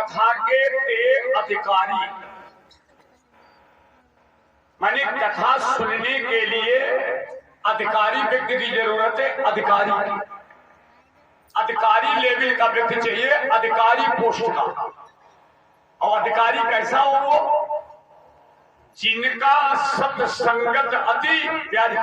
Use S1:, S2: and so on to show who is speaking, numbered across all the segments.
S1: कथा के अधिकारी, माने कथा सुनने के लिए अधिकारी व्यक्ति की जरूरत है। अधिकारी लेवल का व्यक्ति चाहिए, अधिकारी पोस्ट का। और अधिकारी कैसा हो? वो जिनका सत्संगत अति प्यारी।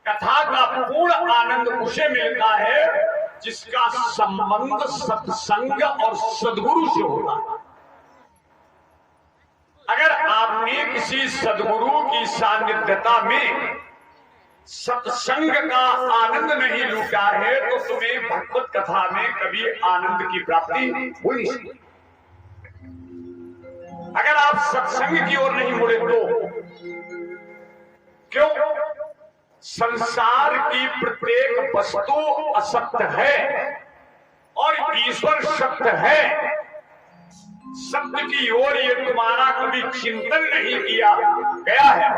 S1: कथा का पूर्ण आनंद उसे मिलता है जिसका संबंध सत्संग और सद्गुरु से होता है। अगर आपने किसी सद्गुरु की सानिध्यता में सत्संग का आनंद नहीं लूटा है तो तुम्हें भगवत कथा में कभी आनंद की प्राप्ति हुई नहीं। अगर आप सत्संग की ओर नहीं मुड़े तो क्यों? संसार की प्रत्येक वस्तु असत्य है और ईश्वर सत्य है। सत्य की ओर ये तुम्हारा कभी चिंतन नहीं किया गया है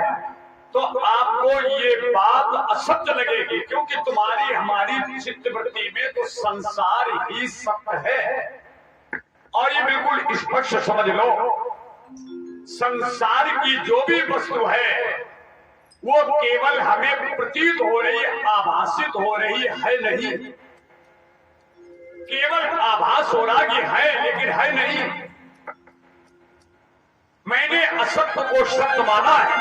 S1: तो आपको ये बात असत्य लगेगी, क्योंकि तुम्हारी हमारी चित्तवृत्ति में तो संसार ही सत्य है। और ये बिल्कुल स्पष्ट समझ लो, संसार की जो भी वस्तु है वो केवल हमें प्रतीत हो रही है, आभासित हो रही है नहीं। केवल आभास हो रहा कि है लेकिन है नहीं। मैंने असत्य को सत्य माना है।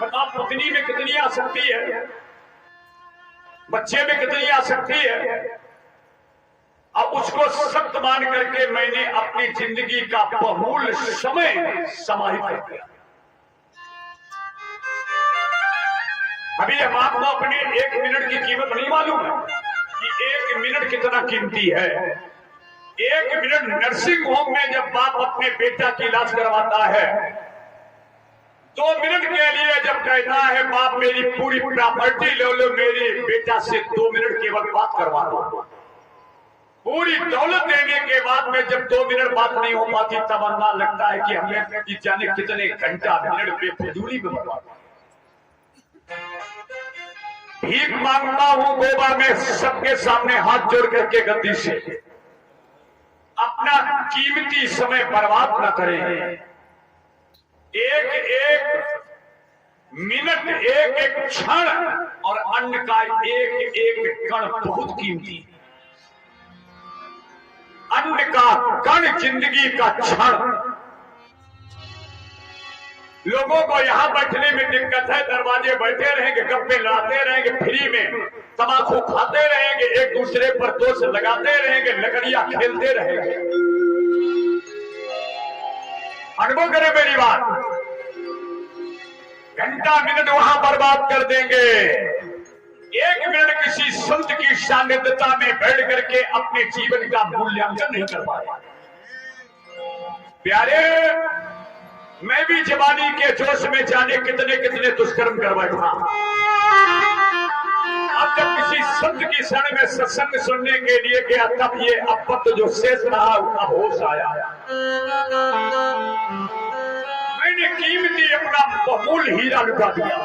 S1: बताओ पत्नी में कितनी आसक्ति है, बच्चे में कितनी आसक्ति है। अब उसको सत्य मान करके मैंने अपनी जिंदगी का बहुमूल्य समय समाहित कर दिया। अभी हम आपको अपने 1 मिनट की कीमत नहीं मालूम है कि 1 मिनट कितना कीमती है। 1 मिनट नर्सिंग होम में जब बाप अपने बेटा की इलाज करवाता है, 2 मिनट के लिए जब कहता है बाप मेरी पूरी प्रॉपर्टी ले लो, मेरे बेटा से 2 मिनट केवल बात करवा दो। पूरी दौलत देने के बाद में जब 2 मिनट बात नहीं हो पाती तब अंदाज लगता है कि हमें जाने कितने घंटा मिनट बेफजूली में बर्बाद। भीख मांगता हूं गोबा में सबके सामने हाथ जोड़ करके गद्दी से, अपना कीमती समय बर्बाद न करें। एक मिनट, एक क्षण और अन्न का एक कण बहुत कीमती। अन्न का कण जिंदगी का क्षण। लोगों को यहां बैठने में दिक्कत है, दरवाजे बैठे रहेंगे, गप्पे लड़ाते रहेंगे, फ्री में तंबाकू खाते रहेंगे, एक दूसरे पर दोष लगाते रहेंगे, लकड़ियां खेलते रहेंगे। अनुभव करें मेरी बात। घंटा मिनट वहां बर्बाद कर देंगे। 1 मिनट किसी संत की सानिध्यता में बैठ करके अपने जीवन का मूल्यांकन नहीं कर पाए। प्यारे, मैं भी जवानी के जोश में जाने कितने कितने दुष्कर्म करवाए था। अब जब किसी संत की शरण में सत्संग सुनने के लिए गया तब ये अपत्त जो शेष रहा उसका होश आया। मैंने कीमती अपना बहुमूल्य हीरा लुटा दिया।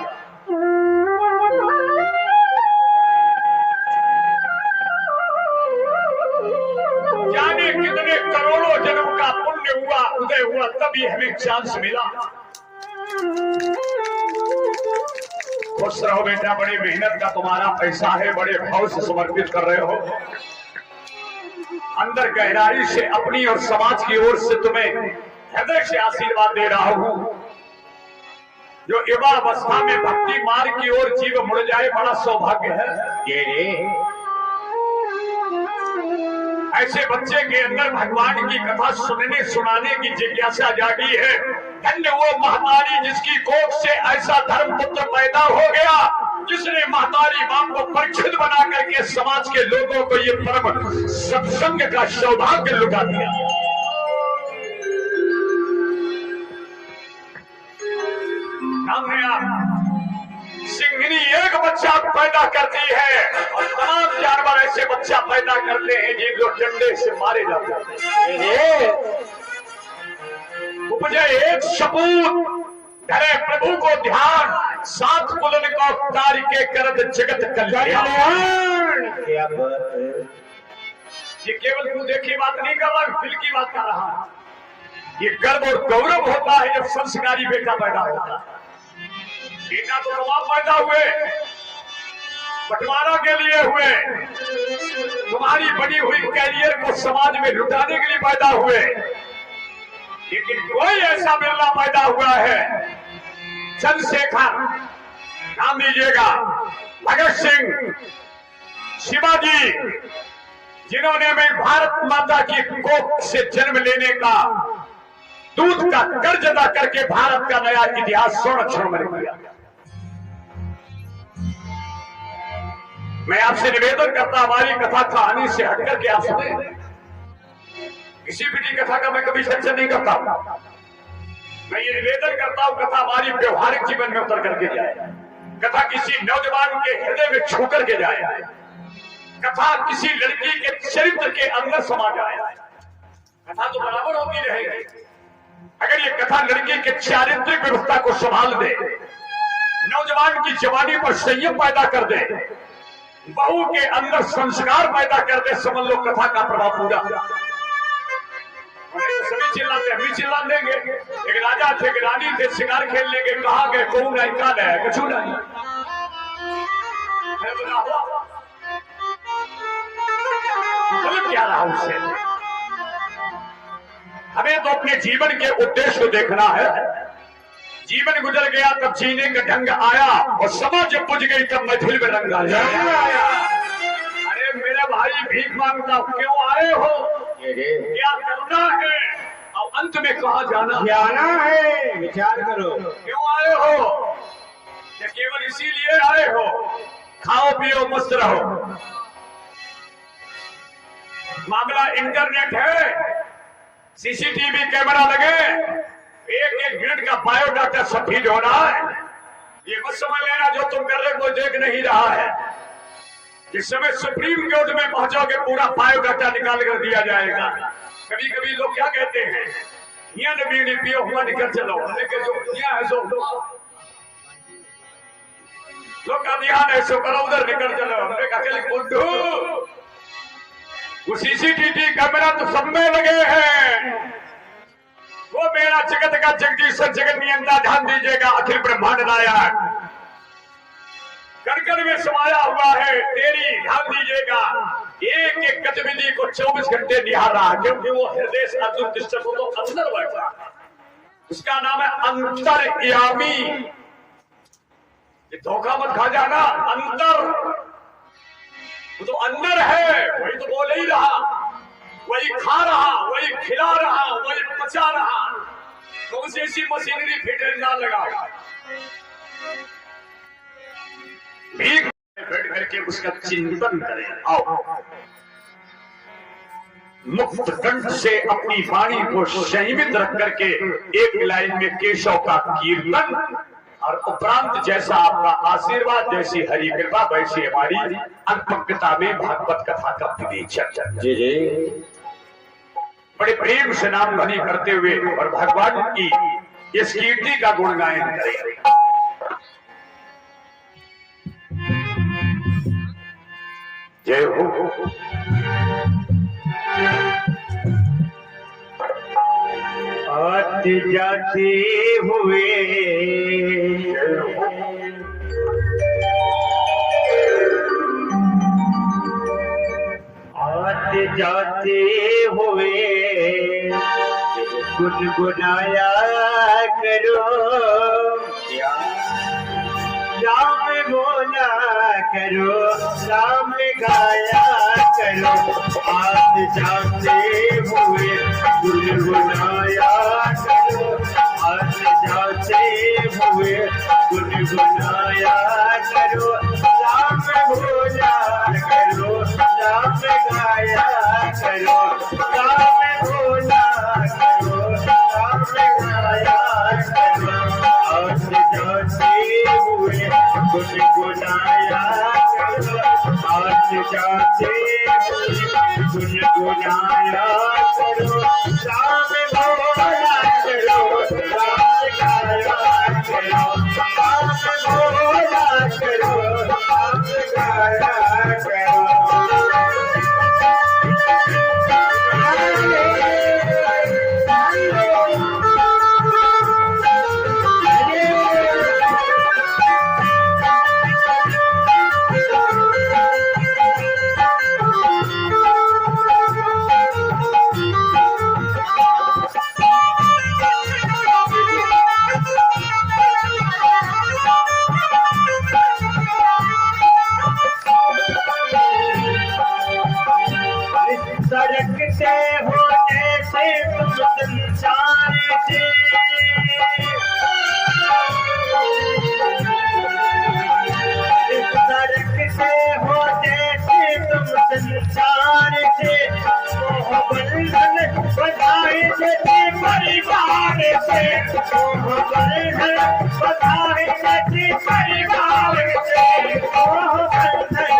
S1: जाने कितने करोड़ों जन्म का पुण्य हुआ, उदय हुआ, तभी हमें चांस मिला। खुश रहो बेटा, बड़ी मेहनत का तुम्हारा पैसा है, बड़े भाव से समर्पित कर रहे हो। अंदर गहराई से अपनी और समाज की ओर से तुम्हें हृदय से आशीर्वाद दे रहा हूं। जो युवा अवस्था में भक्ति मार्ग की ओर जीव मुड़ जाए, बड़ा सौभाग्य है। ऐसे बच्चे के अंदर भगवान की कथा सुनने सुनाने की जिज्ञासा जागी है। धन्य वो महतारी जिसकी कोख से ऐसा धर्म पुत्र पैदा हो गया, जिसने महतारी बाप को परिचित बना करके समाज के लोगों को ये परम सत्संग का सौभाग्य लुटा दिया। सिंघनी एक बच्चा पैदा करती है और तमाम जानवर ऐसे बच्चा पैदा करते हैं जिन लोग डंडे से मारे जाते हैं। उपजे एक सपूत, धरे प्रभु को ध्यान, 7 कुलन को कार्य के करत जगत कल्याण। ये केवल तू देखी बात नहीं कर रहा, दिल की बात कर रहा है। ये गर्व और गौरव होता है जब संस्कारी बेटा पैदा होता है। बेटा तो तुम आप पैदा हुए, बंटवारा के लिए हुए, तुम्हारी बनी हुई कैरियर को समाज में लुटाने के लिए पैदा हुए, लेकिन कोई ऐसा बिरला पैदा हुआ है, चंद्रशेखर नाम लीजिएगा, भगत सिंह, शिवाजी, जिन्होंने मैं भारत माता की कोख से जन्म लेने का दूध का कर्ज अदा करके भारत का नया इतिहास स्वर्ण अक्षर में लिख दिया। मैं आपसे निवेदन करता, हमारी कथा कहानी से हटकर के आप सुने। किसी भी कथा का मैं कभी चर्चा नहीं करता। मैं ये निवेदन करता हूं, कथा हमारी व्यवहारिक जीवन में उतर करके जाए, कथा किसी नौजवान के हृदय में छू करके जाए, कथा किसी लड़की के चरित्र के अंदर समा जाए। कथा तो बराबर होती रहेगी, अगर ये कथा लड़की के चारित्रिक व्यवस्था को संभाल दे, नौजवान की जवानी पर संयम पैदा कर दे, बहू के अंदर संस्कार पैदा कर दे, समझ लो कथा का प्रभाव पूरा। सभी चिल्लाते, हम भी चिल्ला देंगे। एक राजा थे, एक रानी थे, शिकार खेल लेंगे, कहा गए कौन नहीं, कहा है कछू नहीं। क्या रहा उससे? हमें तो अपने जीवन के उद्देश्य को देखना है। जीवन गुजर गया तब जीने का ढंग आया, और समाज जब बुझ गई तब मैथिल में रंग आया। अरे मेरे भाई भीख मांगता क्यों आए हो, क्या करना है, और अंत में कहा जाना है, विचार करो। क्यों आए हो? क्या केवल इसीलिए आए हो? खाओ पियो मस्त रहो। मामला इंटरनेट है, सीसीटीवी कैमरा लगे, एक एक मिनट का बायोडाटा सब फीड हो रहा है। ये मत समझ लेना जो तुम कर रहे कोई देख नहीं रहा है। जिस समय सुप्रीम कोर्ट में पहुंचोगे पूरा बायोडाटा निकाल कर दिया जाएगा। कभी कभी लोग क्या कहते हैं, यहाँ नबी पियो हुआ निकल चलो, लेकिन जो यहाँ है सो लोग का ध्यान है सो करो, उधर निकल चलो। हमने कहा बुद्धू, वो सीसीटीवी कैमरा तो सब में लगे हैं। वो मेरा जगत का जगदीश्वर जगत नियंता, ध्यान दीजिएगा, अखिल ब्रह्मांड नायक कण में समाया हुआ है। तेरी ध्यान दीजिएगा, एक एक गतिविधि को 24 घंटे निहार रहा है, क्योंकि वो हृदय से अर्जुन तिष्ठ को तो अंदर बैठा है। उसका नाम है अंतर्यामी। ये धोखा मत खा जाना, अंतर वो तो अंदर है, वही तो बोल ही रहा, वही खा रहा, वही खिला रहा, वही पचा रहा। कौन सी ऐसी मशीनरी फिट ना लगा, भीख बैठ करके उसका चिंतन करें। आओ मुक्त कंठ से अपनी वाणी को संयमित रख करके एक लाइन में केशव का कीर्तन, और उपरांत जैसा आपका आशीर्वाद, जैसी हरि कृपा वैसी हमारी अंतकथा में भागवत कथा का विवेचन। जी जी, बड़े प्रेम से नाम ध्वनि करते हुए और भगवान की इस कीर्ति का गुणगायन करें। जय हो।
S2: आते जाते हुए आते जाते हुए गुनगुनाया करो, राम बोला करो, राम गाया करो। आते जाते हुए गुनगुनाया करो, आते जाते हुए गुनगुनाया करो, राम बोला करो, राम गाया करो, राम बोला करो, राम गाया करो। आते जाते हुए गुनगुनाया करो, आते जाते गुनगुनाया करो, राम बोला करो, राम गाया करो, राम बोला करो, राम गाया करो। सरकते हो जैसे तुम संसार से सरकते हो जैसे तुम संसार से मोह बंधन बधाए जैसे परिवार से मोह बंधन बधाए जैसे परिवार से मोह बंधन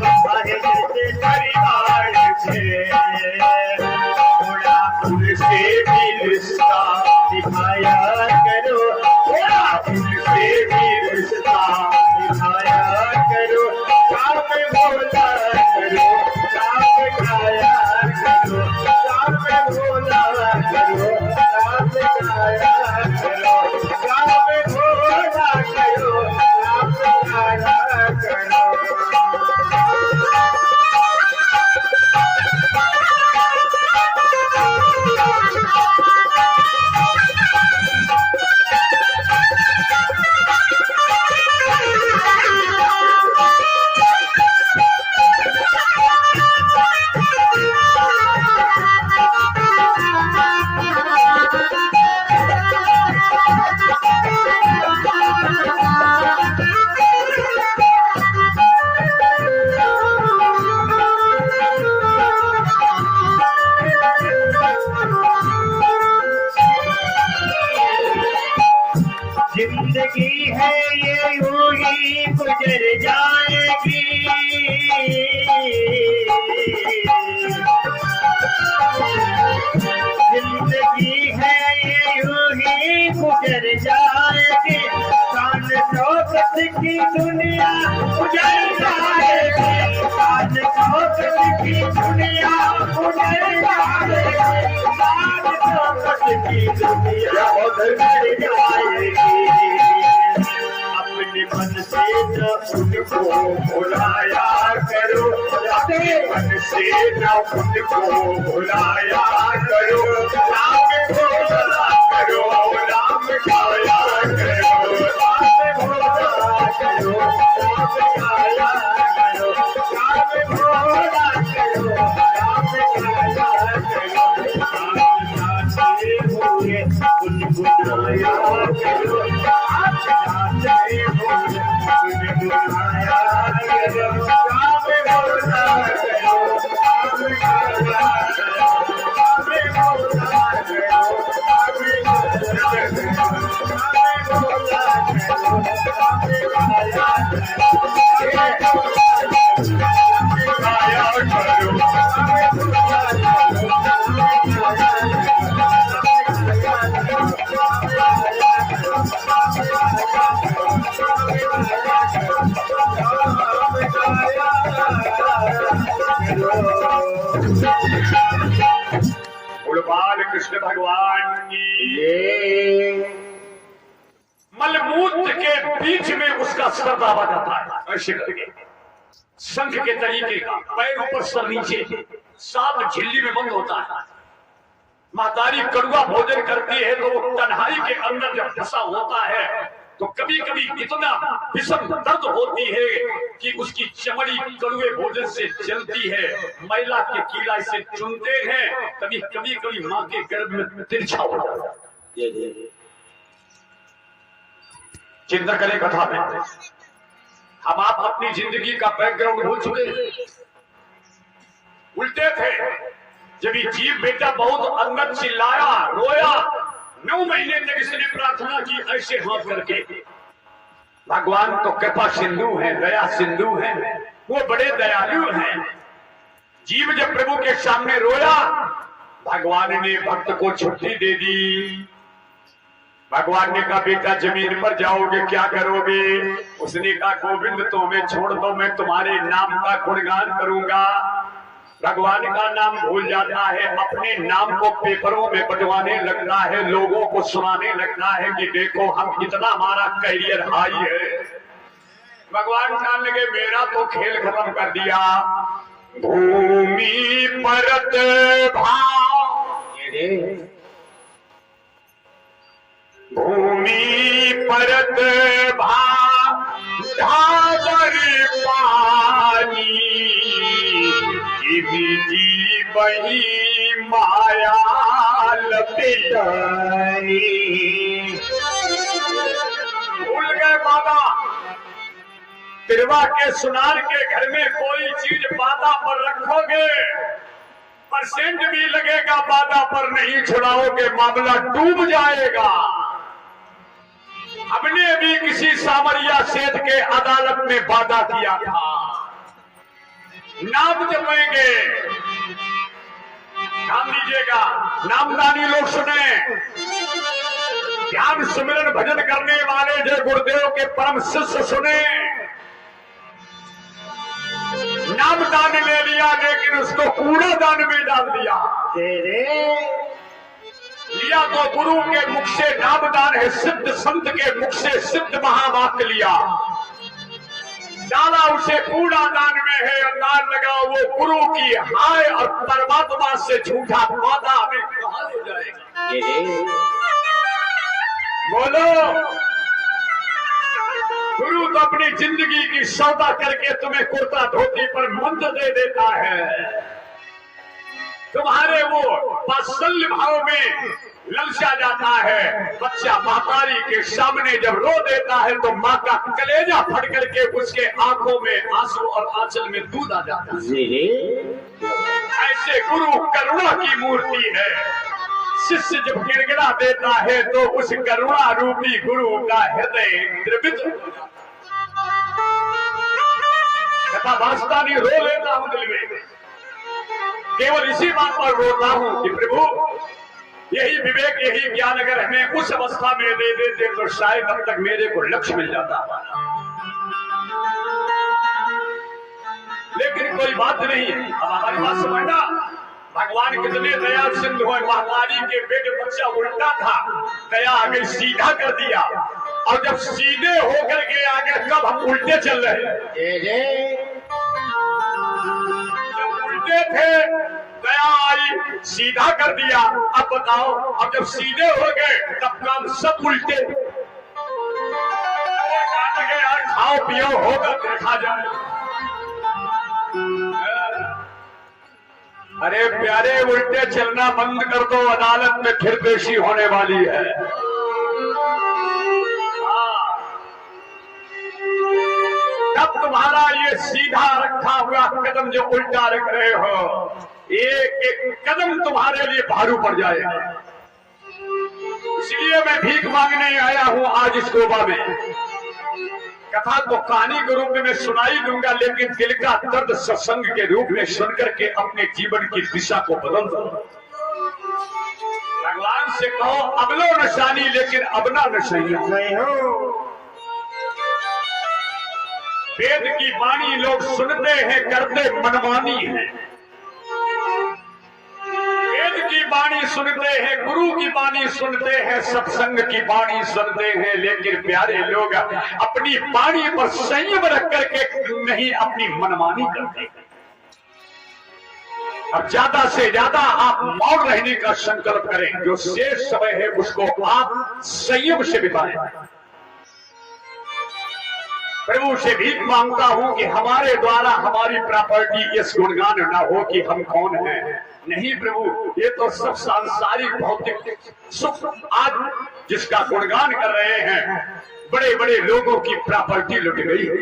S2: बधाए जैसे परिवार से थोड़ा उनसे भी रिश्ता दिखाया करो थोड़ा उनसे भी रिश्ता दिखाया करो काम बोला करो काम गाया करो काम बोला करो काम गाया करो काम बोला करो काम गाया करो जिंदगी है ये यूं ही गुजर जाएगी जिंदगी है ये यूं ही गुजर जाएगी शान शौकत की दुनिया गुजर जाएगी शान शौकत की दुनिया गुजर जाएगी शान शौकत की दुनिया गुजर जाएगी अपने मन से न उनको भुलाया करो अपने मन से न उनको भुलाया करो नाम भोला करो नाम गाया करो नाम भोला करो नाम गाया करो नाम भोला करो नाम गाया करो नाम गाते हुए गुनगुनाया करो
S1: बाल कृष्ण भगवान की मलमूत्र के बीच में उसका सर दावा जाता है ऐसे करके शंख के तरीके का पैर ऊपर सर नीचे सांप झिल्ली में बंद होता है महतारी कड़ुआ भोजन करती है तो वो तन्हाई के अंदर जब फंसा होता है तो कभी कभी इतना भीषण दर्द होती है कि उसकी चमड़ी कड़ुए भोजन से जलती है महिला के कीड़ा से चुनते हैं कभी कभी कभी माँ के गर्भ में तिरछा हो जाता है चिंता करें कथा में हम आप अपनी जिंदगी का बैकग्राउंड भूल चुके उल्टे थे जब ये जीव बेटा बहुत अंदर चिल्लाया रोया 9 महीने तक इसने प्रार्थना की ऐसे हाथ करके भगवान तो कृपा सिंधु है दया सिंधु है वो बड़े दयालु हैं जीव जब प्रभु के सामने रोया भगवान ने भक्त को छुट्टी दे दी भगवान ने कहा बेटा जमीन पर जाओगे क्या करोगे उसने कहा गोविंद तुम्हें छोड़ दो मैं तुम्हारे नाम का गुणगान करूंगा भगवान का नाम भूल जाता है अपने नाम को पेपरों में बंटवाने लगता है लोगों को सुनाने लगता है कि देखो हम कितना हमारा करियर हाई है भगवान जान लगे मेरा तो खेल खत्म कर दिया भूमि परत भूमि परत धावर पानी जीव वही माया लपेटानी। भूल गए बाबा, तिरवा के सुनार के घर में कोई चीज बाधा पर रखोगे, परसेंट भी लगेगा, बाधा पर नहीं छुड़ाओगे, मामला डूब जाएगा। हमने भी किसी सामरिया सेठ के अदालत में वादा किया था, नाम जपेंगे, ध्यान दीजिएगा, नामदानी लोग सुने, ध्यान सुमिरन भजन करने वाले जो गुरुदेव के परम शिष्य सुने। नामदान ले लिया लेकिन उसको कूड़ादान में डाल दिया। लिया तो गुरु के मुख से नामदान है, सिद्ध संत के मुख से सिद्ध महावाक्य लिया, डाला उसे कूड़ादान में है। अंदाज लगाओ वो गुरु की हाय और परमात्मा से झूठा वादा हमें कहां ले जाएगा। बोलो, गुरु तो अपनी जिंदगी की सौदा करके तुम्हें कुर्ता धोती पर मंत्र दे देता है, तुम्हारे वो वात्सल्य भाव में ललचा जाता है। बच्चा महतारी के सामने जब रो देता है तो माँ का कलेजा फट करके उसके आंखों में आंसू और आंचल में दूध आ जाता है। ऐसे गुरु करुणा की मूर्ति है। शिष्य जब गिड़गिड़ा देता है तो उस करुणा रूपी गुरु का हृदय द्रवित हो जाता है। कथा वास्ता नहीं, रो लेता हूं दिल में, केवल इसी बात पर रोता हूं कि प्रभु यही विवेक यही ज्ञान अगर हमें उस अवस्था में दे देते तो शायद अब तक मेरे को लक्ष्य मिल जाता। लेकिन कोई बात नहीं, अब हमारी बात समझना, भगवान कितने दयाल सिंधु है। महाकाली के पेट बच्चा उल्टा था, दया आगे सीधा कर दिया, और जब सीधे होकर के आगे कब हम उल्टे चल रहे जब उल्टे थे दया आई सीधा कर दिया। अब बताओ, अब जब सीधे हो गए तब काम सब उल्टे। यार खाओ पियो होगा देखा जाए। अरे प्यारे, उल्टे चलना बंद कर दो, अदालत में फिर पेशी होने वाली है। तब तुम्हारा ये सीधा रखा हुआ कदम जो उल्टा रख रहे हो, एक एक कदम तुम्हारे लिए भारू पड़ जाएगा। इसलिए मैं भीख मांगने आया हूं आज इस गोबा में। कथा तो कहानी के रूप में मैं सुनाई दूंगा, लेकिन दिल का दर्द सत्संग के रूप में सुनकर के अपने जीवन की दिशा को बदल दो। भगवान से कहो अब लो निशानी, लेकिन अब ना नहीं हो। वेद की वाणी लोग सुनते हैं, करते मनमानी है। वेद की वाणी सुनते हैं, गुरु की वाणी सुनते हैं, सत्संग की वाणी सुनते हैं, लेकिन प्यारे लोग अपनी वाणी पर संयम रख करके नहीं अपनी मनमानी करते। अब ज्यादा से ज्यादा आप मौन रहने का संकल्प करें, जो शेष समय है उसको आप संयम से बिताएं। प्रभु से भीख मांगता हूं कि हमारे द्वारा हमारी प्रॉपर्टी इस गुणगान ना हो कि हम कौन हैं। नहीं प्रभु, ये तो सब सांसारिक भौतिक सुख आज जिसका गुणगान कर रहे हैं, बड़े बड़े लोगों की प्रॉपर्टी लुट गई है।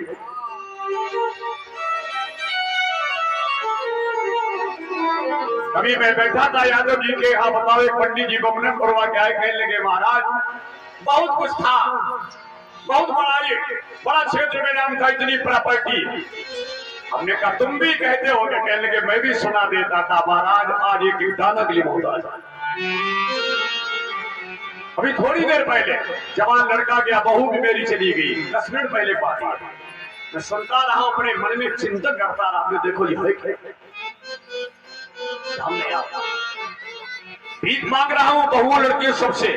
S1: अभी मैं बैठा था यादव जी के यहाँ, बताओ एक पंडित जी बमन करवा के आए, कहने लगे महाराज बहुत कुछ था, बहुत बड़ा क्षेत्र में नाम था, इतनी प्रॉपर्टी। हमने कहा तुम भी कहते होगे, कहने लगे मैं भी सुना देता था महाराज, आज एक दाना के लिए मोहताज। अभी थोड़ी देर पहले जवान लड़का गया, बहू भी मेरी चली गई, 10 मिनट पहले बात। मैं सुनता रहा, अपने मन में चिंतन करता रहा, देखो ये भीख मांग रहा हूं बहुओं लड़कियों सबसे।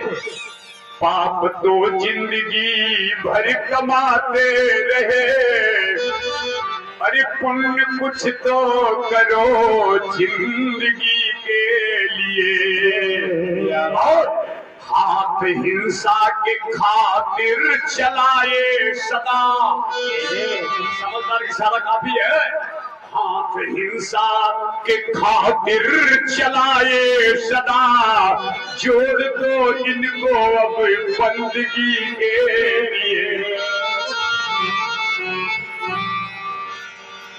S1: पाप तो जिंदगी भर कमाते रहे, अरे पुण्य कुछ तो करो जिंदगी के लिए। और हाथ हिंसा के खातिर चलाए सदा, समझदार की सारा काफी है। हाथ हिंसा के खातिर चलाए सदा, जोड़ दो इनको अब बंदगी के लिए।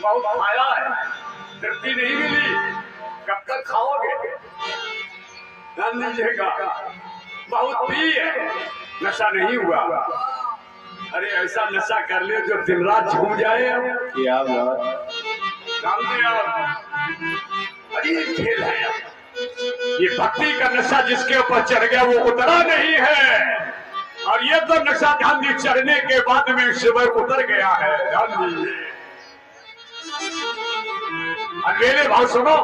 S1: बहुत खाया है, तृप्ति नहीं मिली, कब तक खाओगे? ध्यान दीजिएगा, बहुत पी है, नशा नहीं हुआ। अरे ऐसा नशा कर ले जो दिन रात झूम जाए।
S2: क्या बात,
S1: जानते आप, अरे ये खेल है, ये भक्ति का नशा जिसके ऊपर चढ़ गया वो उतरा नहीं है, और ये तो नशा ध्यान दी चढ़ने के बाद में शिवर उतर गया है। ध्यान दीजिए, मेरे भाव सुनो,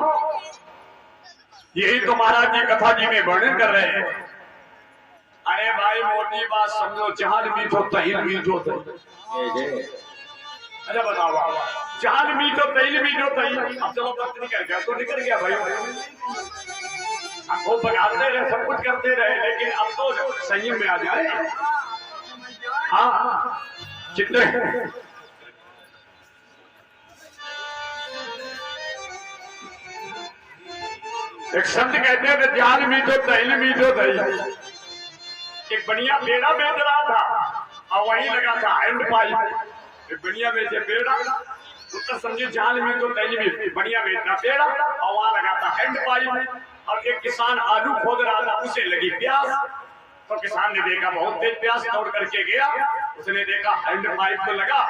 S1: यही तो महाराज जी कथा जी में वर्णन कर रहे हैं। अरे भाई मोटी बात समझो, जहां मीठो तहिल मीठो तहिल। अच्छा बताओ, जहां मीठो तहिल मीठो तहिल। अब चलो वक्त निकल गया तो निकल गया भाई, हमको बगाते रहे, सब कुछ करते रहे, लेकिन अब तो संयम में आ जाए। हाँ कितने एक संत कहते हैं ध्यान मीठो तहिल मीठो तहिल। एक बढ़िया पेड़ा बेच रहा था और वहीं लगा था हैंड पाइप। एक बढ़िया बेचे पेड़ा, उसका समझे जाल में तो तैली में बढ़िया बेचना पेड़ा, और वहां लगा था हैंड पाइप। और एक किसान आलू खोद रहा था, उसे लगी प्यास, तो किसान ने देखा बहुत तेज प्यास, दौड़ करके गया, उसने देखा हैंड पाइप तो लगा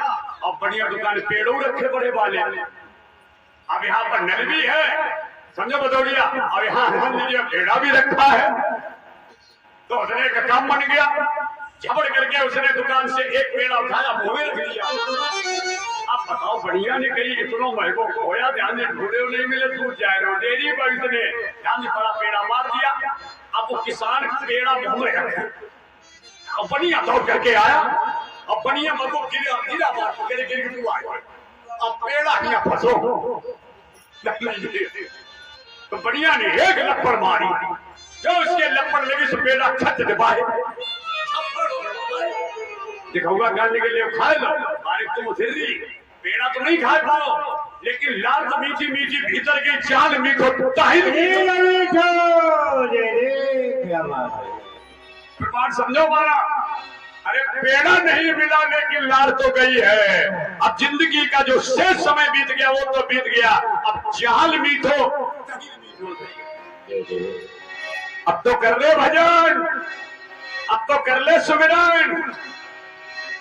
S1: और बढ़िया दुकान पेड़ों रखे बड़े वाले। अब यहाँ पर नल भी है, समझो बदौड़िया, और यहाँ पेड़ा भी रखा है, तो उसने का काम बन गया। झपड़ करके उसने दुकान से एक पेड़ा उठाया, मुंह में रख लिया। अब बताओ, बढ़िया ने कही इतना महंगो खोया, ध्यान से ढूंढे नहीं मिले, दूर जाए रहो डेरी पर, इसने ध्यान से बड़ा पेड़ा मार दिया। अब वो किसान पेड़ा मुंह में रखे, अब बढ़िया दौड़ करके आया, अब बढ़िया मगो गिरा मार गिर तू आए, अब पेड़ा यहाँ फंसो। तो बढ़िया ने एक लपड़ मारी, जो उसके लपड़ लगी सो पेड़ा छत दबाए। दिखाऊंगा गाने के लिए खाए लो, अरे तुम सिर्री पेड़ा तो नहीं खाए पाओ, लेकिन लाल तो मीठी मीठी भीतर की जान मीठो ताहिल प्रमाण समझो हमारा। अरे पेड़ा नहीं मिला, लेकिन लाल तो गई है। अब जिंदगी का जो शेष समय बीत गया वो तो बीत गया, अब जाल मीठो। अब तो कर ले भजन, अब तो कर ले सुमिरन।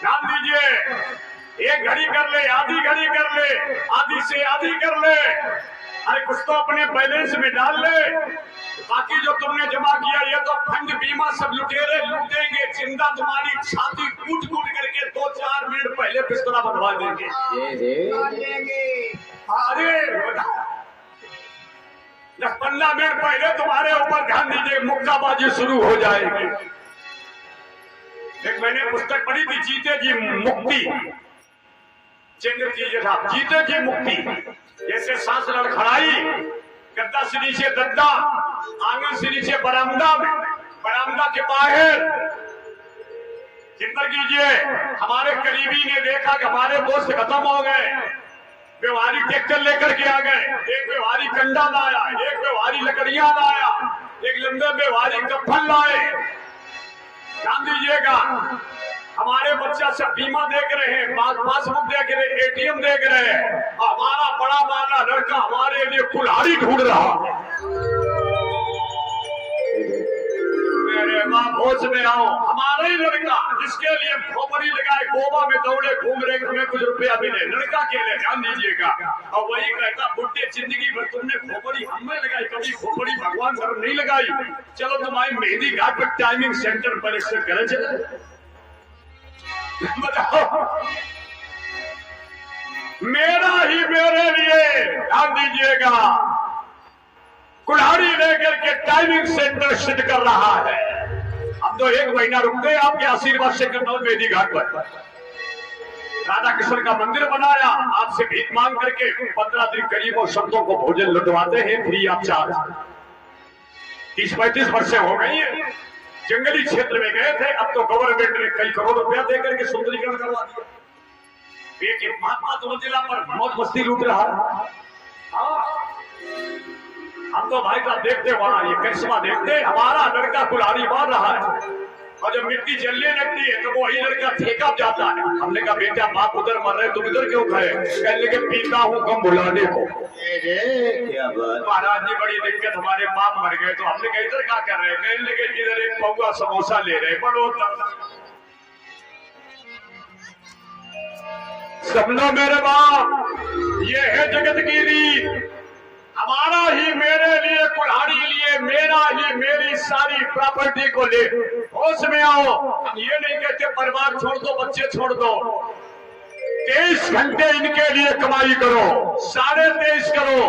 S1: ध्यान दीजिए, एक घड़ी कर ले, आधी घड़ी कर ले, आधी से आधी कर ले। अरे कुछ तो अपने बैलेंस में डाल ले, बाकी जो तुमने जमा किया ये तो फंड बीमा सब लुटेरे लूटेंगे, जिंदा तुम्हारी छाती कूट कूट करके 2-4 मिनट पहले बिस्तरा बनवा देंगे। अरे 10-15 मिनट पहले तुम्हारे ऊपर ध्यान दीजिए मुक्काबाजी शुरू हो जाएगी। एक मैंने पुस्तक पढ़ी थी, जीते जी मुक्ति, चंद्र जी था, जीते जी मुक्ति। जैसे सांस लड़खड़ाई, गद्दा से नीचे गद्दा, आंगन से नीचे बरामदा में, बरामदा के बाहर। चिंता कीजिए, हमारे करीबी ने देखा कि हमारे दोस्त खत्म हो गए, व्यवहारिक ट्रैक्टर लेकर के आ गए, एक व्यवहारिक कंडा लाया, एक व्यवहारिक लकड़ियां लाया, एक लंबे व्यवहारिक कफन लाए। ध्यान दीजिएगा, हमारे बच्चा सब बीमा देख रहे हैं, पासबुक देख रहे हैं, एटीएम देख रहे हैं, हमारा बड़ा वाला लड़का हमारे लिए कुल्हाड़ी ढूंढ रहा है। मेरे माँ भोज में आओ, हमारा ही लड़का जिसके लिए खोपड़ी लगाए, गोवा में दौड़े घूम रहे, हमें कुछ रुपया मिले, लड़का के लिए। ध्यान दीजिएगा, और वही कहता बुढ़े जिंदगी भर तुमने खोपड़ी हमें लगाई, कभी खोपड़ी भगवान सर नहीं लगाई। चलो तुम्हारी मेहंदी घाट पर टाइमिंग सेंटर पर एक्सर करे चले, बताओ मेरा ही मेरे लिए। ध्यान दीजिएगा, कुल्हाड़ी लेकर के टाइमिंग सेंटर सिद्ध कर रहा है। अब तो 1 महीना रुक गए आपके आशीर्वाद से कन्नौज मेहंदी घाट पर। राधा कृष्ण का मंदिर बनाया, आपसे भीख मांग करके 15 दिन गरीबों संतों को भोजन लुटवाते हैं फ्री ऑफ चार्ज। 30-35 वर्षें हो गई है। जंगली क्षेत्र में गए थे, अब तो गवर्नमेंट ने कई करोड़ रुपया देकर के सुंदरीकरण करवा दिया। एक महात्मा तो जिला पर मौज मस्ती लूट रहा है। हाँ, हम तो भाई साहब देखते वहां ये करिश्मा देखते, हमारा लड़का कुल्हाड़ी मार रहा है और जब मिट्टी जलने लगती है तो वो वही लड़का ठेका जाता है। हमने कहा बेटा बाप उधर मर रहे तुम इधर क्यों खड़े? कहने लगे पीता हूँ कम बुलाने को।
S2: क्या बात।
S1: महाराज जी बड़ी दिक्कत, हमारे बाप मर गए। तो हमने कहा इधर क्या कर रहे? कहने लगे इधर एक पौवा समोसा ले रहे। बड़ो सपना मेरे बाप, ये है जगत की रीत। हमारा ही मेरे लिए, कुल्हाड़ी लिए, मेरा ही मेरी सारी प्रॉपर्टी को ले। होश में आओ, हम ये नहीं कहते परिवार छोड़ दो, बच्चे छोड़ दो। 23 घंटे इनके लिए कमाई करो, 23.5 करो,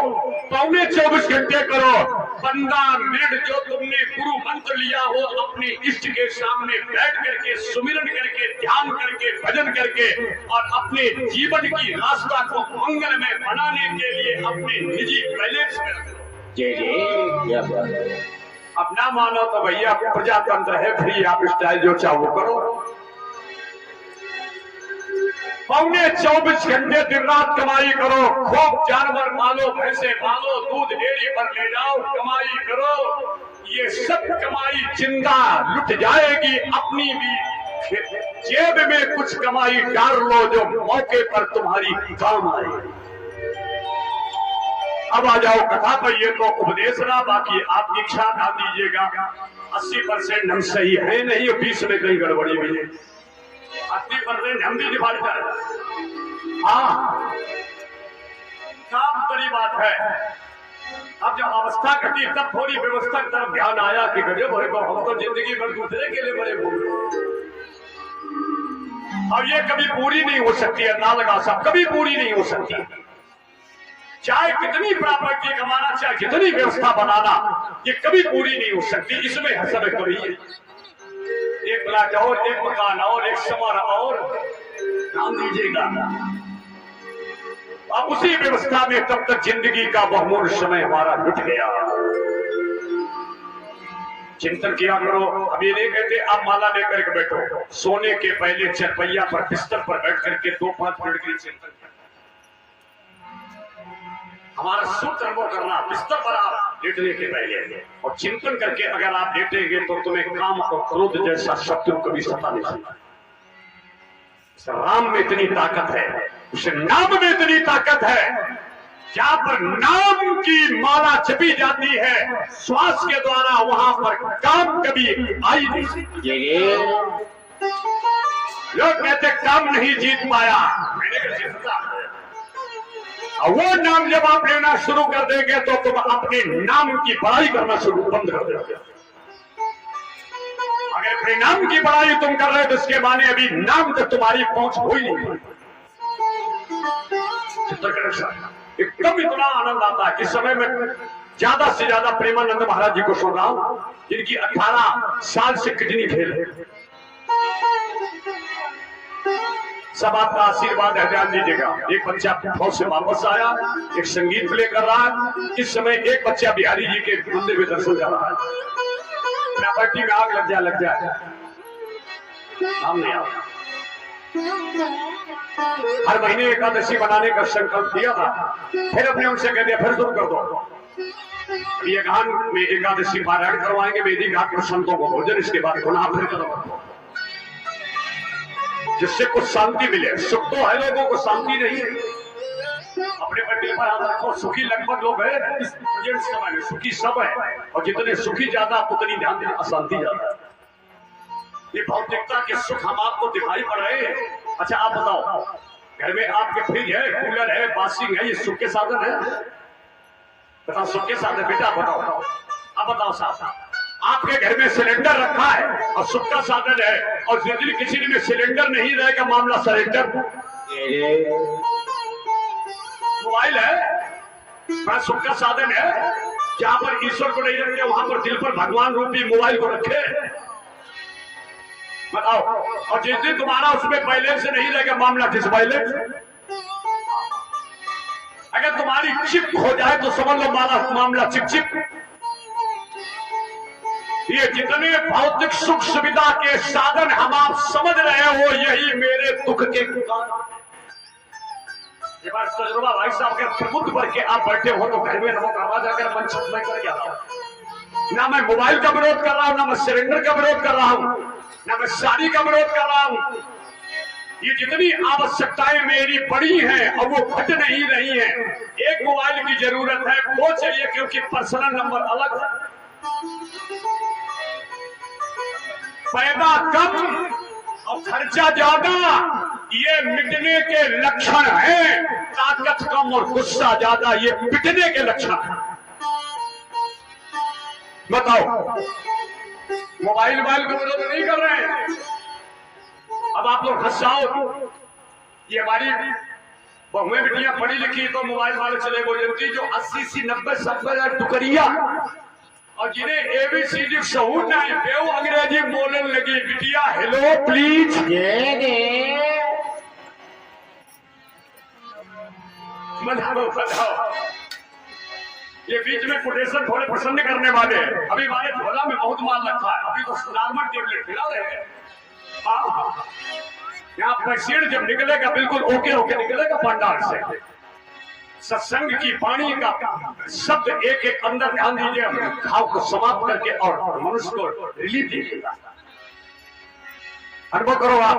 S1: 24 घंटे करो। 15 मिनट जो तुमने गुरु मंत्र लिया हो, अपने इष्ट के सामने बैठ करके सुमिरन करके, ध्यान करके, भजन करके और अपने जीवन की रास्ता को मंगलमय बनाने के लिए अपने निजी बैलेंस में रखो।
S2: जी क्या बात है।
S1: अब ना मानो तो भैया प्रजातंत्र है, फ्री आप स्टाइल जो चाहो करो। 24 घंटे दिन रात कमाई करो, खूब जानवर पालो, भैंसे पालो, दूध डेयरी पर ले जाओ, कमाई करो। ये सब कमाई जिंदा लुट जाएगी, अपनी भी जेब में कुछ कमाई डाल लो जो मौके पर तुम्हारी काम आए। अब आ जाओ कथा पर, ये तो उपदेश रहा, बाकी आप इच्छा ना दीजिएगा। 80% हम सही है नहीं, 20 में कहीं गड़बड़ी भी है। 80% हम भी डिफाल्टर। हाँ, काम बड़ी बात है। अब जब अवस्था घटी तब थोड़ी व्यवस्था की तरफ ध्यान आया कि गजब है, हम तो जिंदगी भर दूसरे के लिए बड़े भूल। अब ये कभी पूरी नहीं हो सकती है, ना लगा सब कभी पूरी नहीं हो सकती। चाहे कितनी प्रॉपर्टी कमाना, चाहे कितनी व्यवस्था बनाना, ये कभी पूरी नहीं हो सकती। इसमें हसर कभी है, एक प्लाट और, एक मकान और, एक समार और नाम दीजिएगा। अब उसी व्यवस्था में तब तक जिंदगी का बहुमूल्य समय हमारा लुट गया। चिंतन किया करो। अब ये नहीं कहते आप माला लेकर के बैठो, सोने के पहले चरपैया पर बिस्तर पर बैठ करके 2-5 मिनट के लिए चिंतन करना। हमारा सूत्र वो करना, बिस्तर पर आप लेटने के पहले और चिंतन करके अगर आप लेटेंगे तो तुम्हें काम और क्रोध जैसा शत्रु कभी सता नहीं सकता। राम में इतनी ताकत है, उस नाम में इतनी ताकत है, जहां पर नाम की माला जपी जाती है श्वास के द्वारा, वहां पर काम कभी आई नहीं सकती। लोग कहते काम नहीं जीत पाया, मैंने कहा जीतता है। वो नाम जब आप लेना शुरू कर देंगे तो तुम अपने नाम की बड़ाई करना शुरू बंद कर देंगे। अगर अपने नाम की बड़ाई तुम कर रहे हो तो इसके माने अभी नाम तक तुम्हारी पहुंच हो ही नहीं। एकदम इतना आनंद आता है। इस समय में ज्यादा से ज्यादा प्रेमानंद महाराज जी को सुन रहा हूं, जिनकी 18 साल से किडनी फेल है। सब आपका आशीर्वाद है, ध्यान दीजिएगा। एक बच्चा फौज से वापस आया, एक संगीत प्ले कर रहा है। इस समय एक बच्चा बिहारी जी के मंदिर में दर्शन कर रहा है। प्रॉपर्टी में आग लग जाए हम नहीं आ। हर महीने एकादशी बनाने का संकल्प किया था, फिर अपने उनसे कह दिया फिर शुरू कर दो। ये गान में एकादशी पारायण करवाएंगे, वेदी घाट में संतों को भोजन, इसके बाद पुनः फिर करो, जिससे कुछ शांति मिले। सुख तो है, लोगों को शांति नहीं है। अपने पर दिल पर हाथ रखो, सुखी लगभग लोग है इस समय में, सुखी सब है, और जितने सुखी ज्यादा उतनी ध्यान देना अशांति ज्यादा है। ये भौतिकता के सुख हम आपको दिखाई पड़ रहे हैं। अच्छा आप बताओ, घर में आपके फ्रिज है, कूलर है, वॉशिंग है, ये सुख के साधन है? बताओ सुख के साधन बेटा, बताओ अब बताओ साहब। आपके घर में सिलेंडर रखा है और सुख का साधन है, और जिंदगी किसी में सिलेंडर नहीं रहेगा, मामला सरेंडर। मोबाइल है, बड़ा सुख का साधन है। जहां पर ईश्वर को नहीं रखे वहां पर दिल पर भगवान रूपी मोबाइल को रखे, बताओ। और जिस दिन तुम्हारा उसमें बैलेंस नहीं रहेगा, मामला डिसबैलेंस। अगर तुम्हारी चिप हो जाए तो समझ लो मामला चिप चिप। ये जितने भौतिक सुख सुविधा के साधन हम आप समझ रहे हो, यही मेरे दुख के कारण। ये बार तजुर्बा भाई साहब के प्रबुद्ध करके आप बैठे हो तो घर में नमक आवाज आकर मन छत में कर गया। ना मैं मोबाइल का विरोध कर रहा हूं, ना मैं सिलेंडर का विरोध कर रहा हूं, ना मैं साड़ी का विरोध कर रहा हूं। ये जितनी आवश्यकताएं मेरी बड़ी हैं और वो घट नहीं रही हैं। एक मोबाइल की जरूरत है, वो चाहिए क्योंकि पर्सनल नंबर अलग है। पैदा कम और खर्चा ज्यादा, ये मिटने के लक्षण हैं। ताकत कम और गुस्सा ज्यादा, ये पिटने के लक्षण हैं। बताओ, मोबाइल का विरोध नहीं कर रहे हैं। अब आप लोग हंसाओ, ये हमारी बहुएं बेटियां पढ़ी लिखी तो मोबाइल वाले चले बोलती जो 80 90 70 टुकड़िया और जिन्हें एबीसीडी सहूर नहीं बेव अंग्रेजी बोलने लगी। बिटिया हेलो प्लीज, बताओ। ये बीच में कोटेशन थोड़े पसंद करने वाले हैं। अभी हमारे झोला में बहुत माल रखा है, अभी तो नॉर्मल टेबलेट खिला रहे हैं। यहाँ पेशेंट जब निकलेगा बिल्कुल ओके निकलेगा पंडाल से। सत्संग की वाणी का शब्द एक एक अंदर ध्यान दीजिए, घाव को समाप्त करके और मनुष्य को रिलीफ दीजिएगा। अनुभव करो आप।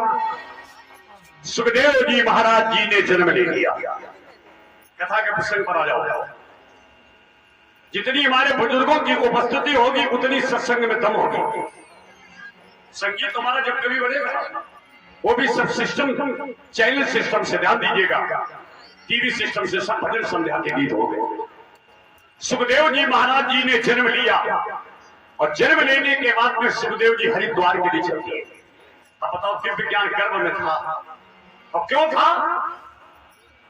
S1: सुखदेव जी महाराज जी ने जन्म ले लिया। कथा के प्रसंग पर आ जाओ। जितनी हमारे बुजुर्गों की उपस्थिति होगी उतनी सत्संग में दम होगी। संगीत हमारा जब कभी बनेगा वो भी सब सिस्टम, चैनल सिस्टम से ध्यान दीजिएगा, टीवी सिस्टम से सब भजन संध्या के गीत हो गए। सुखदेव जी महाराज जी ने जन्म लिया और जन्म लेने के बाद में सुखदेव जी हरिद्वार के लिए चलते। अब बताओ दिव्य ज्ञान गर्भ में था और क्यों था?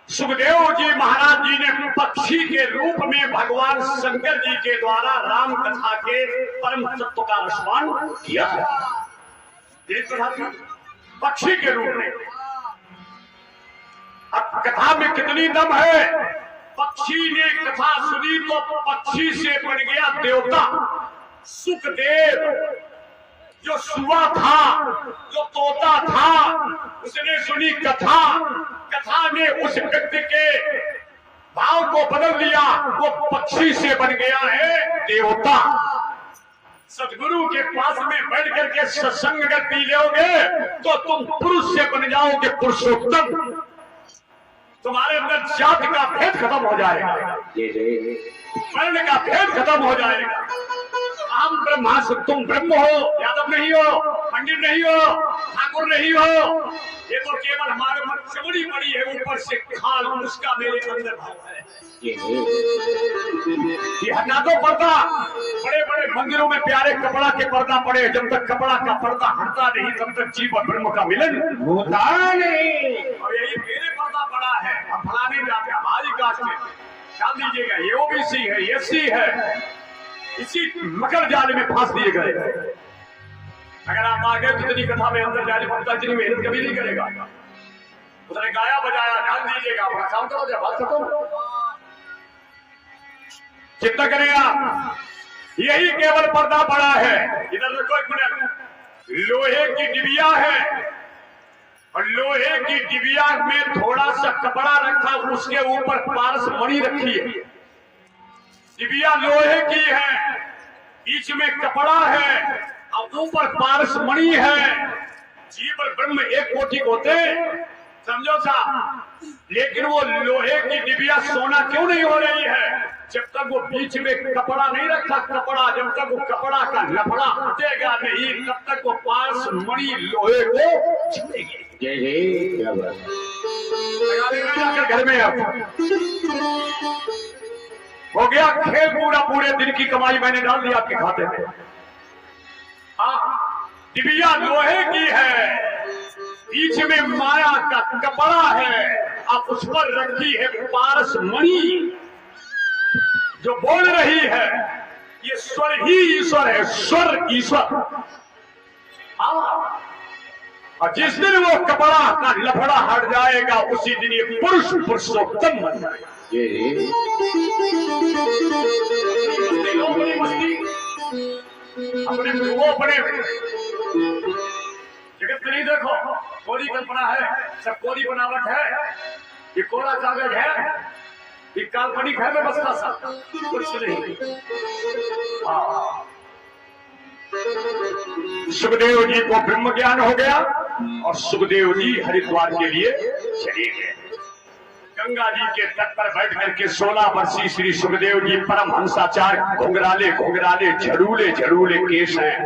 S1: सुखदेव जी महाराज जी ने पक्षी के रूप में भगवान शंकर जी के द्वारा राम कथा के परम तत्व का अनुस्मरण किया। पक्षी के रूप में। अब कथा में कितनी दम है? पक्षी ने कथा सुनी तो पक्षी से बन गया देवता। सुखदेव जो सुआ था, जो तोता था, उसने सुनी कथा। कथा ने उस व्यक्ति के भाव को बदल दिया, वो पक्षी से बन गया है देवता। सदगुरु के पास में बैठ करके सत्संग अगर पी लोगे तो तुम पुरुष से बन जाओगे पुरुषोत्तम। तुम्हारे अंदर जाति का भेद खत्म हो जाएगा, वर्ण का भेद खत्म हो जाएगा। हम ब्रह्मास्त्र, तुम ब्रह्म हो, यादव नहीं हो, पंडित नहीं हो, ठाकुर नहीं हो। ये तो केवल हमारे मन चमड़ी पड़ी है, ऊपर से खाल उसका मेरे अंदर भाव है। ये हटा दो पर्दा। बड़े बड़े मंदिरों में प्यारे कपड़ा के पर्दा पड़े, जब तक कपड़ा का पर्दा हटता नहीं तब तक जीव और ब्रह्म का मिलन होता नहीं। और यही मेरे पर्दा पड़ा है। अब फलाने जाते हमारी कास्ट में डाल दीजिएगा, ये ओबीसी है, ये एससी है, इसी मकर जाल में फांस दिए गए। अगर आप आगे जितनी कथा में अंदर जाने पड़ता इतनी मेहनत कभी नहीं करेगा। उसने गाया बजाया ध्यान दीजिएगा, अपना काम करो, जब बात खत्म चिंता करेगा। यही केवल पर्दा पड़ा है। इधर देखो एक मिनट, लोहे की डिबिया है और लोहे की डिबिया में थोड़ा सा कपड़ा रखा, उसके ऊपर पारस मणि रखी है। डिबिया लोहे की है, बीच में कपड़ा है और ऊपर पारस मणि है। जीव और ब्रह्म एक कोटि होते, समझो सा। लेकिन वो लोहे की डिबिया सोना क्यों नहीं हो रही है? जब तक वो बीच में कपड़ा नहीं रखा। कपड़ा जब तक वो कपड़ा का लफड़ा हटेगा नहीं तब तक वो पारस मणि लोहे को छुएगी।
S2: जय जय, क्या बात
S1: है। घर में अब हो गया खेल पूरा, पूरे दिन की कमाई मैंने डाल दी आपके खाते में। डिबिया लोहे की है, बीच में माया का कपड़ा है और उस पर रखी है पारस मणि जो बोल रही है ये स्वर ही ईश्वर है, स्वर ईश्वर। और जिस दिन वो कपड़ा का लफड़ा हट जाएगा उसी दिन ये पुरुष पुरुषोत्तम बन जाएगा। अपने जगत में नहीं देखो, कोरी कल्पना है, सब कोरी बनावट है। ये कोरा कागज है, ये काल्पनिक है व्यवस्था सा, कुछ नहीं। हाँ, सुखदेव जी को ब्रह्म ज्ञान हो गया और सुखदेव जी हरिद्वार के लिए चले गए। गंगा जी के तट पर बैठ करके 16 वर्षीय श्री सुखदेव जी परमहंसाचार, घुंघराले घुंघराले झड़ूले झड़ूले केश हैं।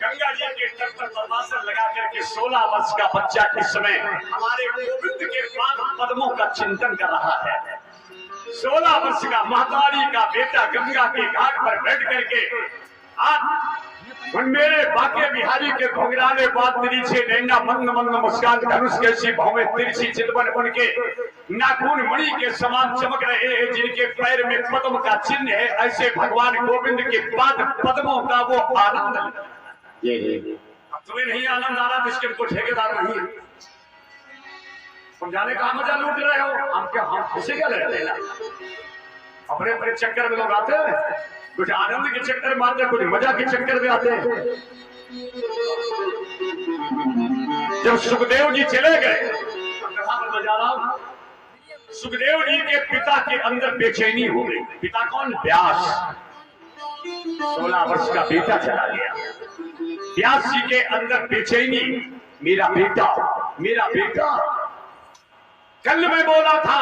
S1: गंगा जी के तट पर परमासन लगा करके 16 वर्ष का बच्चा इस समय हमारे गोविंद के पाद पद्मों का चिंतन कर रहा है। 16 वर्ष का महतारी का बेटा गंगा के घाट पर बैठ करके आज मेरे बाके बिहारी के घुंघराले बात तिरछे नैना मंद मंद मुस्कान धनुष कैसी भावे तिरछी चितवन उनके नाखून मणि के समान चमक रहे हैं, जिनके पैर में पद्म का चिन्ह है, ऐसे भगवान गोविंद के पाद पद्मों का वो आनंद। अब तुम्हें नहीं आनंद आ रहा तो इसके तो ठेकेदार नहीं है। समझाने का मजा लूट रहे हो, हम क्या हम खुशी क्या ले रहे हैं? अपने अपने चक्कर में लोग आते हैं, कुछ आनंद के चक्कर में आते हैं, कुछ मजा के चक्कर में आते हैं। जब सुखदेव जी चले गए, कथा पर बजा रहा हूं, सुखदेव जी के पिता के अंदर बेचैनी हो गई। पिता कौन? व्यास। 16 वर्ष का बेटा चला गया। व्यास जी के अंदर बेचैनी, मेरा बेटा, मेरा बेटा। कल मैं बोला था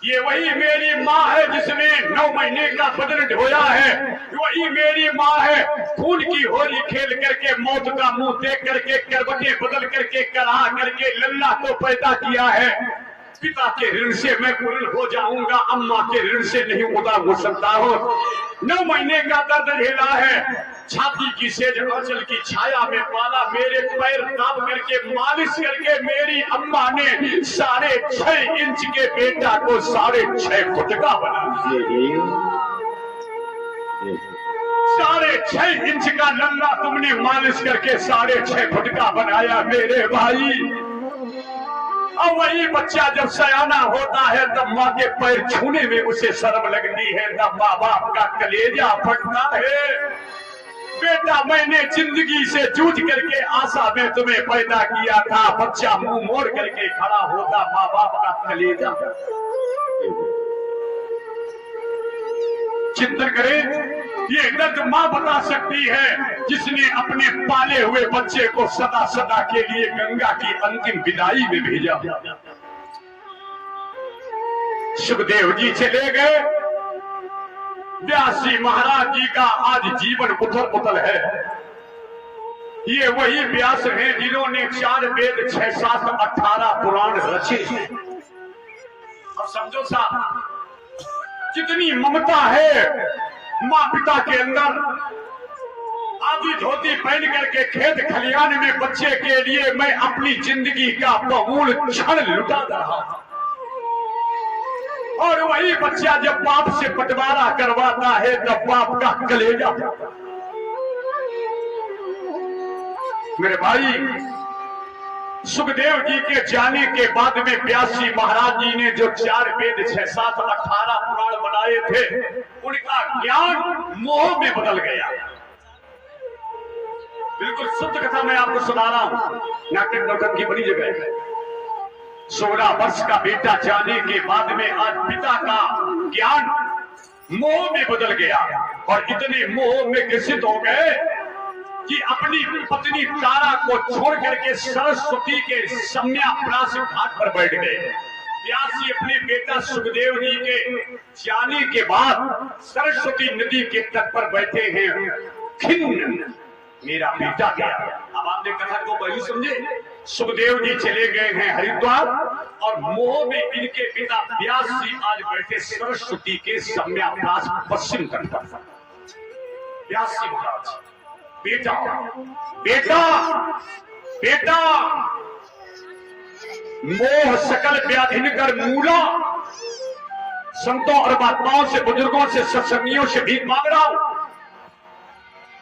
S1: ये वही मेरी माँ है जिसने 9 महीने का बदन ढोया है, वही मेरी माँ है खून की होली खेल करके, मौत का मुंह देख करके, करवटें बदल करके, करा करके लल्ला को पैदा किया है। पिता के ऋण से मैं पूर्ण हो जाऊंगा, अम्मा के ऋण से नहीं उदार हो सकता हो। 9 महीने का दर्द झेला है, छाती की सेज आंचल की छाया में पाला, मेरे पैर दाब करके मालिश करके मेरी अम्मा ने 6.5 इंच के बेटा को 6.5 फुट का बना दिया। 6.5 इंच का लल्ला तुमने मालिश करके 6.5 फुट का बनाया मेरे भाई। और वही बच्चा जब सयाना होता है तब माँ के पैर छूने में उसे शर्म लगती है, तब माँ बाप का कलेजा फटता है। बेटा मैंने जिंदगी से जूझ करके आशा में तुम्हें पैदा किया था, बच्चा मुंह मोड़ करके खड़ा होता, माँ बाप का कलेजा। चिंतन करें, ये दर्द माँ बता सकती है जिसने अपने पाले हुए बच्चे को सदा सदा के लिए गंगा की अंतिम विदाई में भेजा। सुखदेव जी चले गए, व्यास जी महाराज जी का आज जीवन उथल पुथल है। ये वही व्यास हैं जिन्होंने 4 वेद 6 शास्त्र 18 पुराण रचे। अब समझो साहब, कितनी ममता है माँ पिता के अंदर। आधी धोती पहन करके खेत खलियान में बच्चे के लिए मैं अपनी जिंदगी का बहुमूल्य क्षण लुटा रहा हूं, और वही बच्चा जब बाप से बंटवारा करवाता है तब बाप का कलेजा। मेरे भाई, सुखदेव जी के जाने के बाद में व्यास जी महाराज जी ने जो 4 वेद 6 7 18 पुराण बनाए थे, उनका ज्ञान मोह में बदल गया। बिल्कुल शुद्ध कथा मैं आपको सुना रहा हूं, नाटक नौटक की बड़ी जगह। 16 वर्ष का बेटा जाने के बाद में आज पिता का ज्ञान मोह में बदल गया, और इतने मोह में ग्रसित हो गए कि अपनी पत्नी तारा को छोड़ करके सरस्वती के सम्याप्रास घाट पर बैठ गए। व्यास जी अपने बेटा सुखदेव जी के जाने के बाद सरस्वती नदी के तट पर बैठे हैं। खिन्न, मेरा बेटा गया। अब आपने कथा को वही समझे। सुखदेव जी चले गए हैं हरिद्वार, और मोह में इनके पिता व्यास जी आज बैठे सरस्वती के सम्याप्रास पश्चिम तट पर। व्यास जी महाराज, बेटा बेटा बेटा, मोह सकल व्याधिन कर मूला। संतों और महात्माओं से, बुजुर्गों से, सत्संगियों से भीख मांग रहा हूं।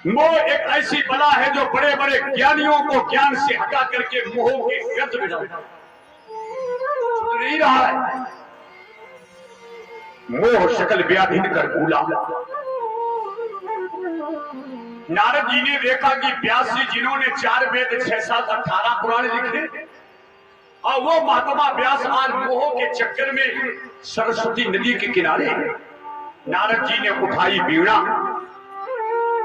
S1: मोह एक ऐसी बला है जो बड़े बड़े ज्ञानियों को ज्ञान से हटा करके मोह के गर्त में डाल नहीं रहा है। मोह सकल व्याधिन कर मूला। नारद जी ने देखा कि व्यास जी जिन्होंने 4 वेद 6 7 18 पुराण लिखे, और वो महात्मा व्यास आज मोह के चक्कर में सरस्वती नदी के किनारे नारद जी ने उठाई वीणा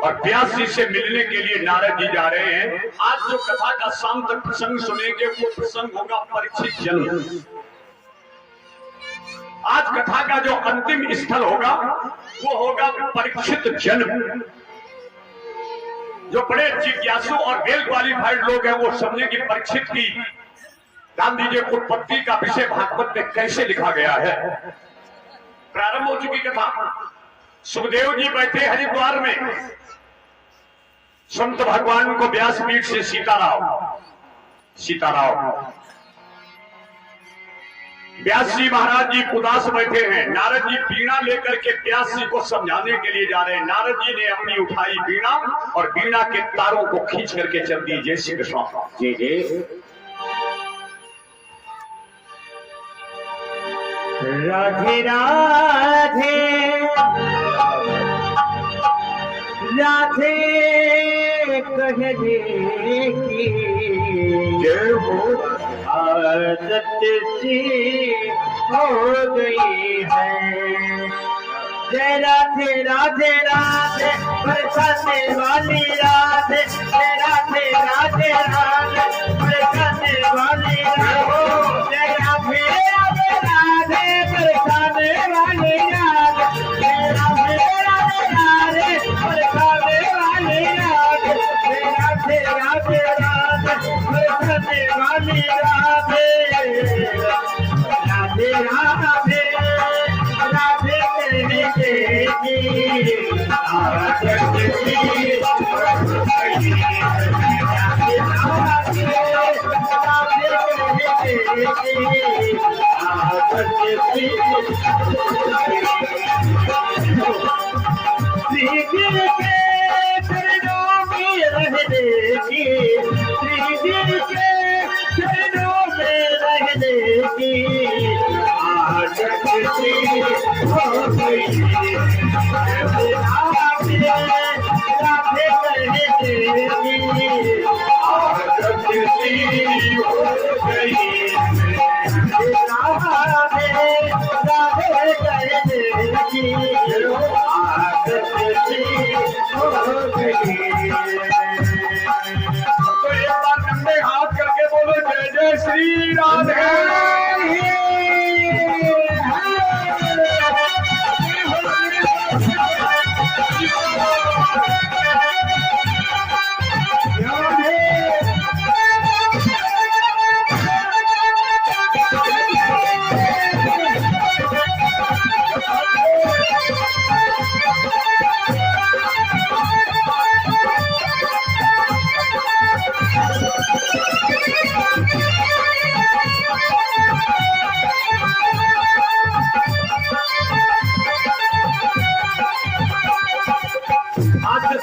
S1: और व्यास जी से मिलने के लिए नारद जी जा रहे हैं। आज जो कथा का शाम तक प्रसंग सुनेंगे वो प्रसंग होगा परीक्षित जन्म। आज कथा का जो अंतिम स्थल होगा वो होगा परीक्षित जन्म। जो बड़े जिज्ञासु और वेल क्वालिफाइड लोग हैं वो समझे कि परीक्षित की गांधी जी उत्पत्ति का विषय भागवत में कैसे लिखा गया है। प्रारंभ हो चुकी कथा। सुखदेव जी बैठे हरिद्वार में, संत भगवान को व्यासपीठ से सीताराम व्यास जी महाराज जी उदास बैठे हैं। नारद जी वीणा लेकर के व्यास जी को समझाने के लिए जा रहे हैं। नारद जी ने अपनी उठाई वीणा और वीणा के तारों को खींच करके चल दी। जय श्री कृष्ण।
S2: जी जी।
S3: राधे राधे राधे कहने की जय हो आदत सी हो गई है। जय राधे राधे राधे बरसाने वाली राधे। जय राधे राधे राधे बरसाने वाली राधे। जय राधे राधे राधे बरसाने वाली राधे। जय राधे राधे राधे बरसाने वाली राधे। जय राधे राधे राधे बरसाने वाली राधे। राधे राधे राधे
S1: तो एक बार कंधे हाथ करके बोलो जय जय श्री राधे।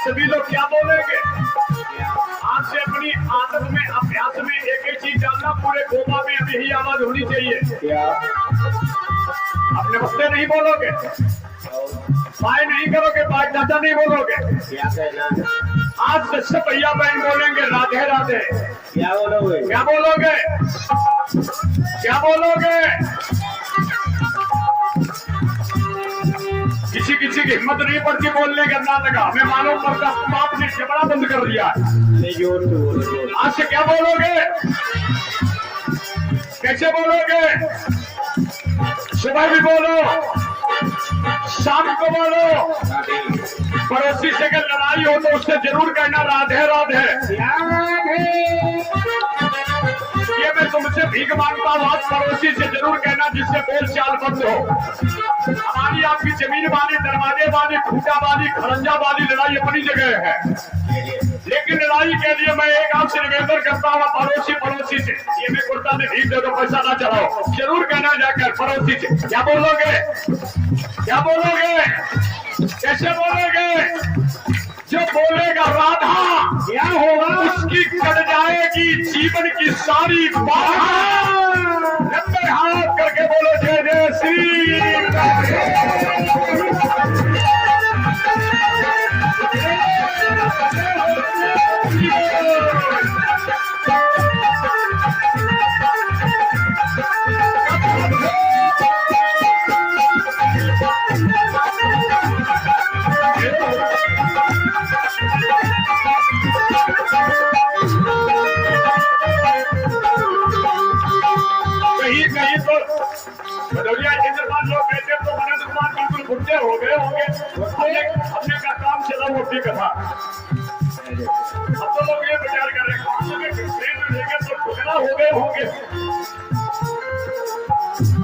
S1: सभी लोग क्या बोलेंगे? आज से अपनी आदत में अभ्यास में एक ही चीज डालना, पूरे गोवा में अभी ही आवाज होनी चाहिए।
S2: क्या
S1: आप नमस्ते नहीं बोलोगे, बाय नहीं करोगे, बाय चाचा नहीं बोलोगे।
S2: क्या कहना?
S1: आज से सब भैया बहन बोलेंगे राधे राधे।
S2: क्या बोलोगे?
S1: क्या बोलोगे? क्या बोलोगे? किसी किसी की हिम्मत नहीं पड़ती बोलने का, ना लगा हमें मालूम पड़ता, आपने जबड़ा बंद कर दिया।
S2: जोर से बोलो।
S1: आज से क्या बोलोगे? कैसे बोलोगे? सुबह भी बोलो, शाम को बोलो। पड़ोसी से अगर लड़ाई हो तो उससे जरूर कहना राधे राधे। ये मैं तुमसे भीख मांगता हूँ, आज पड़ोसी से जरूर कहना जिससे बोल चाल बंद हो। हमारी आपकी जमीन वाली, दरवाजे वाली, खूंटा वाली, खरंजा वाली लड़ाई अपनी जगह है, लेकिन लड़ाई के लिए मैं एक आपसे निवेदन करता हूँ पड़ोसी से, ये मैं कुर्ता में भीख दे दो, पैसा ना चढ़ाओ, जरूर कहना जाकर पड़ोसी से। क्या बोलोगे? क्या बोलोगे? कैसे बोलोगे? जो बोलेगा राधा क्या होगा? उसकी कट जाएगी जीवन की सारी बात। लंबे हाथ करके बोलो जय जय श्री राधे। बुढ़े हो गए होंगे। हमने का काम चला वो भी कथा। अब तो लोग ये विचार कर रहे हैं ट्रेन में लेंगे तो टुकड़ा हो गए होंगे।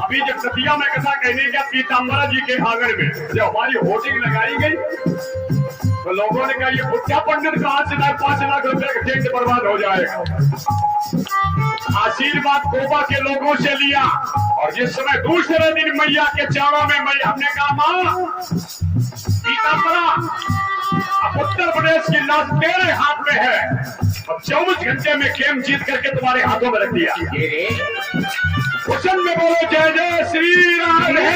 S1: अभी जब सतिया में कथा कहने का पीताम्बरा जी के आंगन में जब हमारी होर्डिंग लगाई गई तो लोगों ने कहा ये बुढ़ा पंडित का 5 लाख रुपए का टेंट बर्बाद हो जाएगा। आशीर्वाद कोबा के लोगों से लिया और जिस समय दूसरे दिन मैया के चरणों में मैया हमने कहा मां पीताम्बरा अब उत्तर प्रदेश की लाश तेरे हाथ में है। अब 24 घंटे में खेम जीत करके तुम्हारे हाथों में रख दिया। कुशन में बोलो जय जय श्री राधे।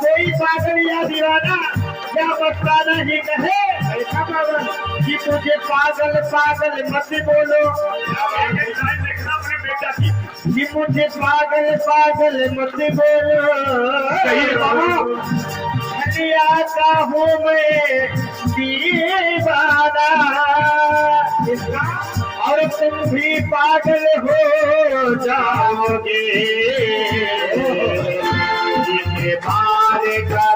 S3: कोई पागल या दीवाना या मस्ताना ही कहे ऐसा पागल कि मुझे पागल पागल मत बोलो।
S1: देखना अपने बेटा की
S3: कि मुझे पागल पागल मत बोलो।
S1: सही है बाबू।
S3: आता हूँ मैं दीवाना और तुम भी पागल हो जाओगे। ये बार का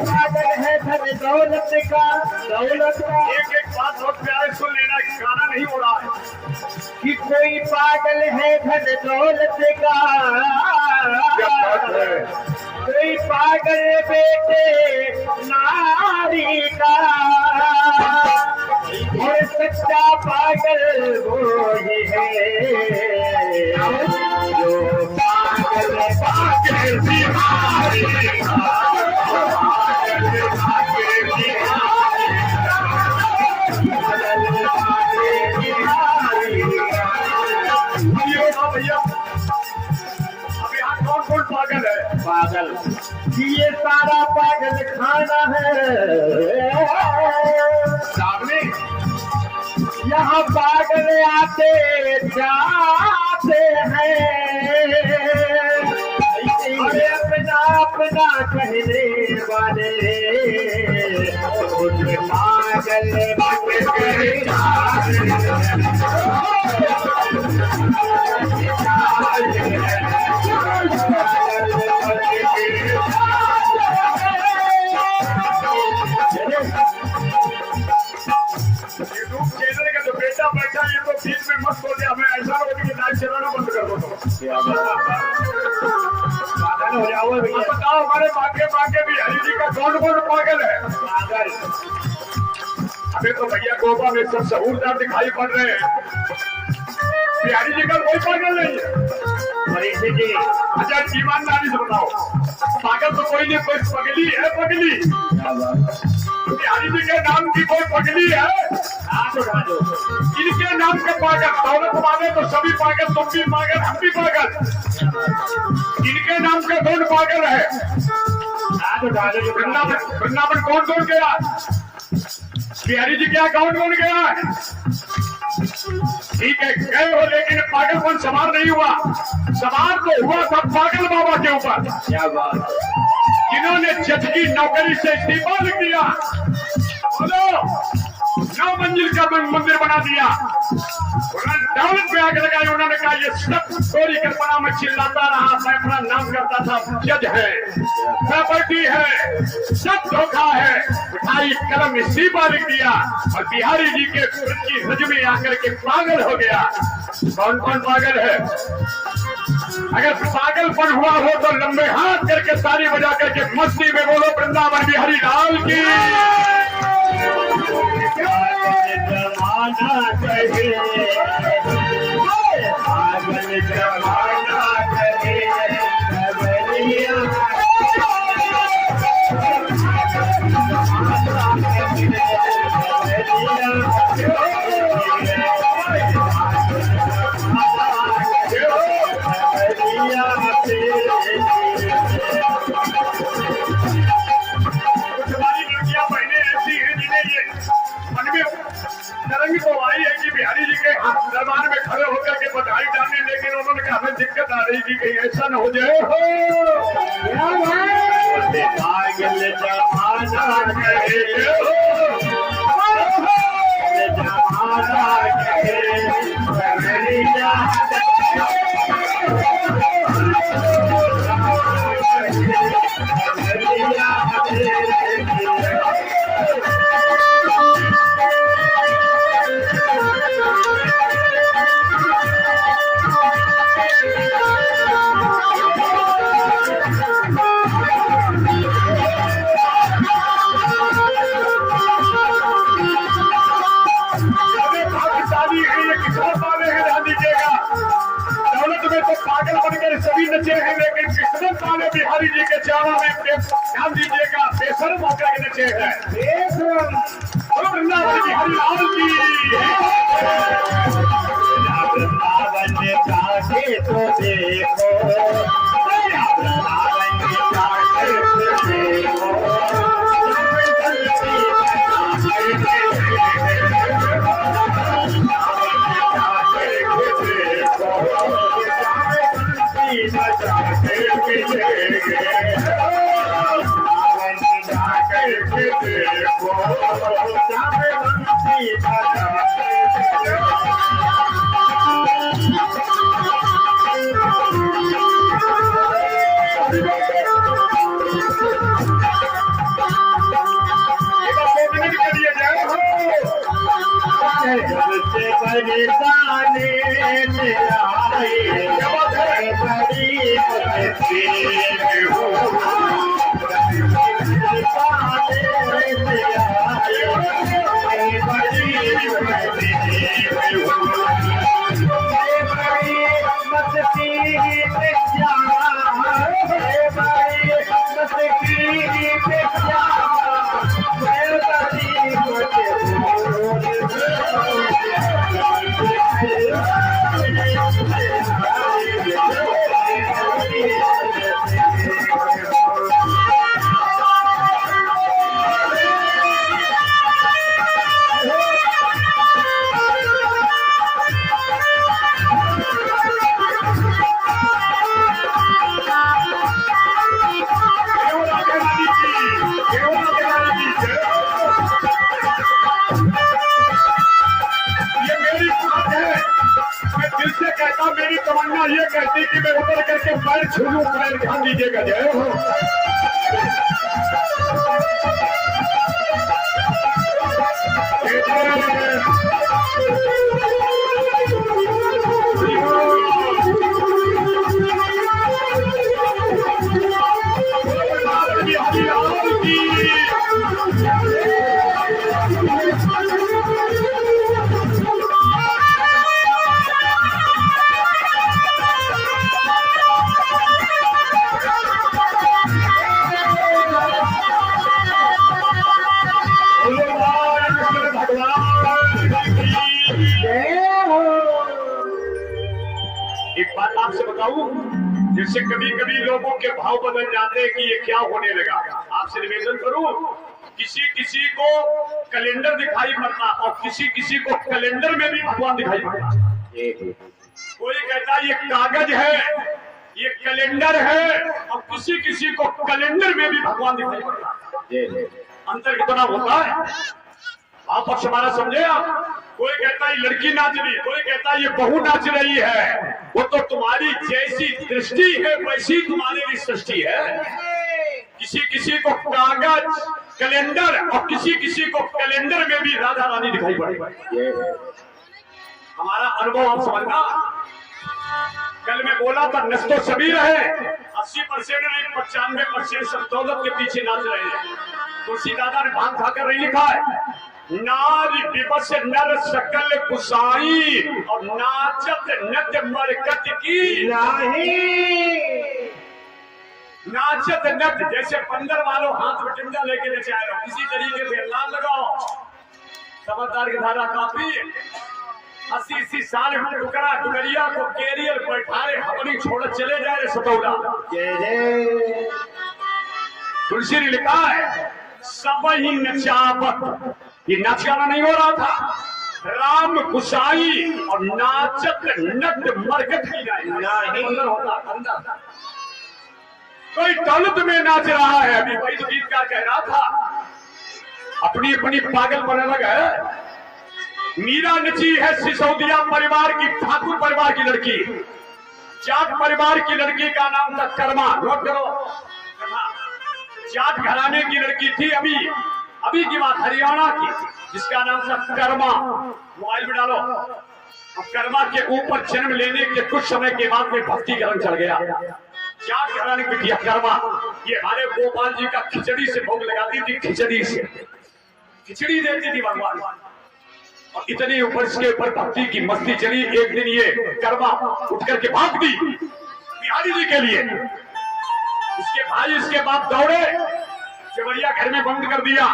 S3: पागल है धन दौलत का
S1: एक बात बहुत प्यारे सुन लेना गाना नहीं हो रहा है
S3: कि कोई पागल है धन दौलत का। कोई पागल बेटे नारी का और सच्चा पागल वो ही है जो पागल पागल बिहारी
S1: भैया अब यहाँ कौन पागल है?
S3: पागल ये सारा पागल खाना है।
S1: सामने
S3: यहाँ पागल आते जाते हैं। अरे अपना अपना कहने वाले उन पागल
S1: यूट्यूब चैनल का जो बेटा बैठा ये तो बीच में मत हो गया। हमें ऐसा हो कि लाइव चलाना बंद कर दो।
S3: पागल हो जाओ
S1: अब
S3: भैया।
S1: बताओ हमारे बाके भी हरि जी का कौन पागल है?
S3: पागल
S1: हमें तो भैया गोपा में सब सहूरदार दिखाई पड़ रहे हैं। बिहारी जी का कोई पागल नहीं है।
S3: मरीजी जी
S1: अच्छा ईमानदारी से बताओ पागल तो कोई नहीं, कोई पगली है। पगली बिहारी जी के नाम की कोई पगली है?
S3: हाथ उठा दो।
S1: इनके नाम के पागल दौलत वाले तो सभी पागल, तुम भी पागल, हम भी पागल। इनके नाम का कौन पागल है?
S3: हाथ उठा दो।
S1: वृंदावन कौन कौन गया? बिहारी जी क्या कौन गया है? ठीक है गए हो, लेकिन पागलपन सवार नहीं हुआ। सवार तो हुआ था पागल बाबा के ऊपर,
S3: क्या बात।
S1: जिन्होंने जज की नौकरी से इस्तीफा लिख दिया। बोलो 9 मंजिल का मंदिर बना दिया। उन्होंने दौलत पे आग लगाई। उन्होंने कहा ये सब चोरी कल्पना में चिल्लाता रहा। मैं अपना नाम करता था जज है, प्रॉपर्टी है, सब धोखा है। उठाई कलम इस्तीफा लिख दिया और बिहारी जी के की रज में आकर के पागल हो गया। कौन कौन पागल है? अगर पागलपन हुआ हो तो लंबे हाथ करके ताली बजा करके मस्ती में बोलो वृंदावन बिहारी लाल की।
S3: जमाना कहे पागल जमाना कहे खबरिया
S1: तरंग तो आई है कि बिहारी जी के दरबार में खड़े होकर के बधाई डालने, लेकिन उन्होंने कहा हमें दिक्कत आ रही कि कहीं ऐसा न हो जाए हो
S3: पागल जमाना कहे जमाना कहे खबरिया
S1: पागल बनकर सभी नचे हैं, लेकिन किस्मत वाले बिहारी जी के चावा में ध्यान दीजिएगा, बेशर्म होकर के नचे हैं। वृंदावन बिहारी लाल की
S3: वृंदावन काटे तो देखो वृंदावन काटे तो देखो बरसाने आए बड़ी
S1: मेरी तमन्ना ये कहती कि मैं उतर करके पैर छू लूं, पैर ध्यान दीजिएगा। जय हो। एक बात आपसे बताऊं, जैसे कभी कभी लोगों के भाव बदल जाते हैं कि ये क्या होने लगा। आपसे निवेदन करूं, किसी किसी को कैलेंडर दिखाई पड़ता और किसी किसी को कैलेंडर में भी भगवान दिखाई पड़ता। कोई कहता ये कागज है, ये कैलेंडर है, और किसी किसी को कैलेंडर में भी भगवान दिखाई पड़ता। अंतर कितना होता है, आप पक्ष हमारा समझे आप। कोई कहता है लड़की नाच रही, कोई कहता है ये बहू नाच रही है। वो तो तुम्हारी जैसी दृष्टि है वैसी तुम्हारी भी सृष्टि है। किसी किसी को कागज कैलेंडर और किसी किसी को कैलेंडर में भी राधा रानी दिखाई पड़ेगी। हमारा अनुभव आप समझना। कल मैं बोला था नस तो सभी रहे, 80% नहीं 95% सब दौलत के पीछे नाच रहे हैं। तुलसी दादा ने भांग खाकर नहीं लिखा है, नारी विवश नर सकल कुसाई और नाचत नृत्य मरकत की
S3: नहीं
S1: नाचत नृत्य जैसे पंदर वालों हाथ में टिमजा लेके नचा रहे हो, इसी तरीके से लाल लगाओ। समझदार की धारा काफी 80 साल टुकड़ा टुकड़िया को कैरियर बैठारे अपनी छोड़ चले जा रहे सतौरा।
S3: जय जय
S1: तुलसी ने लिखा है सब ही नचावत, ये नाच गाना नहीं हो रहा था, राम कुसाई और नाचत नृत्य मरकत की नहीं अंदर होता अंदर कोई दौलत में नाच रहा है। अभी वही तो गीतकार कह रहा था, अपनी अपनी पागल पने लगा है। मीरा नची है सिसोदिया परिवार की, ठाकुर परिवार की लड़की, जाट परिवार की लड़की का नाम था कर्मा। नोट करो, जाट घराने की लड़की थी, अभी की बात हरियाणा की, जिसका नाम था कर्मा। मोबाइल में डालो। अब कर्मा के ऊपर जन्म लेने के कुछ समय के बाद में भक्ति का रंग चढ़ गया। जाट घराने की बिटिया कर्मा, ये हमारे गोपाल जी का खिचड़ी से भोग लगाती थी, खिचड़ी से खिचड़ी देती थी भगवान। और इतनी ऊपर इसके ऊपर भक्ति की मस्ती चली। एक दिन ये कर्मा उठ करके भाग दी बिहारी जी के लिए। इसके भाई इसके बाप दौड़े, चवड़िया घर में बंद कर दिया।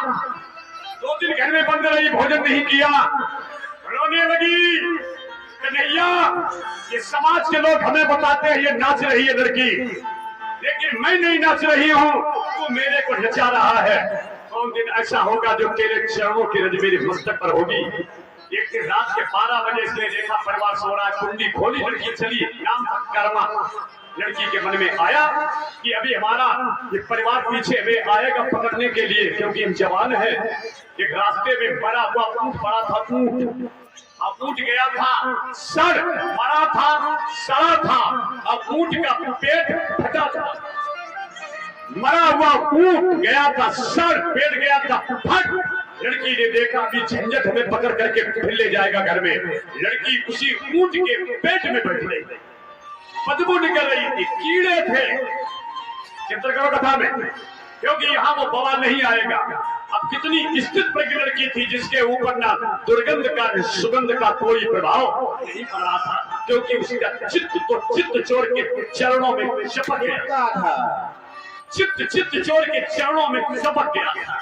S1: 2 दिन घर में बंद रही, भोजन नहीं किया, रोने लगी। कन्हैया, ये समाज के लोग हमें बताते हैं ये नाच रही है लड़की, लेकिन मैं नहीं नाच रही हूँ, तू मेरे को नचा रहा है। कौन दिन ऐसा होगा जो तेरे चरणों की रज मेरे मस्तक पर होगी। एक दिन रात के 12 बजे इसने देखा परिवार सो रहा, कुंडी खोली, लड़की चली, नाम था कर्मा। लड़की के मन में आया कि अभी हमारा ये परिवार पीछे हमें आएगा पकड़ने के लिए, क्योंकि हम जवान हैं। एक रास्ते में बड़ा हुआ ऊंट पड़ा था, ऊंट अब ऊंट गया था, सर मरा था, सड़ा था, अब ऊंट का पेट फटा था। मरा हुआ ऊंट गया था, सर पेट गया था फट। लड़की ने देखा कि झंझट हमें पकड़ करके फिर ले जाएगा घर में। लड़की उसी ऊंट के पेट में बैठ गई, बदबू निकल रही थी, कीड़े थे। चिंतन करो कथा में, क्योंकि यहाँ वो बवाल नहीं आएगा। अब कितनी स्थित प्रज्ञ लड़की थी जिसके ऊपर ना दुर्गंध का न सुगंध का कोई प्रभाव नहीं पड़ रहा था, क्योंकि उसका चित्त चोर के चरणों में चपक गया था। चित्त चोर के चरणों में चपक गया था।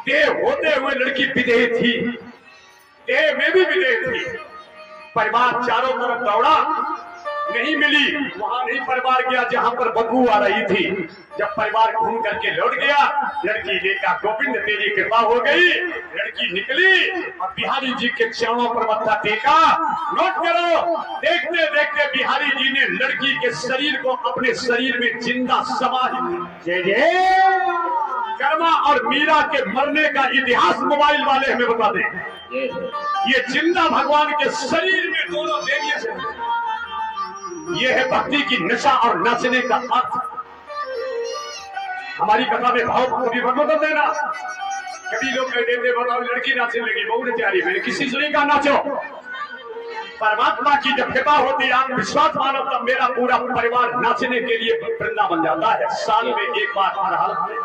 S1: देह होते हुए लड़की विदेह थी, देह में भी विदेह थी। परिवार चारों तरफ दौड़ा, नहीं मिली। वहां नहीं परिवार गया जहां पर बदबू आ रही थी। जब परिवार घूम करके लौट गया, लड़की देखा गोविंद तेरी कृपा हो गई। लड़की निकली और बिहारी जी के चरणों पर मत्था टेका। नोट करो, देखते देखते बिहारी जी ने लड़की के शरीर को अपने शरीर में जिंदा समाहित।
S3: जय जय
S1: कर्मा और मीरा के मरने का इतिहास मोबाइल वाले हमें बता दें। ये जिंदा भगवान के शरीर में दोनों देवियां से, ये है भक्ति की नशा और नाचने का अर्थ। हमारी कथा में भाव कभी भगवत देना। कभी लोग कह देते बताओ लड़की नाचने लगी, बहुत तैयारी, मैंने किसी से नहीं कहा नाचो। परमात्मा की जब कृपा होती है, आप विश्वास मानो, तब मेरा पूरा परिवार नाचने के लिए वृंदावन जाता है। साल में एक बार हर हालत में।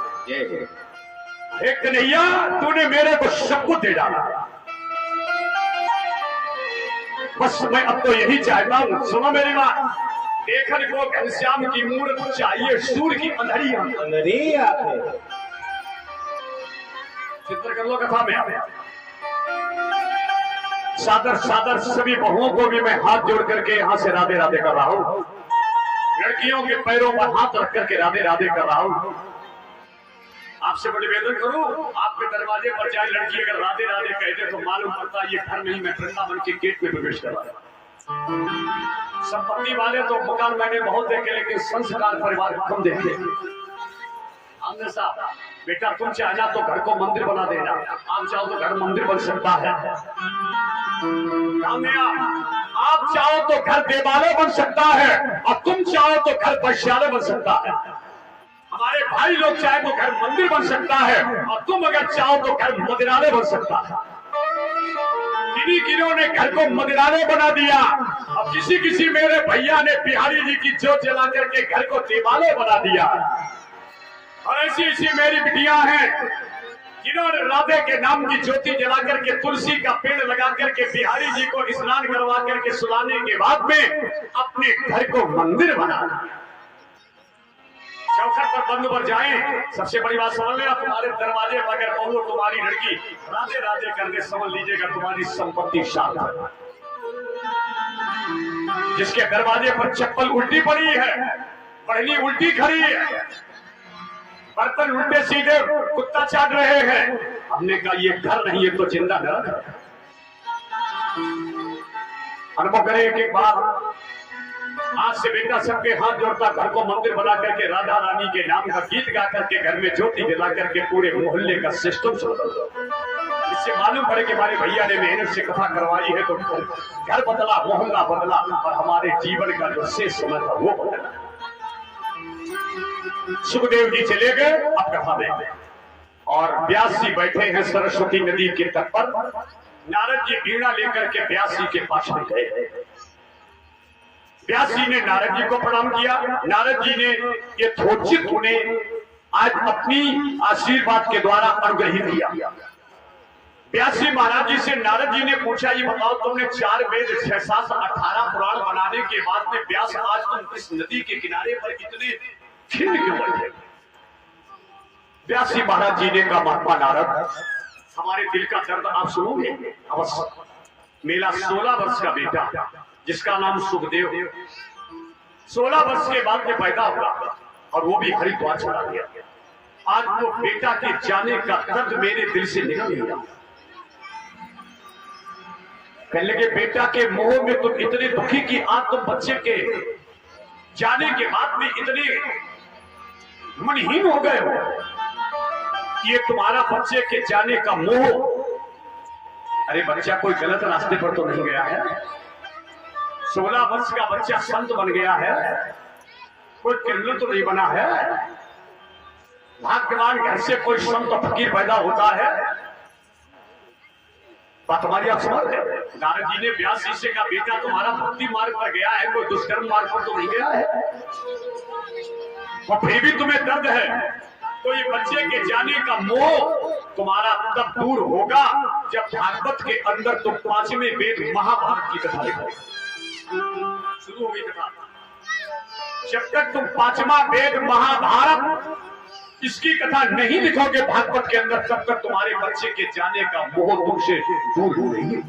S1: एक कन्हैया, तूने मेरे को सब कुछ दे डाला, बस मैं अब तो यही चाहता हूँ। सुनो मेरी बात, देखन को घनश्याम की मूर्त चाहिए, सूर्य की अंधेरिया चित्र कर लो कथा में। सादर सादर सभी बहुओं को भी मैं हाथ जोड़ करके यहाँ से राधे राधे कर रहा हूँ। लड़कियों के पैरों पर हाथ रख करके राधे राधे कर रहा हूँ। आपसे बड़ी निवेदन करूं, आपके दरवाजे पर जाए लड़की अगर राधे राधे कहते तो मालूम पड़ता ये घर में ही मैं वृंदावन के गेट में प्रवेश कर रहा। संपत्ति वाले तो मकान मैंने बहुत देखे, लेकिन संस्कार परिवार कम देखे। हमने साहब, बेटा तुम चाहना तो घर को मंदिर बना देना, आप चाहो तो घर मंदिर बन सकता है। आप चाहो तो घर देवालय बन सकता है, और तुम चाहो तो घर वैश्यालय बन सकता है। हमारे भाई लोग चाहे तो घर मंदिर बन सकता है, और तुम अगर चाहो तो घर मदिरालय बन सकता है। किन्हीं किन्हों ने घर को मदिरालय बना दिया, और किसी किसी मेरे भैया ने बिहारी जी की जोत जला करके घर को देवालय बना दिया। और ऐसी ऐसी मेरी बिटियां हैं जिन्होंने राधे के नाम की ज्योति जला करके तुलसी का पेड़ लगा करके बिहारी जी को स्नान करवा करके सुलाने के बाद में अपने घर को मंदिर बना दिया। चौखट पर बंद पर जाएं, सबसे बड़ी बात समझ लेना, तुम्हारे दरवाजे पर अगर कहो तुम्हारी लड़की राधे राधे करके समझ लीजिएगा तुम्हारी संपत्ति शानदार। जिसके दरवाजे पर चप्पल उल्टी पड़ी है, पहली उल्टी खड़ी है, बर्तन उल्टे सीधे कुत्ता चाट रहे हैं, हमने कहा ये घर नहीं है तो जिंदा नरक है। अनुभव करें एक एक बार। आज से बेटा सबके हाथ जोड़ता घर को मंदिर बना करके राधा रानी के नाम का गीत गा करके घर में ज्योति जला करके पूरे मोहल्ले का सिस्टम शुरू कर दो। इससे मालूम पड़े कि हमारे भैया ने मेहनत से कथा करवाई है तो घर बदला, मोहल्ला बदला और हमारे जीवन का जो शेष समय था वो बदला। सुखदेव जी चले गए, अब कथा देंगे। और व्यास जी बैठे हैं सरस्वती नदी के तट पर। नारद जी वीणा लेकर के व्यास जी के पास में गए। व्यास जी ने नारद जी को प्रणाम किया। नारद जी ने ये थोचित उन्हें आज अपनी आशीर्वाद के द्वारा अनुग्रहित किया। व्यास जी महाराज जी से नारद जी ने पूछा, ये बताओ तुमने 4 वेद 6 7 18 पुराण बनाने के बाद में व्यास आज तुम इस नदी के किनारे पर इतने खिन्न क्यों बैठे? व्यास जी महाराज जी ने कहा, महात्मा नारद, हमारे दिल का दर्द आप सुनोगे अवश्य। मेरा 16 वर्ष का बेटा जिसका नाम सुखदेव 16 वर्ष के बाद में पैदा हुआ और वो भी हरिद्वार चला गया। आज वो बेटा के जाने का दर्द मेरे दिल से निकल गया। कहने लगे, बेटा के मोह में तुम इतने दुखी कि आज तुम बच्चे के जाने के बाद में इतने मनहीन हो गए हो। ये तुम्हारा बच्चे के जाने का मोह। अरे बच्चा कोई गलत रास्ते पर तो नहीं गया है। 16 वर्ष का बच्चा संत बन गया है, कोई क्रिमिनल तो नहीं बना है। भाग्यवान घर से कोई संत फकीर पैदा होता है। बात हमारी आप समझ रहे? नारद जी ने व्यास जी से कहा, बेटा तुम्हारा भक्ति मार्ग पर गया है, कोई दुष्कर्म मार्ग पर तो नहीं गया है। और फिर भी तुम्हें दर्द है। तो ये बच्चे के जाने का मोह तुम्हारा तब दूर होगा जब भागवत के अंदर तुम 5वें वेद महाभारत की कथा लिखोगे। शुरू हो गई कथा। जब तक तुम 5वां वेद महाभारत इसकी कथा नहीं लिखोगे भागवत के अंदर, तब तक तुम्हारे बच्चे के जाने का मोह तुमसे दूर हो रही है।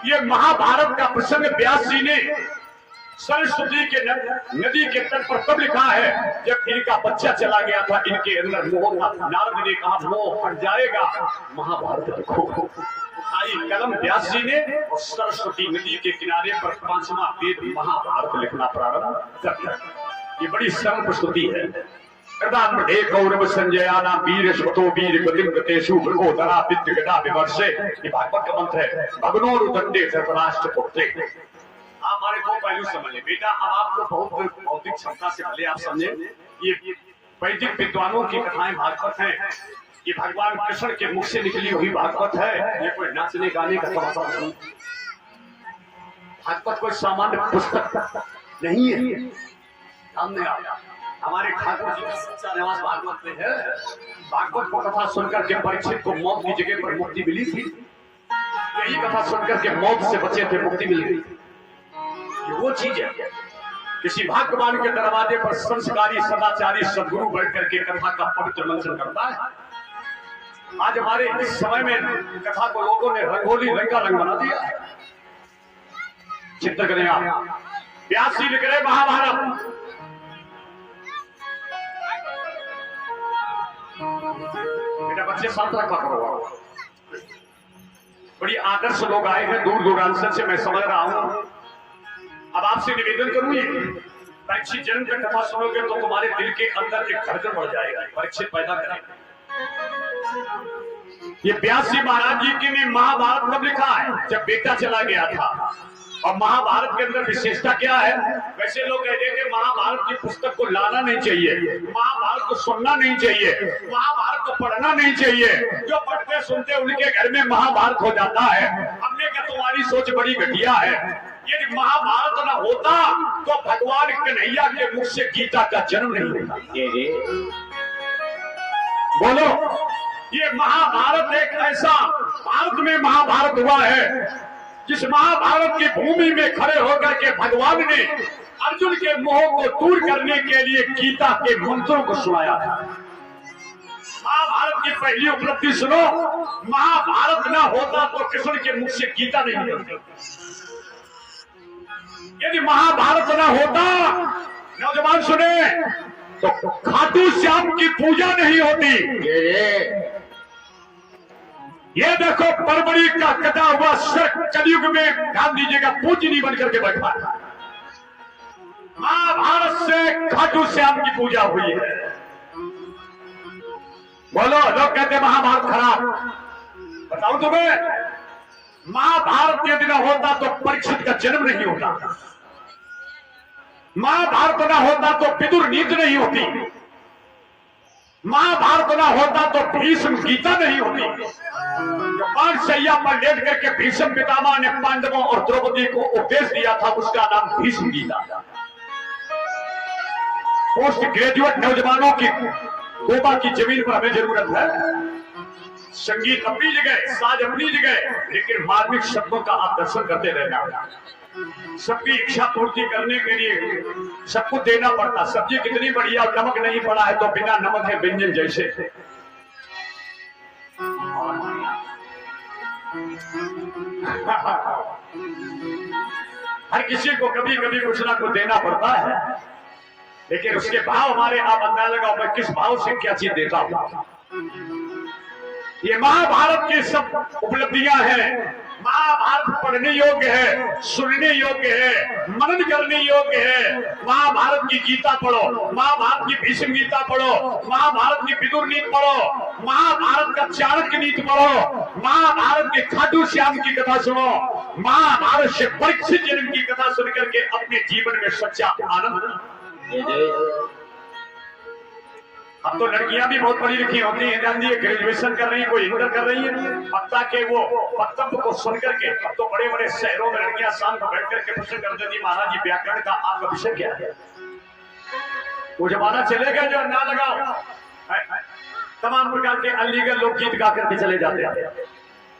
S1: ये महाभारत का प्रसंग व्यास जी ने सरस्वती के नदी के तट पर कब लिखा है? जब इनका बच्चा चला गया था, इनके अंदर मोह था। नारद ने कहा, मोह हट जाएगा, महाभारत लिखो। आई कलम व्यास जी ने और सरस्वती नदी के किनारे पर 5वां वेद महाभारत लिखना प्रारंभ कर दिया। ये बड़ी सरल प्रस्तुति है। कौरव संजयाना वीर स्वतो वीर गतिम गतेषु भृगोदरा विद्य गदा विवर्षे। ये भागवत का मंत्र है। भगनोरुदंडे धृतराष्ट्र पुत्रे। आप हमारे दो पहलू समझ ले बेटा। अब आपको बहुत बौद्धिक क्षमता से भले आप समझे, ये वैदिक विद्वानों की कथाएं भागवत हैं। ये भगवान कृष्ण के मुख से निकली हुई भागवत है। ये कोई नाचने गाने का तमाशा नहीं। भागवत कोई सामान्य पुस्तक नहीं है। सामने हमारे ठाकुर जी का सच्चा निवास भागवत में है। भागवत को कथा सुनकर के परीक्षित को मौत की जगह पर मुक्ति मिली थी। यही कथा सुनकर के मौत से बचे थे, मुक्ति मिल गई। ये वो चीज है। किसी भाग्यवान के दरवाजे पर संस्कारी सदाचारी सदगुरु बैठ करके कथा का पवित्र मंचन करता है। आज हमारे इस समय में कथा को लोगों ने रंगोली रंगा रंग बना दिया है। चिंता करें आप। व्यास जी लिख रहे महाभारत। बेटा बच्चे साथ रखा करो। बड़ी आदर्श लोग आए हैं दूर दूरांतर से, मैं समझ रहा हूं। अब आपसे निवेदन करूंगी, परीक्षित जन्म की कथा सुनोगे तो तुम्हारे दिल के अंदर एक धड़कन बढ़ जाएगा, परीक्षित पैदा करेगा। ये व्यास जी महाराज जी ने महाभारत कब लिखा है? जब बेटा चला गया था। और महाभारत के अंदर विशेषता क्या है? वैसे लोग कहते हैं कि महाभारत की पुस्तक को लाना नहीं चाहिए, महाभारत को सुनना नहीं चाहिए, महाभारत को पढ़ना नहीं चाहिए। जो पढ़ते सुनते उनके घर में महाभारत हो जाता है। हमने कहा तुम्हारी सोच बड़ी घटिया है। यदि महाभारत न होता तो भगवान कन्हैया के मुख से गीता का जन्म नहीं होता। बोलो, ये महाभारत एक ऐसा, भारत में महाभारत हुआ है जिस महाभारत की भूमि में खड़े होकर के भगवान ने अर्जुन के मोह को दूर करने के लिए गीता के मंत्रों को सुनाया था। महाभारत की पहली उपलब्धि सुनो, महाभारत ना होता तो कृष्ण के मुख से गीता नहीं निकलती। यदि महाभारत ना होता, नौजवान सुने, तो खाटू श्याम की पूजा नहीं होती। ये देखो परवड़ी का कटा हुआ सर कलयुग में गांधी जी का पूजनी बनकर के बैठा है। महाभारत से खाटू श्याम की पूजा हुई है। बोलो, लोग कहते हैं महाभारत खराब, बताऊं तुम्हें, महाभारत यदि न होता तो परीक्षित का जन्म नहीं होता, महाभारत न होता तो विदुर नीति नहीं होती, महाभारत न होता तो भीष्म गीता नहीं होती। जो पांच सैया पर लेट करके भीष्म पितामह ने पांडवों और द्रौपदी को उपदेश दिया था, उसका नाम भीष्म गीता। पोस्ट ग्रेजुएट नौजवानों की गोबा की जमीन पर हमें जरूरत है। संगीत अपनी जगह, साज अपनी जगह, लेकिन मार्मिक शब्दों का आप दर्शन करते रहना। सबकी इच्छा पूर्ति करने के लिए सबको देना पड़ता। सब्जी कितनी बढ़िया और नमक नहीं पड़ा है तो बिना नमक है व्यंजन जैसे। हर किसी को कभी कभी कुछ ना कुछ देना पड़ता है, लेकिन उसके भाव हमारे आप अंदाजा लगाओ मैं किस भाव से क्या चीज देता हूं। ये महाभारत की सब उपलब्धियां हैं। महाभारत पढ़ने योग्य है, सुनने योग्य है, मनन करने योग्य है। महाभारत की गीता पढ़ो, महाभारत की भीष्म गीता पढ़ो, महाभारत की विदुर नीति पढ़ो, महाभारत का चाणक्य नीति पढ़ो, महाभारत के खाटू श्याम की कथा सुनो, महाभारत से परीक्षित जन्म की कथा सुन करके अपने जीवन में सच्चा आनंद। अब तो लड़कियां भी बहुत पढ़ी लिखी होती हैं, जानती है, ग्रेजुएशन कर रही है, कोई इंटर कर रही है। वक्ता के वो वक्तव्य को सुन करके अब तो बड़े बड़े शहरों में लड़कियां शाम को बैठ करके प्रश्न कर देती, महाराज जी व्याकरण का आपका विषय क्या है। वो जमाना चलेगा जो ना लगाओ, तमाम प्रकार के अनलीगल लोग गीत गा करके चले जाते हैं।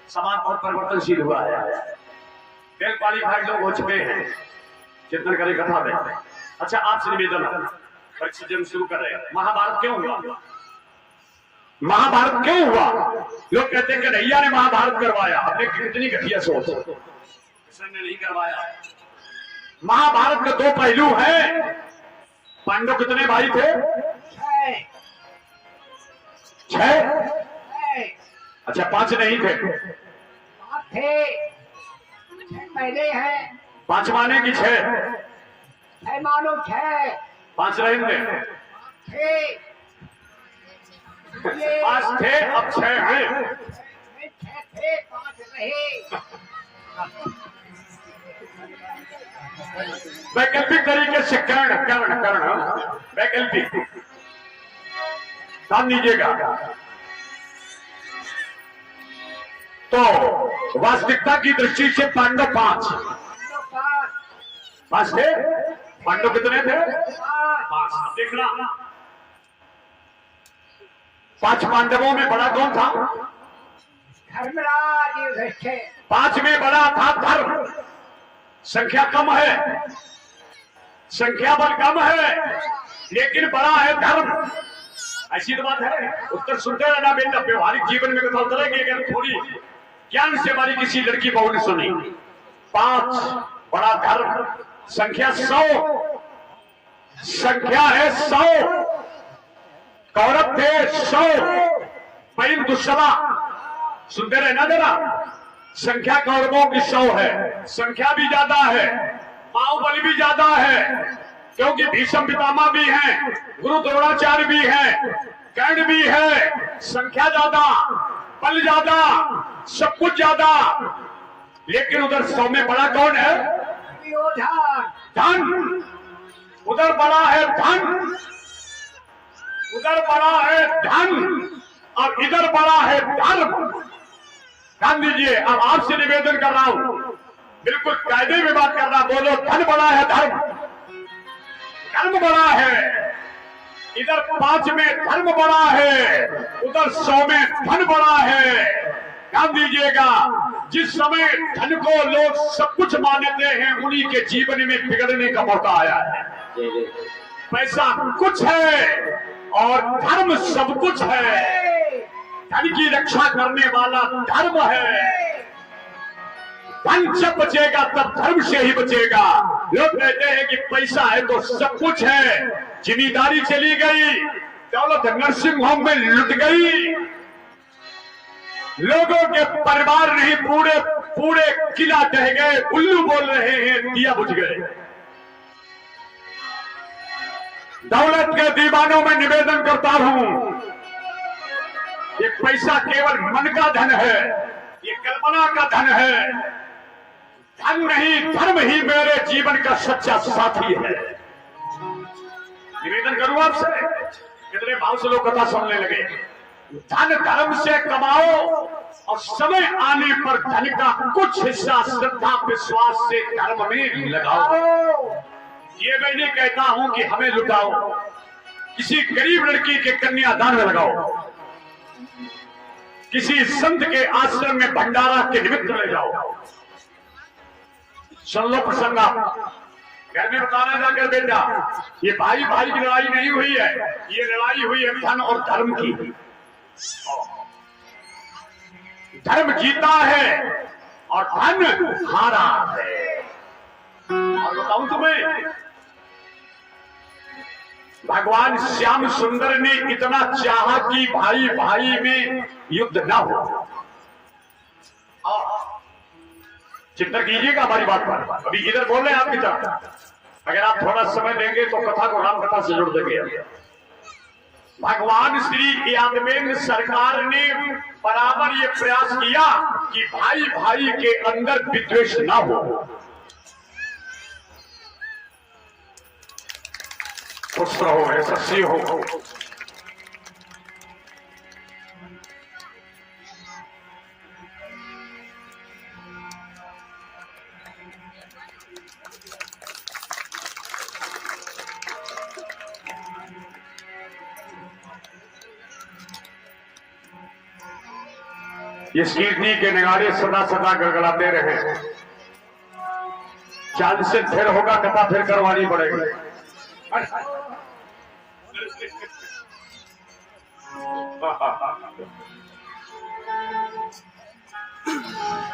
S1: समाज बहुत परिवर्तनशील हुआ है, वेल क्वालिफाइड लोग हो चुके हैं, चिंतन करें कथा में। अच्छा, आपसे निवेदन, परीक्षा शुरू कर रहे हैं। महाभारत क्यों हुआ? महाभारत क्यों हुआ? लोग कहते हैं कि कन्हैया ने महाभारत करवाया। आपने कितनी घटिया सोच, कृष्ण ने नहीं करवाया। महाभारत के दो पहलू हैं। पांडव कितने भाई थे? 6। अच्छा, 5 नहीं थे?
S3: 5 थे, 6 पहले हैं।
S1: 5 माने की 6?
S3: 6 मानो 6,
S1: 5 रहेंगे। 5 थे, अब 6 हैं।
S3: 6 थे, 5 रहे।
S1: वैकल्पिक तरीके से कर्ण वैकल्पिक ध्यान दीजिएगा। तो वास्तविकता की दृष्टि से पांडव 5 थे। पांडव कितने थे? 5। देखना, 5 पांडवों में बड़ा कौन था?
S3: धर्मराज युधिष्ठिर।
S1: 5 में बड़ा था धर्म। संख्या कम है, संख्या बल कम है, लेकिन बड़ा है धर्म। ऐसी तो बात है। उत्तर सुनते रहना बेटा, व्यवहारिक जीवन में कथा उतरेगी अगर थोड़ी ज्ञान से हमारी किसी लड़की बहू ने सुनी। 5 बड़ा धर्म, संख्या 100, संख्या है 100। कौरव थे 100, पैन दुष्सला। सुनते रहना जरा, संख्या कौरवों की 100 है, संख्या भी ज्यादा है, बाहुबल भी ज्यादा है, क्योंकि भीष्म पितामह भी हैं, गुरु द्रोणाचार्य भी हैं, कर्ण भी है। संख्या ज्यादा, बल ज्यादा, सब कुछ ज्यादा, लेकिन उधर 100 में बड़ा कौन है? धन। उधर बड़ा है धन, उधर बड़ा है धन, और इधर बड़ा है धर्म। ध्यान दीजिए, अब आपसे निवेदन कर रहा हूं, बिल्कुल कायदे में बात कर रहा। बोलो, धन बड़ा है धर्म बड़ा है। इधर 5 में धर्म बड़ा है, उधर 100 में धन बड़ा है। ध्यान दीजिएगा, जिस समय धन को लोग सब कुछ मानते हैं, उन्हीं के जीवन में बिगड़ने का मौका आया है। पैसा कुछ है और धर्म सब कुछ है। धन की रक्षा करने वाला धर्म है। धन जब बचेगा तब धर्म से ही बचेगा। लोग कहते हैं कि पैसा है तो सब कुछ है, जिम्मेदारी चली गई, दौलत नर्सिंग होम में लुट गई, लोगों के परिवार नहीं, पूरे पूरे किला ढह गए, उल्लू बोल रहे हैं, दिया बुझ गए। दौलत के दीवानों में निवेदन करता हूं, ये पैसा केवल मन का धन है, ये कल्पना का धन है। धन नहीं, धर्म ही मेरे जीवन का सच्चा साथी है। निवेदन करूं आपसे, कितने भाव से लोग कथा सुनने लगे। धन धर्म से कमाओ और समय आने पर धन का कुछ हिस्सा श्रद्धा विश्वास से धर्म में लगाओ। ये मैं नहीं कहता हूं कि हमें लुटाओ, किसी गरीब लड़की के कन्यादान में लगाओ, किसी संत के आश्रम में भंडारा के निमित्त ले जाओ। सुन लो प्रसंग, घर में बताना जाकर बेटा, ये भाई भाई की लड़ाई नहीं हुई है, ये लड़ाई हुई है धन और धर्म की। धर्म जीता है और धन हारा है। और बताऊं तुम्हें, भगवान श्याम सुंदर ने इतना चाहा कि भाई भाई में युद्ध न हो। चिंता कीजिएगा हमारी बात पर, अभी इधर बोल रहे हैं आपकी तरफ। अगर आप थोड़ा समय देंगे तो कथा को राम कथा से जोड़ देंगे। भगवान श्री यादवेंद्र सरकार ने बराबर ये प्रयास किया कि भाई भाई के अंदर विद्वेष ना हो। खुश रहो, यशस्वी हो। इस कीर्तनी के नगाड़े सदा सदा गड़गड़ाते रहे। चांद से फिर होगा कथा, फिर करवानी पड़ेगी।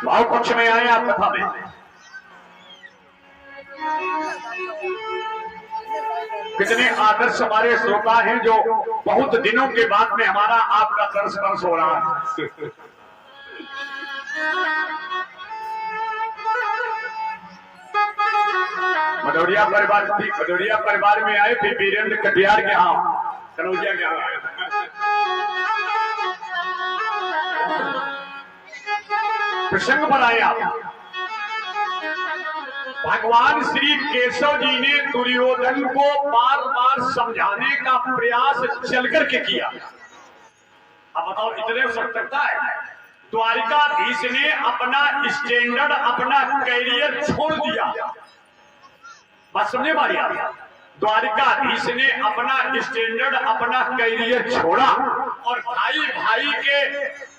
S1: भाव पक्ष में आए आप कथा में। कितने आदर्श हमारे श्रोता हैं जो बहुत दिनों के बाद में हमारा आपका दर्श हो रहा है। मडोरिया परिवार में आए थे वीरेंद्र कटियार के यहाँ, कनौजिया के यहाँ प्रसंग पर आए आप। भगवान श्री केशव जी ने दुर्योधन को बार बार समझाने का प्रयास चल करके किया। अब बताओ, इतने हो सकता है? द्वारिकाधीश ने अपना स्टैंडर्ड, अपना कैरियर छोड़ दिया। बात समझे मारी आप? द्वारिकाधीश ने अपना स्टैंडर्ड, अपना कैरियर छोड़ा और भाई भाई के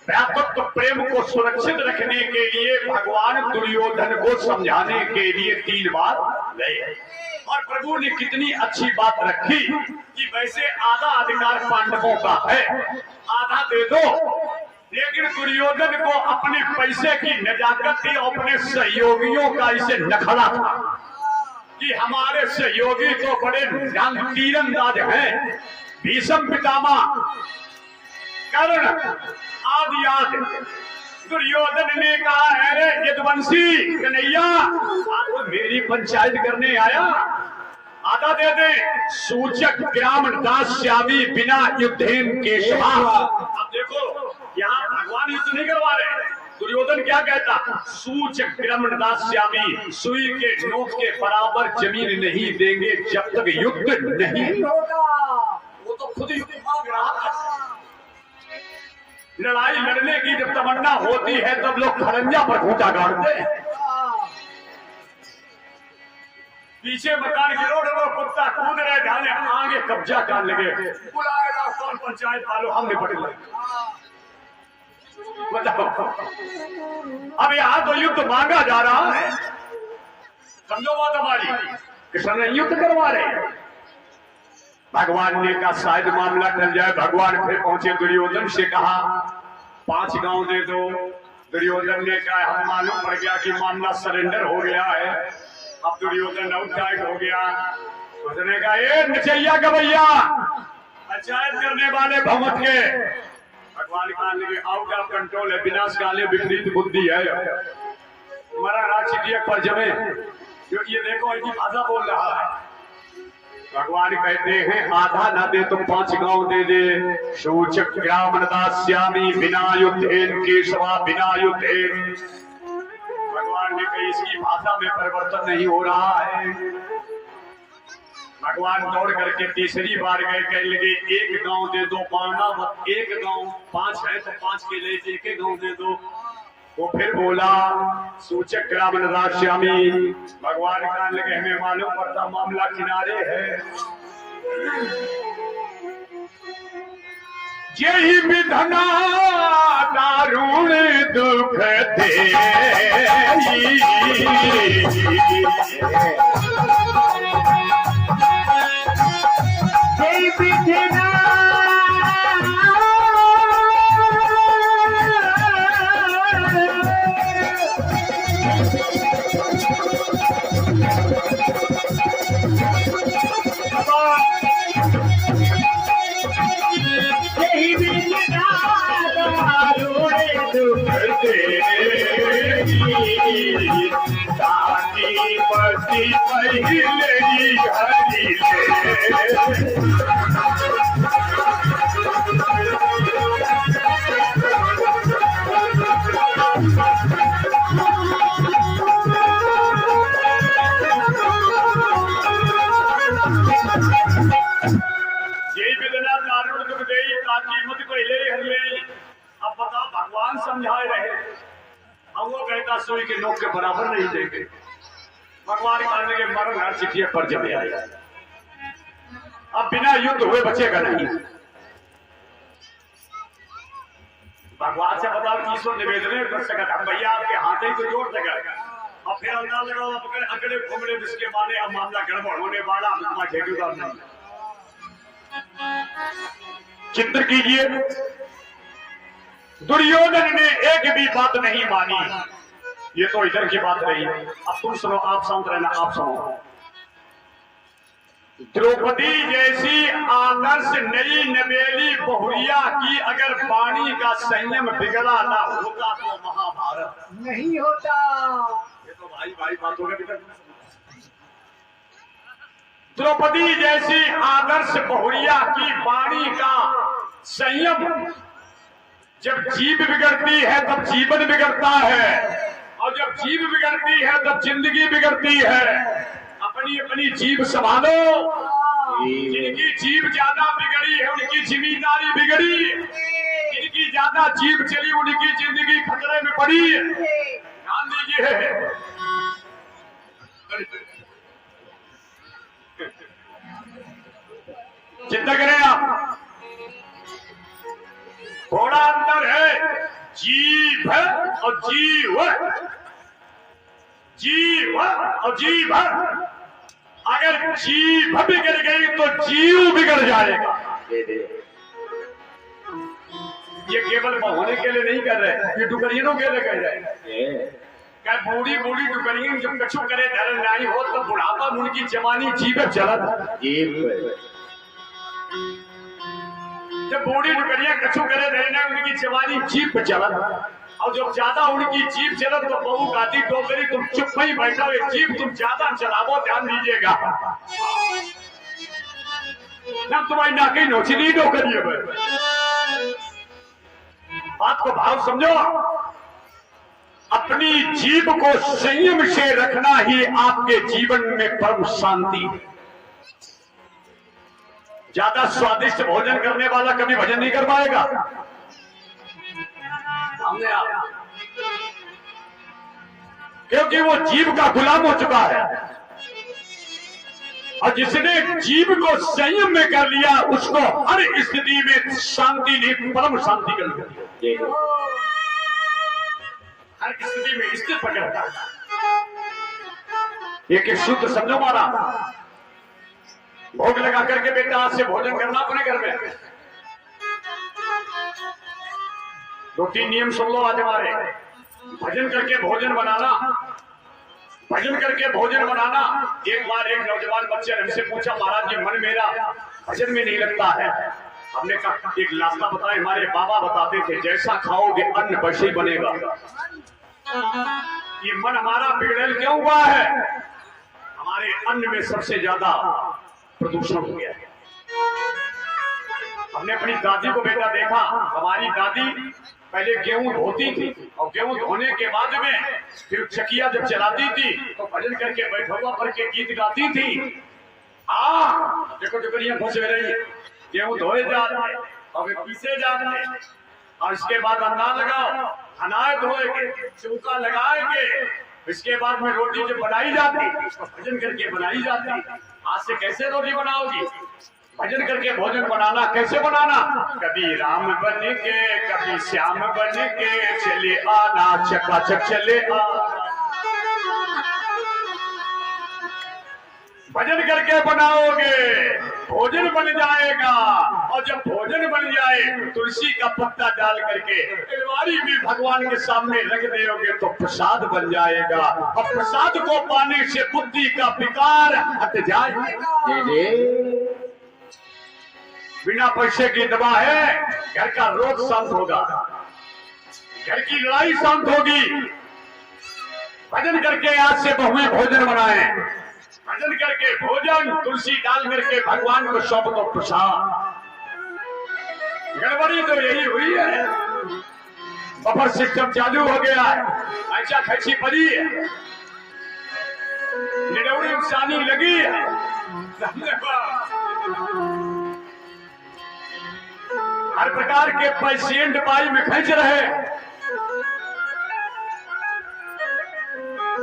S1: भ्रातृत्व प्रेम को सुरक्षित रखने के लिए भगवान दुर्योधन को समझाने के लिए 3 बार गए। और प्रभु ने कितनी अच्छी बात रखी कि वैसे आधा अधिकार पांडवों का है, आधा दे दो। लेकिन दुर्योधन को अपने पैसे की नजाकत थी, अपने सहयोगियों का इसे नखरा था कि हमारे सहयोगी तो बड़े तीरंदाज हैं। भीष्म पितामह, कर्ण आदि आदि। दुर्योधन ने कहा, अरे यदुवंशी कन्हैया, आप मेरी पंचायत करने आया, आधा दे दे। सूचक ग्राम दास्यामी बिना युद्धेन केशवा। अब देखो, यहाँ भगवान युद्ध नहीं करवा रहे। दुर्योधन क्या कहता? सूचक ग्राम दास्यामी, सुई के नोक के बराबर जमीन नहीं देंगे जब तक युद्ध नहीं होगा। वो तो खुद युद्ध मांग रहा था। लड़ाई लड़ने की जब तमन्ना होती है तब लोग खरंजा पर खूंटा गाड़ते हैं। पीछे मकान की रोड वो कुत्ता कूद रहे ढाले आगे कब्जा कर लगे बुलाएगा कौन पंचायत वालों हम निपट गए। बताओ अब यहाँ तो युद्ध मांगा जा रहा है, समझो बात हमारी, कृष्ण ने युद्ध करवा रहे हैं। भगवान ने कहा शायद मामला टल जाए। भगवान फिर पहुंचे दुर्योधन से कहा 5 गांव दे दो। दुर्योधन ने कहा हम मालूम पड़ गया कि मामला सरेंडर हो गया है। अब दुर्योधन आउटसाइड हो गया। उसने कहा ए नचैया गवैया पंचायत करने वाले भगवत के। भगवान कहने लगे आउट ऑफ कंट्रोल है, विनाश काले विपरीत बुद्धि है, मरा राजनीति पर जमे जो ये देखो इनकी भाषा बोल रहा है। भगवान कहते हैं आधा ना दे तो 5 गांव दे दे। सूचक ग्राम दास्यामी बिना युद्धेन केशवा बिना युद्धेन। भगवान ने कहा इसकी भाषा में परिवर्तन नहीं हो रहा है। भगवान दौड़ करके तीसरी बार गए, कहने लगे 1 गांव दे दो, पाना मत 1 गांव, 5 है तो 5 के ले 1 गांव दे दो। वो फिर बोला सूचक ग्राम राश्यामी। भगवान कहने लगे हमें मालूम पड़ता मामला किनारे है। यही विधना दारुण दुख दे समझाए रहे। अब वो कहता सुई के नोक के बराबर नहीं देंगे। भगवान कहने के मरण हर चिट्ठी पर जमे आया। अब बिना युद्ध हुए बचेगा नहीं। भगवान से बताओ कि ईश्वर निवेदन कर सका हम भैया आपके हाथ ही को जोड़ सका। अब फिर अंदाज लगाओ अगले घूमने जिसके माने अब मामला गड़बड़ होने वाला ठेकेदार नहीं। चिंतन कीजिए दुर्योधन ने एक भी बात नहीं मानी। ये तो इधर की बात रही। अब तुम सुनो, आप शांत रहना, आप सुनो। द्रौपदी जैसी आदर्श नई नवेली बहुरिया की अगर वाणी का संयम बिगड़ा ना होता तो महाभारत
S3: नहीं होता।
S1: ये तो भाई भाई बात हो गई। द्रौपदी जैसी आदर्श बहुरिया की वाणी का संयम, जब जीभ बिगड़ती है तब जीवन बिगड़ता है, और जब जीभ बिगड़ती है तब जिंदगी बिगड़ती है। अपनी अपनी जीभ संभालो। जिनकी जीभ ज्यादा बिगड़ी है उनकी जिम्मेदारी बिगड़ी, जिनकी ज्यादा जीभ चली उनकी जिंदगी खतरे में पड़ी। ध्यान दीजिए। चिंता करें आप, थोड़ा अंतर है जीभ और जीव। जीव और जीभ, अगर जीभ बिगड़ गई तो जीव बिगड़ जाएगा। ये केवल होने के लिए नहीं कर रहे, ये टुकड़ियों के लिए कह रहे। क्या बूढ़ी बूढ़ी टुकड़ियों जब कछु करे धर्म नहीं हो तो बुढ़ापा उनकी जवानी जीभ चलत। जब बूढ़ी टुकड़ियां कछु करे रहना उनकी जवानी जीभ पे चलत, और जब ज्यादा उनकी जीभ चलत तो बहू गाती डोगरी तुम चुप ही बैठा हुए, जीभ तुम ज्यादा चलावो। ध्यान दीजिएगा ना, तुम्हारी नाकी नोचली डोगरी है। बात को भाव समझो। अपनी जीभ को संयम से रखना ही आपके जीवन में परम शांति है। ज्यादा स्वादिष्ट भोजन करने वाला कभी भजन नहीं कर पाएगा। हमने आप, क्योंकि वो जीभ का गुलाम हो चुका है। और जिसने जीव को संयम में कर लिया उसको हर स्थिति में शांति नहीं परम शांति कर लिया।
S2: जय हो।
S1: हर स्थिति में स्थिर पकड़ रहता है। एक शुद्ध समझो मारा, भोग लगा करके बेटा आज से भोजन करना अपने घर में। 2-3 नियम सुन लो आज हमारे। भजन करके भोजन बनाना, भजन करके भोजन बनाना। एक बार एक नौजवान बच्चे ने हमसे पूछा, महाराज जी मन मेरा भजन में नहीं लगता है। हमने कहा एक रास्ता बताए, हमारे बाबा बताते थे, जैसा खाओगे अन्न वैसे ही बनेगा। ये मन हमारा बिगड़ल क्यों हुआ है? हमारे अन्न में सबसे ज्यादा प्रदूषण हो गया है। हमने अपनी दादी को बेटा देखा, हमारी दादी पहले गेहूं धोती थी और गेहूं धोने के बाद में फिर चकिया जब चलाती थी तो भजन करके बैठवा करके गीत गाती थी। देखो टुकड़ियां खुश हो रही है, गेहूं धोए जा रहे और पीसे जा रहे, और इसके बाद अन्ना लगाओ, अनाज धोएंगे, चौका लगाएंगे, इसके बाद में रोटी जब बनाई जाती उसको भजन करके बनाई जाती। आज से कैसे रोटी बनाओगी? भजन करके भोजन बनाना। कैसे बनाना? कभी राम बन के कभी श्याम बन के चले आना, चकाचक चले आना। भजन करके बनाओगे भोजन बन जाएगा, और जब भोजन बन जाए तुलसी का पत्ता डाल करके अलमारी में भगवान के सामने रख दोगे तो प्रसाद बन जाएगा, और प्रसाद को पाने से बुद्धि का विकार हट जाएगा। बिना पैसे की दवा है, घर का रोग शांत होगा, घर की लड़ाई शांत होगी। भजन करके आज से बहुएं भोजन बनाए, भजन करके भोजन तुलसी डाल करके भगवान को सौंप दो प्रसाद। गड़बड़ी तो यही हुई है, बफर सिस्टम चालू हो गया है, ऐसा खर्ची पड़ी है, निरौड़ी इंसानी लगी है। हर प्रकार के पेशेंट बाई में खींच रहे,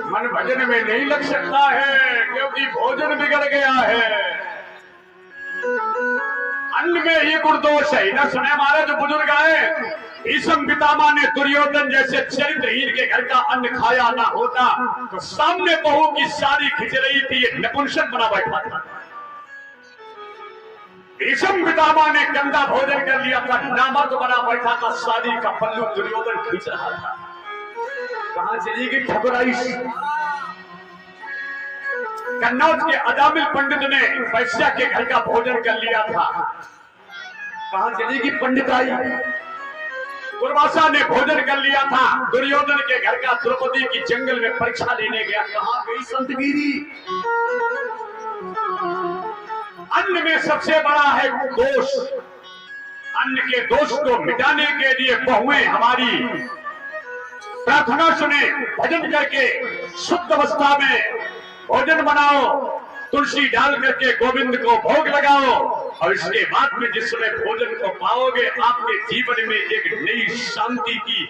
S1: मन भजन में नहीं लग सकता है क्योंकि भोजन बिगड़ गया है। अन्न में ही गुणदोष है। इधर सुने हमारे जो बुजुर्ग आए, भीष्म पितामह ने दुर्योधन जैसे चरित्रहीन के घर का अन्न खाया ना होता तो सामने बहू की साड़ी खिंच रही थी, नपुंसक बना बैठा था। भीष्म पितामह ने गंदा भोजन कर लिया था, नामर्द बना बैठा था, शादी का पल्लू दुर्योधन खींच रहा था। कहां चली गई ठकुराई? कन्नौज के अजामिल पंडित ने वैश्या के घर का भोजन कर लिया था, कहां चली गई पंडिताई? दुर्वासा ने भोजन कर लिया था, दुर्योधन के घर का द्रौपदी की जंगल में परीक्षा लेने गया, कहां गई संतगिरी? अन्न में सबसे बड़ा है दोष। अन्न के दोष को मिटाने के लिए बहुएं हमारी प्रार्थना सुने, भजन करके शुद्ध अवस्था में भोजन बनाओ, तुलसी डाल करके गोविंद को भोग लगाओ, और इसके बाद में जिस समय भोजन को पाओगे आपके जीवन में एक नई शांति की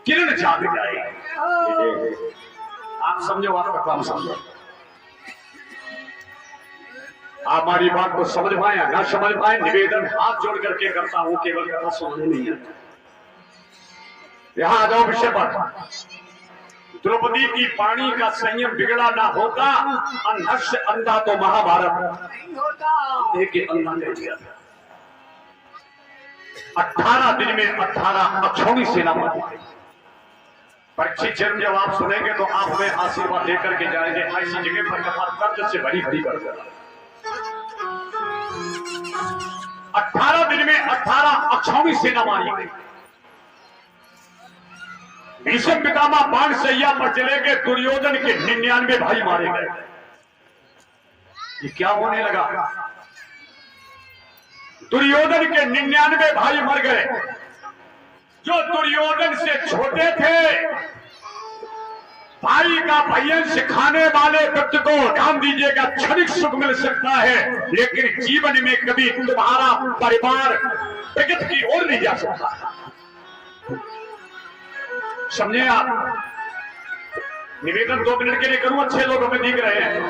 S1: किरण जाग जाएगी। आप समझो, आपका काम समझो। आप हमारी बात को समझ पाए या ना समझ पाए, निवेदन हाथ जोड़ करके करता हूं, केवल कथा सुनने नहीं आता। यहां आ जाओ विषय पर। द्रौपदी की पानी का संयम बिगड़ा ना होता, अंधर्ष अंधा तो महाभारत एक अंधा ले लिया था। 18 दिन में 18 अक्षौणी सेना मारी गई। परीक्षित जन्म जब आप सुनेंगे तो आप में आशीर्वाद लेकर के जाएंगे। ऐसी जगह पर कथा दर्द से भरी भरी कर देगा। 18 दिन में 18 अक्षौणी सेना मारी गई। भीष्म पितामह बाण सैया पर चले गए, दुर्योधन के 99 भाई मारे गए। ये क्या होने लगा? दुर्योधन के 99 भाई मर गए। जो दुर्योधन से छोटे थे, भाई का भयन सिखाने वाले व्यक्ति को ध्यान दीजिएगा, क्षणिक सुख मिल सकता है लेकिन जीवन में कभी तुम्हारा परिवार प्रगति की ओर नहीं जा सकता। समझे आप? निवेदन 2 मिनट के लिए करूं, अच्छे लोग हमें दिख रहे हैं।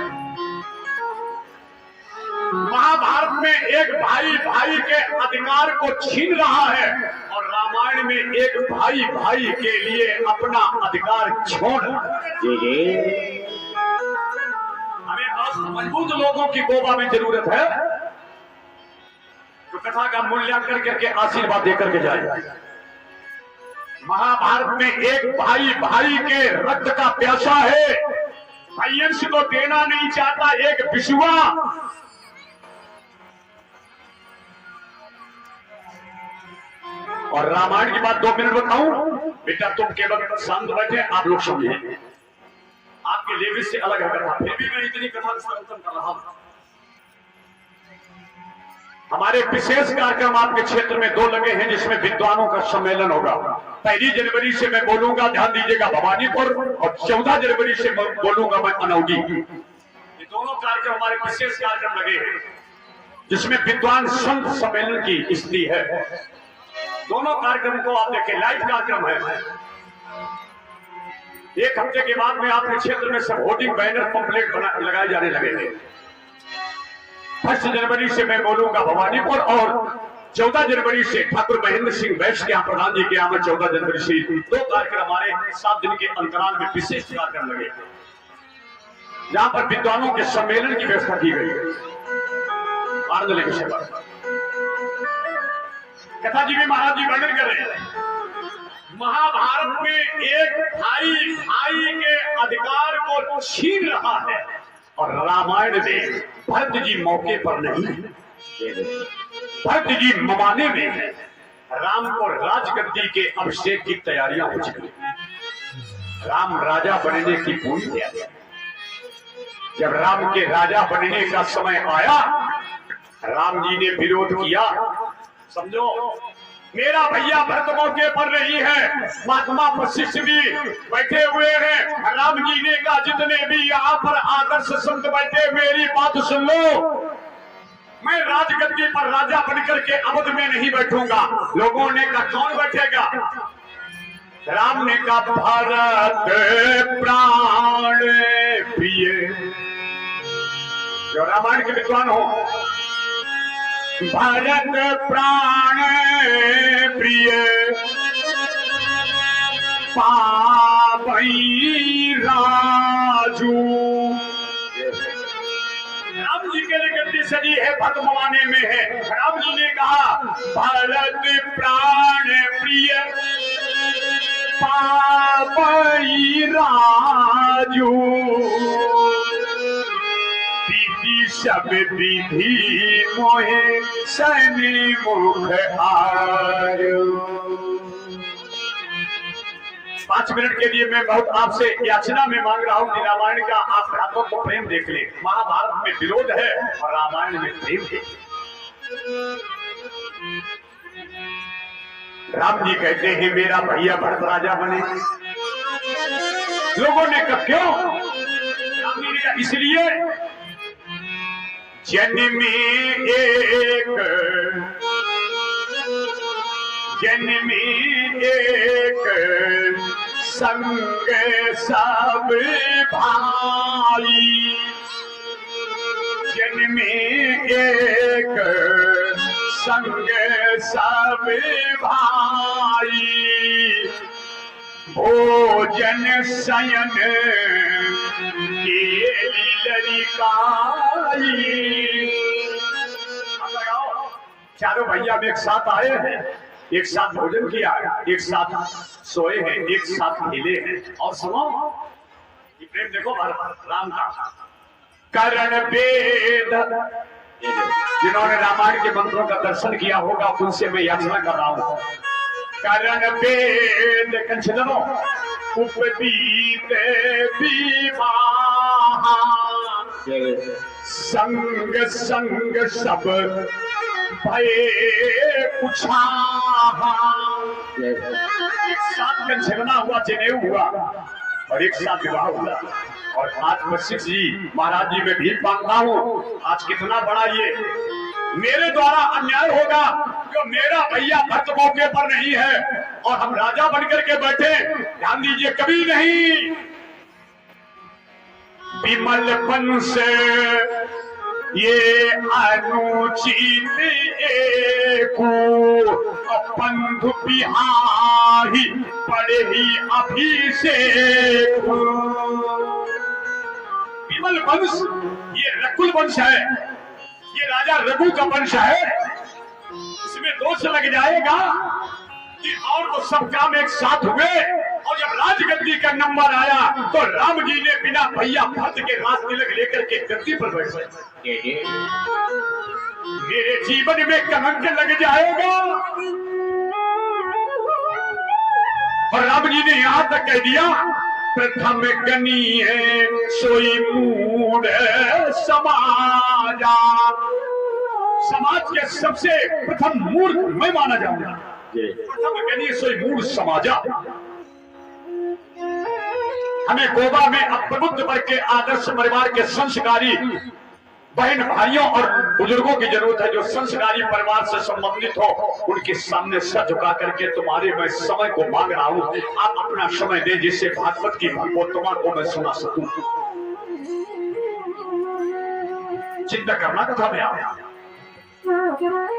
S1: महाभारत में एक भाई भाई के अधिकार को छीन रहा है और रामायण में एक भाई भाई के लिए अपना अधिकार छोड़ रहा है।
S2: जी जी।
S1: हमें बहुत मजबूत लोगों की गोबा में जरूरत है जो कथा का मूल्यांकन करके आशीर्वाद देकर के जाए। महाभारत में एक भाई भाई के रक्त का प्यासा है, भाइयंश को देना नहीं चाहता एक विश्वा। और रामायण की बात 2 मिनट बताऊं बेटा, तुम केवल शांत बैठे, आप लोग समझे। आपके लेवल से अलग है कथा, फिर भी मैं इतनी कथा संतन कर रहा हूं। हमारे विशेष कार्यक्रम आपके क्षेत्र में 2 लगे हैं जिसमें विद्वानों का सम्मेलन होगा। 1 जनवरी से मैं बोलूंगा, ध्यान दीजिएगा, भवानीपुर, और 14 जनवरी से मैं बोलूंगा मैं अनौगी। ये दोनों कार्यक्रम हमारे विशेष कार्यक्रम लगे हैं जिसमें विद्वान संत सम्मेलन की स्थिति है। दोनों कार्यक्रम को आप देखें, लाइव कार्यक्रम है। 1 हफ्ते के बाद में आपके क्षेत्र में सब होर्डिंग बैनर पंपलेट लगाए जाने लगे हैं। 1 जनवरी से मैं बोलूंगा भवानीपुर और 14 जनवरी से ठाकुर महेंद्र सिंह वैश्य के यहाँ प्रधान जी के यहाँ में 14 जनवरी से 2 कार्यक्रम हमारे 7 दिन के अंतराल में विशेष कार्यक्रम लगे जहां पर विद्वानों के सम्मेलन की व्यवस्था की गई है। आनंद लेकर सेवा कथा जी भी महाराज जी वर्णन कर रहे हैं। महाभारत में एक भाई भाई के अधिकार को छीन रहा है और रामायण में भरत जी मौके पर नहीं, भरत जी ममाने में है। राम को राजगद्दी के अभिषेक की तैयारियां हो चुकी, राम राजा बनने की पूरी तैयारी। जब राम के राजा बनने का समय आया, राम जी ने विरोध किया। समझो, मेरा भैया भरत मौके पर नहीं है, महात्मा वशिष्ठ भी बैठे हुए हैं। राम जी ने कहा जितने भी यहाँ पर आदर्श संत बैठे, मेरी बात सुन लो, मैं राजगद्दी पर राजा बनकर के अवध में नहीं बैठूंगा। लोगों ने कहा कौन बैठेगा? राम ने कहा भारत प्राण प्रिय। जो रामायण के विद्वान हो, भारत प्राण प्रिय पावई राजू। राम जी के लिए गद्दी सजी है, भक्त मवाने में है। राम जी ने कहा भारत प्राण प्रिय पावई राजू, सब विधि मोहे सनी मुख आयो। 5 मिनट के लिए मैं बहुत आपसे याचना में मांग रहा हूं कि रामायण का आप हाथों को प्रेम देख ले। महाभारत में विरोध है और रामायण में प्रेम है। राम जी कहते हैं मेरा भैया भरत राजा बने। लोगों ने कहा क्यों? राम जी ने कहा इसलिए जन्मे एक संग सब भाई, जन्मे एक संग सब भाई, भोजन शयन के लड़काई। चारों भैया में एक साथ आए हैं, एक साथ भोजन किया, एक साथ सोए हैं, एक साथ खेले हैं। और सुनो ये प्रेम देखो राम का। करण वेद, जिन्होंने रामायण के मंत्रों का दर्शन किया होगा उनसे मैं याचना कर रहा हूं। करण वेद कंचनो उपदीत विवाह, संग संग सब भये कुछा। एक साथ कंचना हुआ, जनेऊ हुआ और एक साथ विवाह हुआ। और आज वशिष्ठ जी महाराज जी में भीख मांगता हूँ, आज कितना बड़ा ये मेरे द्वारा अन्याय होगा जो मेरा भैया भक्त मौके पर नहीं है और हम राजा बनकर के बैठे। ध्यान दीजिए, कभी नहीं। विमल पंस ये अनुचित एको बंधु बिहारी पड़े ही अभिषेक। विमल वंश ये रकुल वंश है, ये राजा रघु का वंश है। इसमें दोष लग जाएगा कि और तो सब काम एक साथ हुए, और जब राजगद्दी का नंबर आया तो राम जी ने बिना भैया भरत के राज तिलक लेकर के गद्दी पर बैठ गए। मेरे जीवन में कलंक लग जाएगा। और राम जी ने यहां तक कह दिया, प्रथम गनी है सोई मूढ़ समाजा। समाज के सबसे प्रथम मूर्ख मैं माना जाऊंगा। प्रथम गनी सोई मूढ़ समाजा। हमें गोवा में अब प्रबुद्ध वर्ग के आदर्श परिवार के संस्कारी बहन भाइयों और बुजुर्गों की जरूरत है, जो संस्कारी परिवार से संबंधित हो। उनके सामने सर झुका करके तुम्हारे मैं समय को मांग रहा हूं, आप अपना समय दें जिससे भागवत की भगवतमा को मैं सुना सकूं। चिंता करना कथा में आया।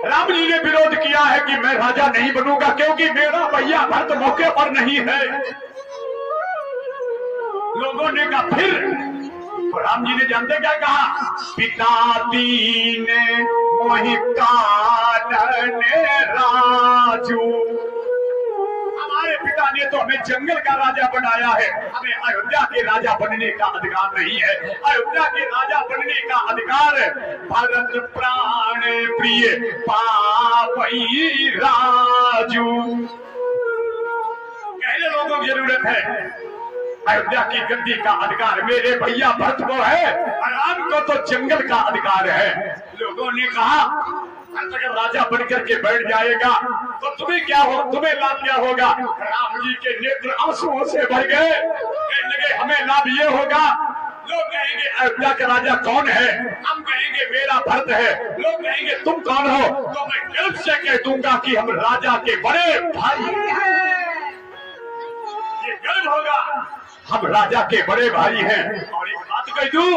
S1: राम जी ने विरोध किया है कि मैं राजा नहीं बनूंगा क्योंकि मेरा भैया भरत मौके पर नहीं है। लोगों ने कहा फिर, तो राम जी ने जानते क्या कहा, पिता दीन मोहि कानन राजू। हमारे पिता ने तो हमें जंगल का राजा बनाया है, हमें अयोध्या के राजा बनने का अधिकार नहीं है। अयोध्या के राजा बनने का अधिकार भरत प्राण प्रिय पावई राजू। पहले लोगों की जरूरत है, अयोध्या की गद्दी का अधिकार मेरे भैया भरत को है, राम को तो जंगल का अधिकार है। लोगों ने कहा अगर राजा बनकर के बैठ जाएगा तो तुम्हें क्या हो, तुम्हें लाभ क्या होगा। राम जी के नेत्र आंसुओं से भर गए। कहने लगे हमें लाभ ये होगा, लोग कहेंगे अयोध्या का राजा कौन है, हम कहेंगे मेरा भरत है। लोग कहेंगे तुम कौन हो, तो मैं गर्व से कह दूंगा कि हम राजा के बड़े भाई हैं। ये गर्व होगा, हम राजा के बड़े भाई हैं। और एक बात कह दूं,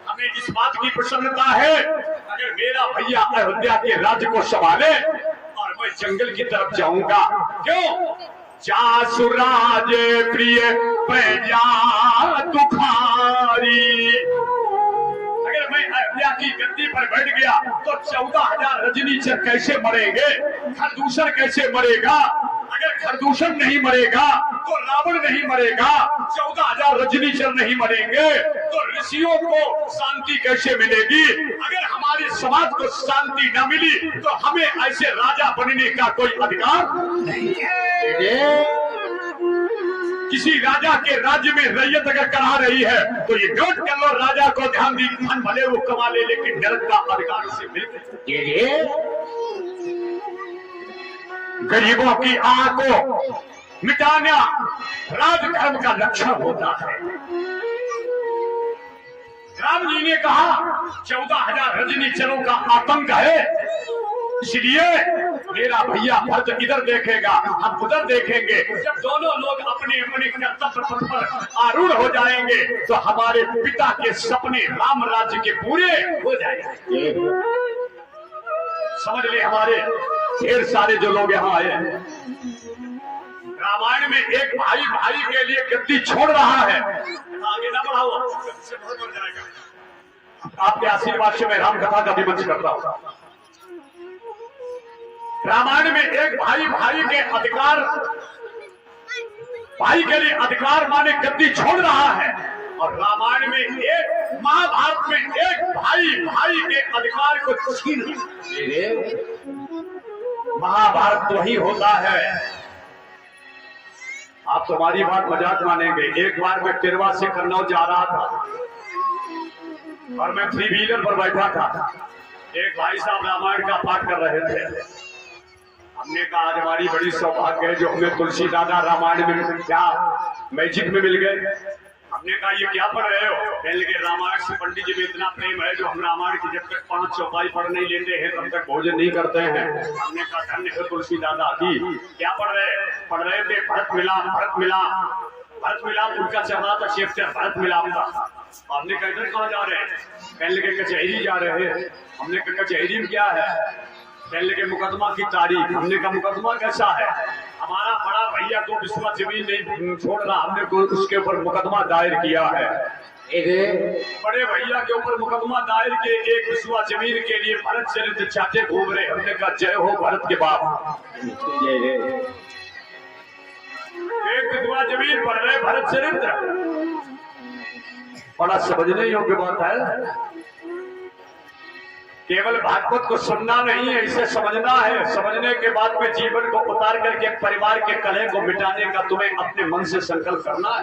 S1: हमें इस बात की प्रसन्नता है अगर मेरा भैया अयोध्या के राज्य को संभाले और मैं जंगल की तरफ जाऊंगा। क्यों? जासुराज प्रिय प्रजा दुखारी। अगर मैं अयोध्या की गद्दी पर बैठ गया तो 14,000 रजनीचर कैसे मरेंगे, खरदूषण कैसे मरेगा। अगर खरदूषण नहीं मरेगा तो रावण नहीं मरेगा, 14,000 रजनीचर नहीं मरेंगे तो ऋषियों को शांति कैसे मिलेगी। अगर हमारे समाज को शांति न मिली तो हमें ऐसे राजा बनने का कोई अधिकार नहीं है। किसी राजा के राज्य में रैयत अगर करा रही है तो ये नोट कर लो, राजा को ध्यान दी, धन भले वो कमा ले लेकिन नरक का अधिकार से मिलते। गरीबों की आह को मिटाना राजधर्म का लक्षण होता है। राम जी ने कहा 14,000 रजनीचरों का आतंक है, इसलिए मेरा भैया भरत इधर देखेगा, हम उधर देखेंगे। जब दोनों लोग अपने अपने कर्तव्य पथ पर आरूढ़ हो जाएंगे तो हमारे पिता के सपने राम राज्य के पूरे हो जाएंगे। समझ ले, हमारे ढेर सारे जो लोग यहाँ आए हैं, रामायण में एक भाई भाई के लिए गद्दी छोड़ रहा है। आगे ना बढ़ाओ, आपके आशीर्वाद से मैं राम कथा का भी मंच करता हूँ। रामायण में एक भाई भाई के अधिकार, भाई के लिए अधिकार माने गद्दी छोड़ रहा है, और रामायण में एक, महाभारत में एक भाई भाई के अधिकार को छीन। महाभारत तो ही होता है। आप तुम्हारी बात मजाक मानेंगे। एक बार मैं तिरवा से कन्नौज जा रहा था और मैं 3 व्हीलर पर बैठा था। एक भाई साहब रामायण का पाठ कर रहे थे। हमने कहा आज हमारी बड़ी सौभाग्य है जो हमें तुलसी दादा रामायण में क्या मैजिक में मिल गए। हमने कहा ये क्या पढ़ रहे हो? कहने लगे रामायण से पंडित जी में इतना प्रेम है जो हम रामायण की जब तक 5 चौपाई पढ़ नहीं लेते हैं तब तक भोजन नहीं करते हैं। हमने कहा धन्य है तुलसी दादा की। क्या पढ़ रहे थे भरत मिलाप, भरत मिलाप, भरत मिलाप। उनका चल रहा था चैप्टर भरत मिलाप का। हमने कहा इधर कहाँ जा रहे हैं? कहने लगे कचहरी जा रहे हैं। हमने कहा कचहरी में क्या है? कहने लगे मुकदमा की तारीख। हमने कहा मुकदमा कैसा है? हमारा बड़ा भैया तो बिस्वा जमीन नहीं छोड़ रहा, हमने उसके ऊपर मुकदमा दायर किया है। बड़े भैया के ऊपर मुकदमा दायर के एक बिस्वा जमीन के लिए भरत चरित्र चाहते घूम रहे। हमने कहा जय हो भरत के बाप। एक बिस्वा जमीन पढ़ रहे भरत चरित्र, बड़ा समझने योग्य बात है। केवल भागवत को सुनना नहीं है, इसे समझना है। समझने के बाद में जीवन को उतार करके परिवार के कलह को मिटाने का तुम्हें अपने मन से संकल्प करना है।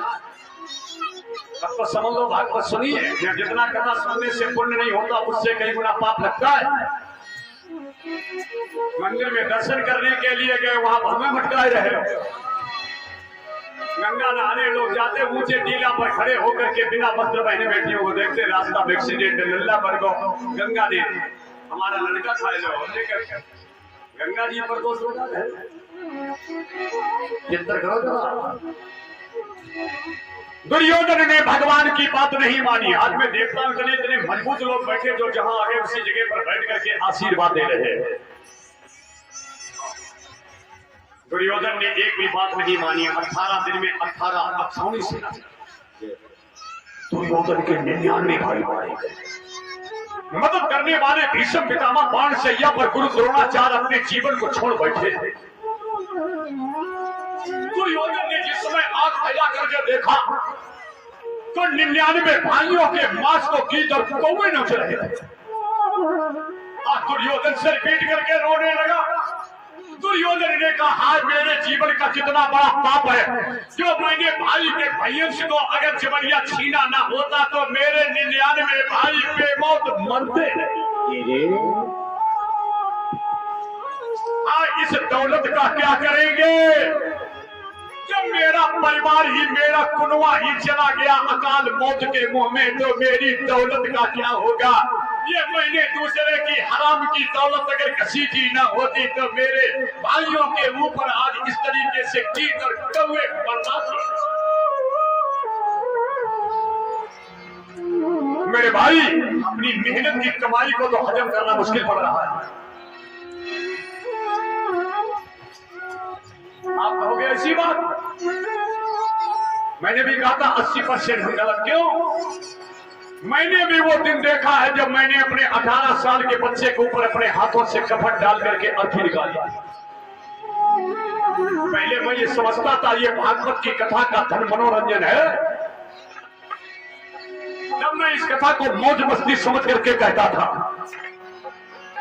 S1: तब तो समझ लो भागवत सुनिए। जितना कथा सुनने से पुण्य नहीं होता, उससे कई गुना पाप लगता है। मंदिर में दर्शन करने के लिए गए, वहां भ्रमे भटकाए रहे। गंगा नहाने लोग जाते, ऊंचे टीला पर खड़े होकर के बिना वस्त्र पहने बैठे वो देखते रास्ता में एक्सीडेंट, लल्ला पर गंगा ने हमारा लड़का खाए लो। गंगा जी पर दोष होता है, चिंतन करो जरा। दुर्योधन ने भगवान की बात नहीं मानी। आज में देखता हूं इतने मजबूत लोग बैठे जो जहां आगे उसी जगह पर बैठ करके आशीर्वाद दे रहे हैं। दुर्योधन ने एक भी बात नहीं मानी। 18 दिन में 18 अक्षौणी सेना, दुर्योधन के 99 भाई मारे गए। मदद करने वाले भीष्म पितामह बाण शैया पर गुरु द्रोणाचार्य अपने जीवन को छोड़ बैठे थे। दुर्योधन ने जिस समय आंख फैला करके देखा तो 99 भाइयों के मांस को कीट और कौवे नच रहे थे। दुर्योधन से पीट करके रोने लगा। दुर्योधन ने कहा हाय मेरे जीवन का कितना बड़ा पाप है जो मैंने भाई के भयंश को अगर जबरिया छीना ना होता तो मेरे 99 भाई बेमौत मरते नहीं। इस दौलत का क्या करेंगे जब मेरा परिवार ही मेरा कुनवा ही चला गया अकाल मौत के मुंह में, तो मेरी दौलत का क्या होगा? ये मैंने दूसरे की हराम की दौलत अगर घसीटी ना होती तो मेरे भाइयों के ऊपर आज इस तरीके से कीट और कौवे मरना था। मेरे भाई अपनी मेहनत की कमाई को तो हजम करना मुश्किल पड़ रहा है। आप कहोगे ऐसी बात? मैंने भी कहा था 80% गलत। क्यों? मैंने भी वो दिन देखा है जब मैंने अपने 18 साल के बच्चे के ऊपर अपने हाथों से कफन डाल करके अर्थी निकाली। पहले मैं ये समझता था ये भागवत की कथा का धन मनोरंजन है। जब मैं इस कथा को मौज मस्ती समझ करके कहता था,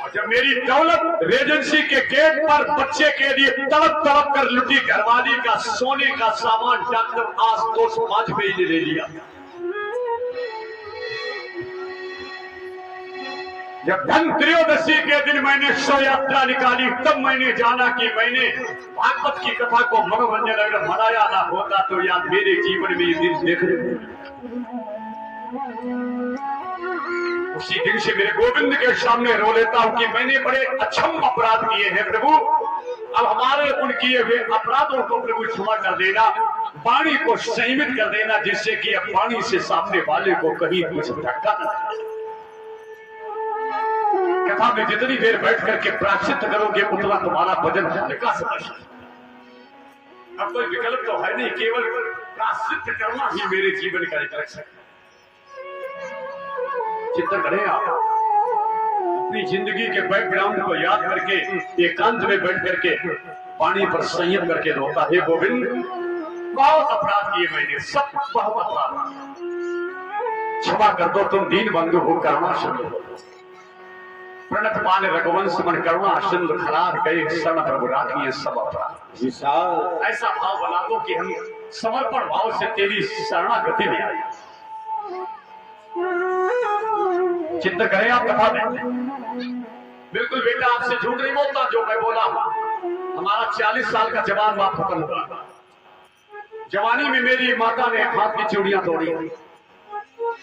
S1: और जब मेरी दौलत रेजेंसी के गेट पर बच्चे के लिए तड़प तड़प कर लुटी, घरवाली का सोने का सामान डॉक्टर आशुतोष वाजपेयी ने ले लिया। जब धन त्रयोदशी के दिन मैंने शव यात्रा निकाली, तब मैंने जाना कि मैंने भागवत की कथा को मनोरंजन अगर मनाया ना होता तो यार मेरे जीवन में ये दिन देख रहे। उसी दिन से मेरे गोविंद के सामने रो लेता हूं कि मैंने बड़े अक्षम अपराध किए हैं प्रभु। अब हमारे उन किए हुए अपराधों को प्रभु क्षमा कर देना, वाणी को संयमित कर देना, जिससे कि अब वाणी से सामने वाले को कहीं कुछ धक्का न लगे। कथा में जितनी देर बैठ करके प्राश्चित करोगे उतना तुम्हारा वजन हल्का समझ। अब कोई विकल्प तो है नहीं, केवल प्राश्चित करना ही मेरे जीवन का एक लक्ष्य है। चिंतन करें आप अपनी जिंदगी के बैकग्राउंड को याद करके एकांत में बैठ करके पानी पर संयम करके रोता है गोविंद बहुत अपराध किए मैंने, सब बहुत अपराध, क्षमा कर दो तुम दीन बंधु हो करुणा सिंधु हो। प्रणत पाल रघुवंश मन करुणा सिंधु खरार गए शरण प्रभु राखिए सब अपराध। ऐसा भाव बना दो कि हम समर्पण भाव से तेरी शरणागति में आए। चिंतन करें आप कथा में। बिल्कुल बेटा आपसे झूठ नहीं बोलता, जो मैं बोला हमारा 40 साल का जवान बाप खत्म हुआ। जवानी में मेरी माता ने हाथ की चूड़ियां तोड़ी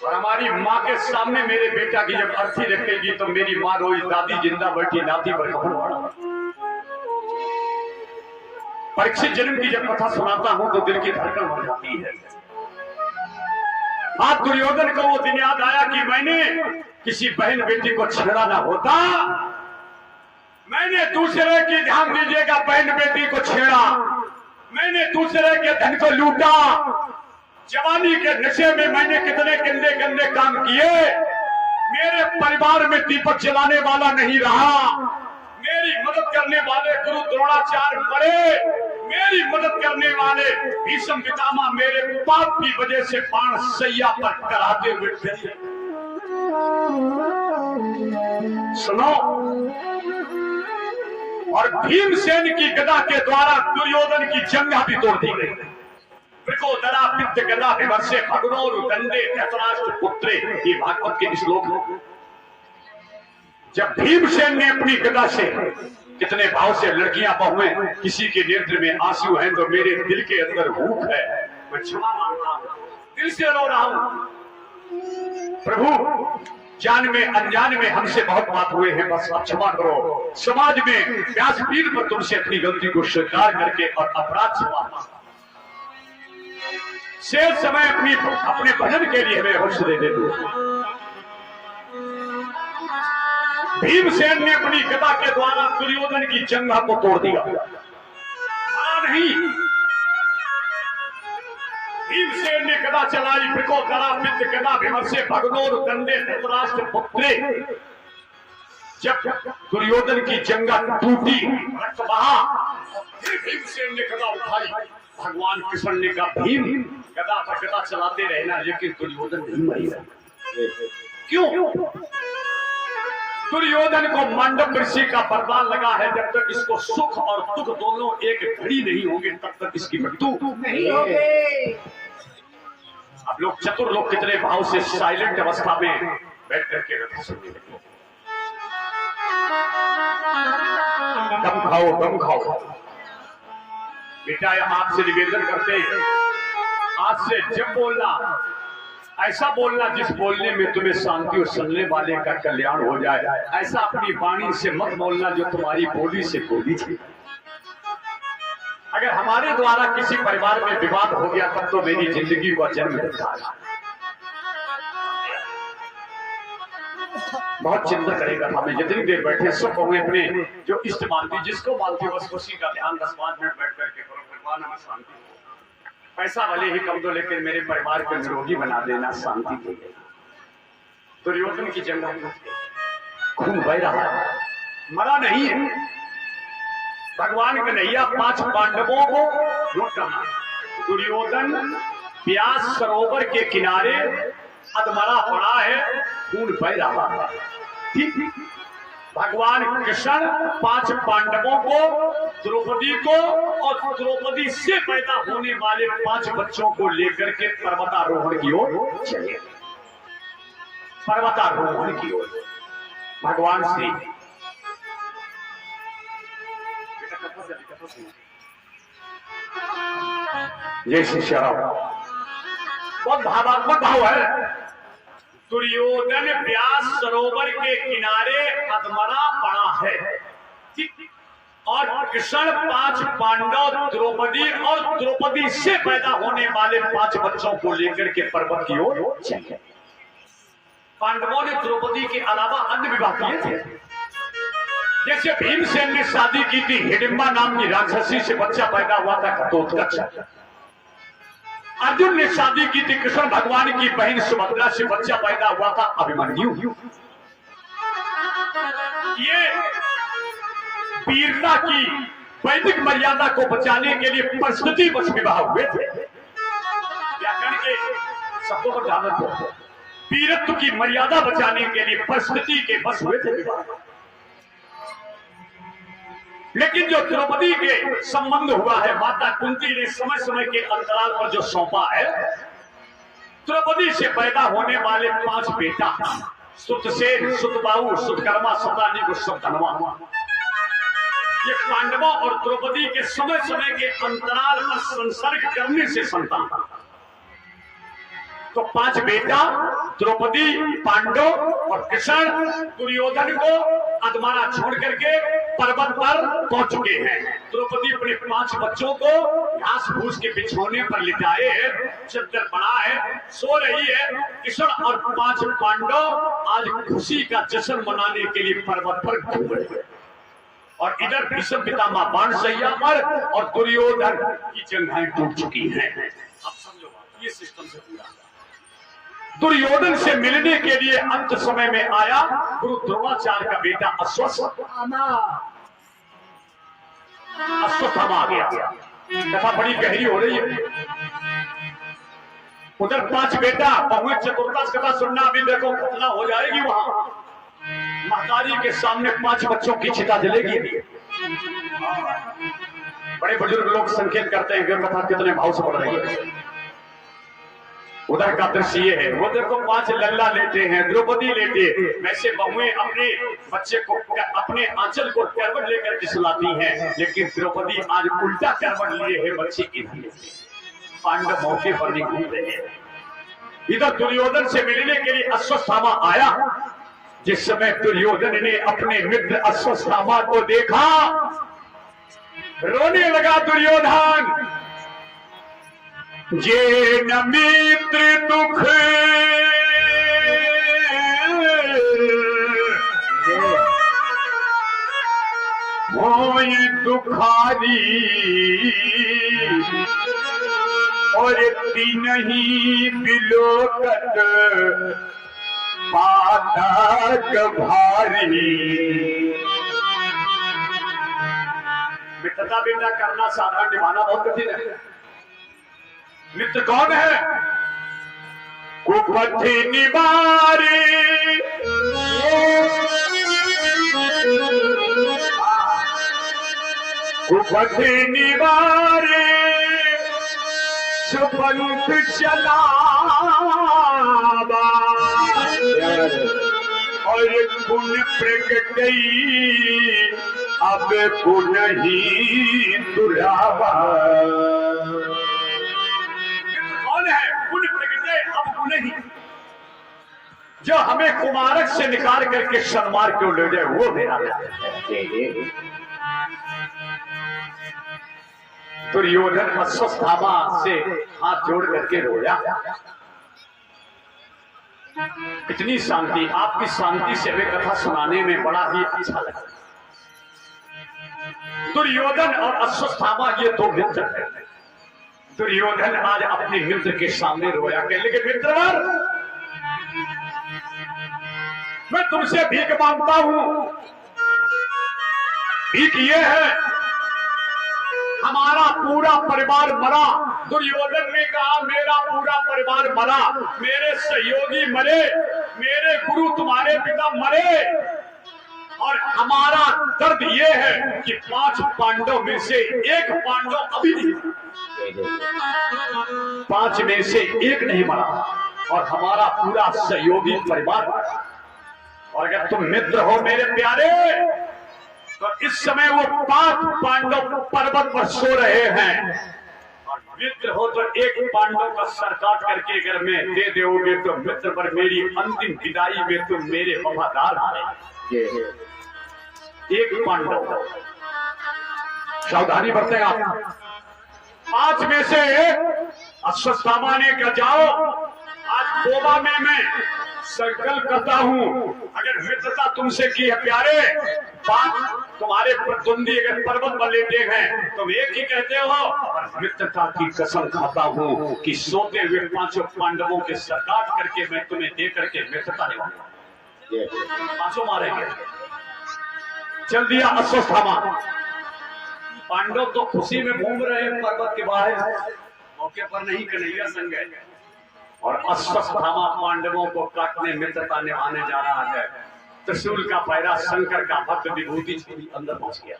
S1: और हमारी माँ के सामने मेरे बेटा की जब अर्थी रखेगी तो मेरी माँ रोई, दादी जिंदा बैठी नाती पर कफन पड़ा। परीक्षित जन्म की जब कथा सुनाता हूं तो दिल की धड़कन बढ़ जाती है। आज दुर्योधन को वो दिन याद आया कि मैंने किसी बहन बेटी को छेड़ा ना होता, मैंने दूसरे की, ध्यान दीजिएगा, बहन बेटी को छेड़ा, मैंने दूसरे के धन को लूटा, जवानी के नशे में मैंने कितने गंदे गंदे काम किए, मेरे परिवार में दीपक जलाने वाला नहीं रहा, मेरी मदद करने वाले गुरु द्रोणाचार्य मरे, मेरी मदद करने वाले भीष्म पितामह मेरे पाप की वजह से बाण सैया पर कराते हुए थे। सुनो, और भीमसेन की गदा के द्वारा दुर्योधन की जंगा भी तोड़ दी गई। वृकोदरा पित्त गदा विमर्शे भगनोर दंडे धृतराष्ट्र पुत्रे, ये भागवत के श्लोक हैं। जब भीमसेन ने अपनी गदा से, कितने भाव से लड़कियां बहुएं, किसी के नेत्र में आंसू हैं तो मेरे दिल के अंदर भूख है, मैं क्षमा मांगता हूं, दिल से रो रहा हूं। प्रभु, जान में अनजान में हमसे बहुत बात हुए हैं, बस अब क्षमा करो। समाज में व्यासपीठ पर तुमसे अपनी गलती को स्वीकार करके और अपराध क्षमा शेष समय अपने भजन के लिए हमें होश दे दे दो। भीमसेन ने अपनी गदा के द्वारा दुर्योधन की जंघा को तोड़ दिया, नहीं, भीमसेन ने गदा चलाई, वृकोदरा पित्त गदा विमर्शे भगनोर दंडे धृतराष्ट्र पुत्रे। जब दुर्योधन की जंगा टूटी, रक्त बहा, फिर भीमसेन ने गदा उठाई। भगवान कृष्ण ने कहा, भीम गदा पर गदा चलाते रहना, लेकिन दुर्योधन नहीं मरेगा। क्यों? दुर्योधन को मंडप ऋषि का वरदान लगा है, जब तक इसको सुख और दुख दोनों एक घड़ी नहीं होंगे तब तक इसकी मृत्यु नहीं होगी। अब लोग चतुर लोग कितने भाव से साइलेंट अवस्था में बैठ करके रथ सुनने लगे। दम खाओ, दम खाओ। बेटा, आपसे निवेदन करते हैं, आज से जब बोलना, ऐसा बोलना जिस बोलने में तुम्हें शांति और सुनने वाले का कल्याण हो जाए। ऐसा अपनी वाणी से मत बोलना जो तुम्हारी बोली से बोली थी। अगर हमारे द्वारा किसी परिवार में विवाद हो गया तब तो मेरी जिंदगी को जन्म देता है। बहुत चिंता करेगा, हमें जितनी देर बैठे सब कहोगे अपने जो इष्ट मानती, जिसको मानती हो बस उसी का ध्यान 10-5 मिनट बैठ करके करो। भगवान हमें शांति, पैसा भले ही कम दो लेकिन मेरे परिवार को निरोगी बना देना, शांति दे देना। दुर्योधन की जंगा खून बह रहा है, मरा नहीं है। भगवान कन्हैया 5 पांडवों को लूट रहा। दुर्योधन व्यास सरोवर के किनारे अधमरा पड़ा है, खून बह रहा है। ठीक, भगवान कृष्ण 5 पांडवों को, द्रौपदी को और द्रौपदी से पैदा होने वाले 5 बच्चों को लेकर के पर्वतारोहण की ओर चले। पर्वतारोहण की ओर भगवान श्री जय श्री श्याम। बहुत भावात्मक भाव है। दुर्योधन व्यास सरोवर के किनारे अधमरा पड़ा है, और कृष्ण 5 पांडव, द्रौपदी और द्रौपदी से पैदा होने वाले 5 बच्चों को लेकर के पर्वत की ओर चले। पांडवों ने द्रौपदी के अलावा अन्य विवाह किए थे। जैसे भीमसेन ने शादी की थी, हिडिंबा नाम की राक्षसी से बच्चा पैदा हुआ था घटोत्कच। अर्जुन ने शादी की थी, कृष्ण भगवान की बहन सुभद्रा से बच्चा पैदा हुआ था अभिमन्यु। ये वीरता की वैदिक मर्यादा को बचाने के लिए परिस्थिति वश विवाह हुए थे। व्याकरण के शब्दों पर ध्यान दो। वीरत्व की मर्यादा बचाने के लिए परिस्थिति के वश हुए थे विवाह। लेकिन जो द्रौपदी के संबंध हुआ है, माता कुंती ने समय समय के अंतराल पर जो सौंपा है, द्रौपदी से पैदा होने वाले 5 बेटा, सुतसेन, सुतबाहु, सुतकर्मा, सतानी, सुतधनवा, ये पांडवों और द्रौपदी के समय समय के अंतराल पर संसर्ग करने से संतान। तो 5 बेटा, द्रौपदी, पांडव और कृष्ण दुर्योधन को अधमारा छोड़ करके पर्वत पर पहुंच चुके हैं। द्रौपदी अपने 5 बच्चों को घास फूस के बिछौने पर लिटाए है, चद्दर बना है, सो रही है। कृष्ण और 5 पांडव आज खुशी का जश्न मनाने के लिए पर्वत पर घूम रहे हैं। और इधर भीष्म पितामह बाणशैया पर और दुर्योधन की जंघाएं टूट चुकी हैं। अब समझो ये सिस्टम से पूरा। दुर्योधन से मिलने के लिए अंत समय में आया गुरु द्रोणाचार्य का बेटा अश्वत्थामा आ गया। कथा बड़ी गहरी हो रही है। उधर 5 बेटा बहु चतुर्दश कथा सुनना, अभी देखो घटना हो जाएगी। वहां महतारी के सामने 5 बच्चों की चिता जलेगी। बड़े बुजुर्ग लोग संकेत करते हैं कि कथा कितने भाव से पड़ रही है। उधर का दृश्य ये है, वो देखो 5 लल्ला लेते हैं, द्रौपदी लेते, वैसे बहुएं अपने बच्चे को अपने आंचल को करवट लेकर के सुलाती हैं, लेकिन द्रौपदी आज उल्टा करवट लिए है, बच्चे इधर पांडव मौके पर नहीं घूम रहे हैं। इधर दुर्योधन से मिलने के लिए अश्वत्थामा आया। जिस समय दुर्योधन ने अपने मित्र अश्वत्थामा को देखा, रोने लगा दुर्योधन। जे न मित्र दुख मोय दुखारी, और तीनही बिलोकत पातक भारी। मित्रता बेटा करना साधारण, निभाना बहुत कठिन है। मित्र कौन है? कुपथि निवारे, कुपथि निवारे, सुपंथ चलावा, और गुण प्रगटई अब गुण ही दुरावा। नहीं, जो हमें कुमारक से निकाल करके सन्मार्ग क्यों ले जाए, वो मेरा है। दुर्योधन अश्वत्थामा से हाथ जोड़ करके रोया। इतनी शांति, आपकी शांति से वे कथा सुनाने में बड़ा ही अच्छा लगा। दुर्योधन और अश्वत्थामा ये 2 मित्र हैं। दुर्योधन आज अपने मित्र के सामने रोया कि लेकिन मित्र, मैं तुमसे भीख मांगता हूं। भीख ये है, हमारा पूरा परिवार मरा। दुर्योधन ने कहा मेरा पूरा परिवार मरा, मेरे सहयोगी मरे, मेरे गुरु तुम्हारे पिता मरे, और हमारा दर्द ये है कि 5 पांडव में से 1 पांडव अभी नहीं, 5 में से 1 नहीं मरा, और हमारा पूरा सहयोगी परिवार मरा। और अगर तुम मित्र हो मेरे प्यारे, तो इस समय वो 5 पांडव पर्वत पर सो रहे हैं, और मित्र हो तो 1 पांडव का सर काट करके अगर मैं दे दोगे तो मित्र पर मेरी अंतिम विदाई में तुम मेरे वफादार हैं। 1 पांडव, सावधानी बरतें आप। 5 में से अश्वत्थामा ने कहा जाओ, आज कोबा में मैं संकल्प करता हूं, अगर मित्रता तुमसे की है प्यारे, 5 तुम्हारे प्रतिद्वंदी अगर पर्वत पर लेटे हैं, तुम एक ही कहते हो, और मित्रता की कसम खाता हूं कि सोते हुए 5 पांडवों के सर काट करके मैं तुम्हें दे करके मित्रता निभाऊंगा। 5 मारेंगे। चल दिया अश्वत्थामा। पांडव तो खुशी में घूम रहे हैं पर्वत के बाहर, मौके पर नहीं कन्हैया संग है, और अश्वत्थामा पांडवों को काटने मित्रता निभाने जा रहा है। त्रिशूल का पैरा शंकर का भक्त विभूति अंदर पहुंच गया।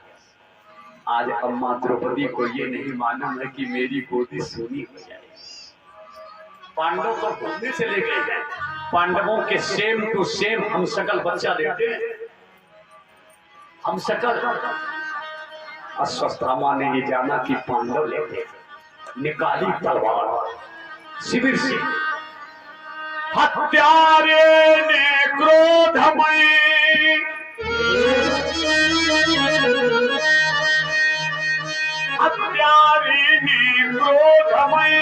S1: आज अम्मा द्रौपदी को ये नहीं मालूम है कि मेरी गोदी सोनी हो जाए। पांडव तो घूमने से ले गए हैं, पांडवों के सेम टू सेम हम सकल बच्चा देते हैं, हम सकल। अश्वत्थामा ने ये जाना कि पांडव लेते, निकाली तलवार शिविर से। हत्यारे ने क्रोधमय हत्यारिणी क्रोधमय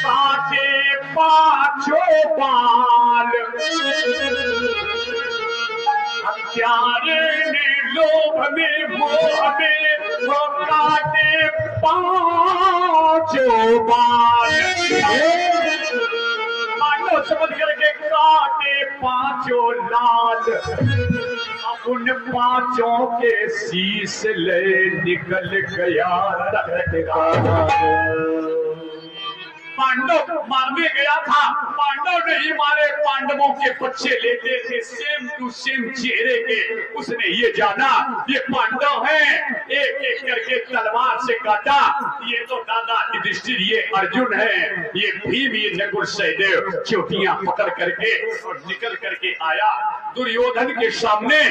S1: काटे पांचों बाल। हत्यारिणी लोभ में मोह में वो काटे पांचों बाल। मानो समझ करके काटे पांचों लाल। उन पांचों के शीश ले निकल गया पांडव मारने गया था। पांडव नहीं मारे, पांडवों के बच्चे लेते थे सेम टू सेम चेहरे के। उसने ये जाना ये पांडव हैं, एक एक करके तलवार से काटा। ये तो दादा युधिष्ठिर, ये अर्जुन है, ये भीम, ये नकुल सहदेव। चोटियां पकड़ करके और निकल करके आया दुर्योधन के सामने।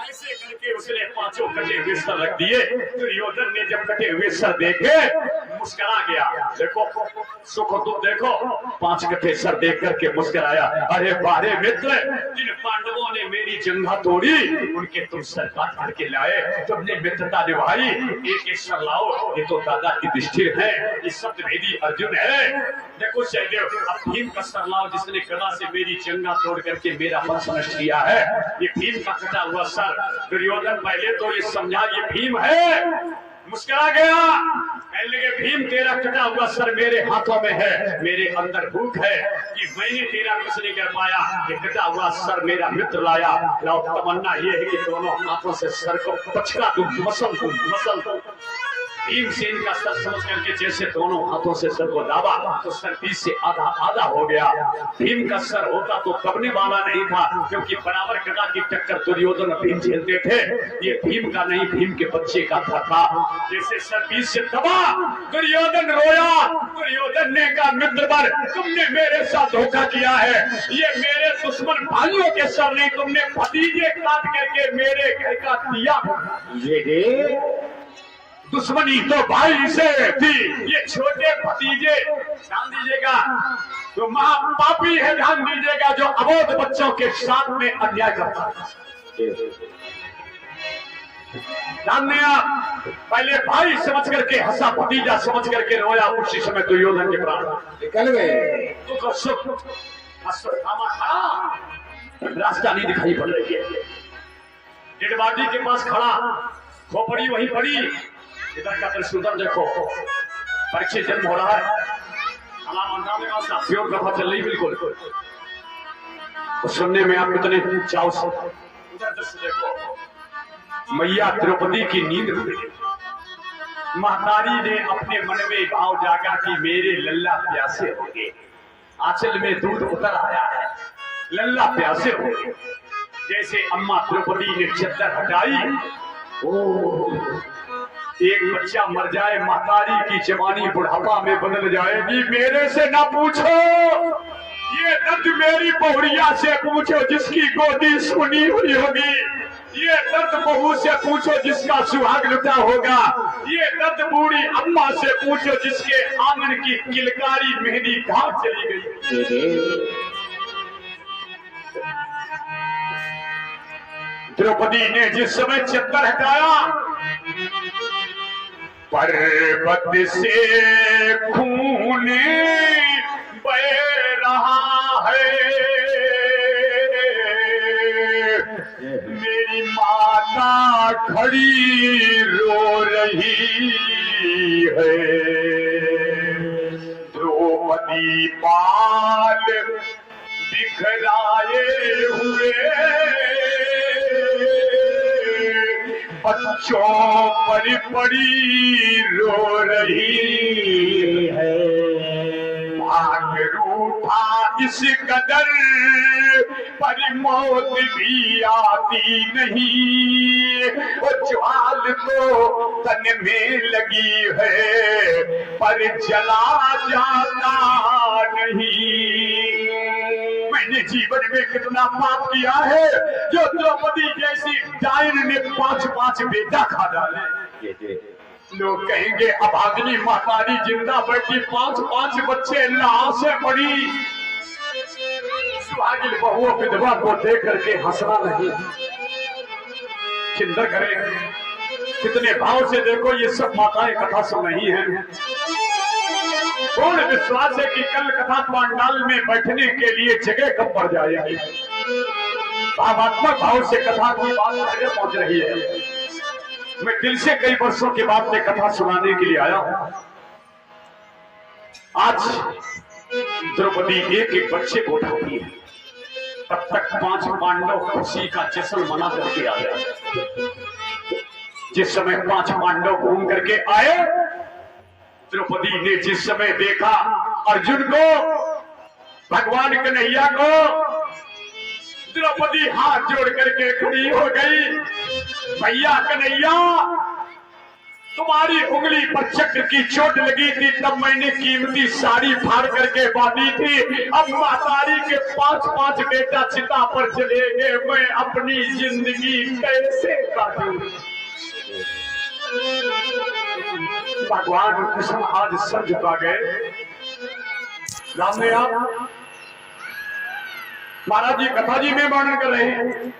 S1: ऐसे करके उसने पांचों कटे हुए सर रख दिए। दुर्योधन ने जब कटे हुए सर देखे मुस्कुरा गया। देखो सुख तो देखो, 5 कटे सर देख करके मुस्कुराया। अरे बारे मित्र, जिन पांडवों ने मेरी जंघा तोड़ी उनके तुम सर काट करके लाए, तुमने मित्रता निभाई। एक एक सर लाओ। ये तो दादा युधिष्ठिर है, ये शब्द भेदी अर्जुन है। देखो सहदेव, अब भीम का सर लाओ जिसने गदा से मेरी जंघा तोड़ करके मेरा वंश नष्ट किया है। ये भीम का कटा हुआ सर। दुर्योधन पहले तो ये समझा ये भीम है, मुस्कुरा गया। कहने लगे भीम तेरा कटा हुआ सर मेरे हाथों में है, मेरे अंदर भूख है कि मैंने तेरा कुछ नहीं कर पाया। ये कटा हुआ सर मेरा मित्र लाया। लाओ, तमन्ना ये है कि दोनों हाथों से सर को पचका दूं, मसल दूं, मसल दूं। भीमसेन का सर समझ करके जैसे दोनों हाथों से सर को दाबा तो सर 20 से आधा आधा हो गया। भीम का सर होता तो कबने वाला नहीं था, क्योंकि बराबर कटा की टक्कर दुर्योधन और भीम झेलते थे। ये भीम का नहीं, भीम के बच्चे का था। जैसे सर 20 से दबा, दुर्योधन रोया। दुर्योधन ने कहा मित्रवर, तुमने मेरे साथ धोखा किया है। ये मेरे दुश्मन भाइयों के सर नहीं, तुमने भतीजे काट करके मेरे घर का दिया।
S2: ये
S1: दुश्मनी तो भाई से थी, ये छोटे भतीजे। ध्यान दीजिएगा, तो महापापी है, ध्यान दीजिएगा, जो अबोध बच्चों के साथ में अन्याय करता है। ध्यान दिया, पहले भाई समझ करके हंसा, भतीजा समझ करके रोया। उसी समय दुर्योधन के प्राण
S2: निकल गए।
S1: दुख और सुख रास्ता नहीं दिखाई पड़ रही है। डेड बॉडी के पास खड़ा, खोपड़ी वहीं पड़ी। इधर का त्रिशूल देखो, परीक्षित जन्म हो रहा है। साथियों कथा चल रही बिल्कुल, सुनने में आप कितने चाव से। उधर दृश्य देखो, मैया द्रौपदी की नींद खुली। महतारी ने अपने मन में भाव जागा कि मेरे लल्ला प्यासे होंगे। आंचल में दूध उतर आया है, लल्ला प्यासे होंगे। जैसे अम्मा द्रौपदी ने चद्दर हटाई, ओ एक बच्चा मर जाए, महतारी की जवानी बुढ़ापा में बदल जाएगी। मेरे से ना पूछो, ये दर्द मेरी बहुरिया से पूछो जिसकी गोदी सुनी हुई होगी। ये दर्द बहू से पूछो जिसका सुहाग लुटा होगा। ये दर्द बूढ़ी अम्मा से पूछो जिसके आंगन की किलकारी मेहंदी घाट चली गई। द्रौपदी ने जिस समय चद्दर हटाया, पर्वत से खून बह रहा है। मेरी माता खड़ी रो रही है। द्रौपदी बाल बिखराए हुए बच्चों पर पड़ी रो रही है। भाग रूठा इस कदर पर मौत भी आती नहीं। वो ज्वाल तो तन में लगी है पर जला जाता नहीं। मैंने जीवन में कितना पाप किया है जो द्रौपदी जैसी डायन ने 5-5 बेटा खा डाले। लोग कहेंगे अभागिनी महतारी जिंदा बैठी, 5-5 बच्चे लाशें पड़ी। सुहागिन बहुओं विधवा को देख करके हंसना नहीं, चिंतन करें, कितने भाव से देखो ये सब माताएं कथा सुन रही हैं। पूर्ण विश्वास है कि कल कथा पांडाल में बैठने के लिए जगह कम पड़ जाएगी। भावात्मक भाव से कथा की बात आगे पहुंच रही है। मैं दिल से कई वर्षों के बाद में कथा सुनाने के लिए आया हूं। आज द्रौपदी एक एक बच्चे को उठाती है, तब तक 5 पांडव खुशी का जश्न मना करके आ गए। जिस समय 5 पांडव घूम करके आए, द्रौपदी ने जिस समय देखा अर्जुन को, भगवान कन्हैया को, द्रौपदी हाथ जोड़ करके खड़ी हो गई। भैया कन्हैया, तुम्हारी उंगली पर चक्र की चोट लगी थी, तब मैंने कीमती साड़ी फाड़ करके बांधी थी। अब मातारी के 5-5 बेटा चिता पर चले गए, मैं अपनी जिंदगी कैसे काटूं? भगवान कृष्ण आज सर झुका गए। राम ने आप महाराज जी कथा जी में वर्णन कर रहे हैं।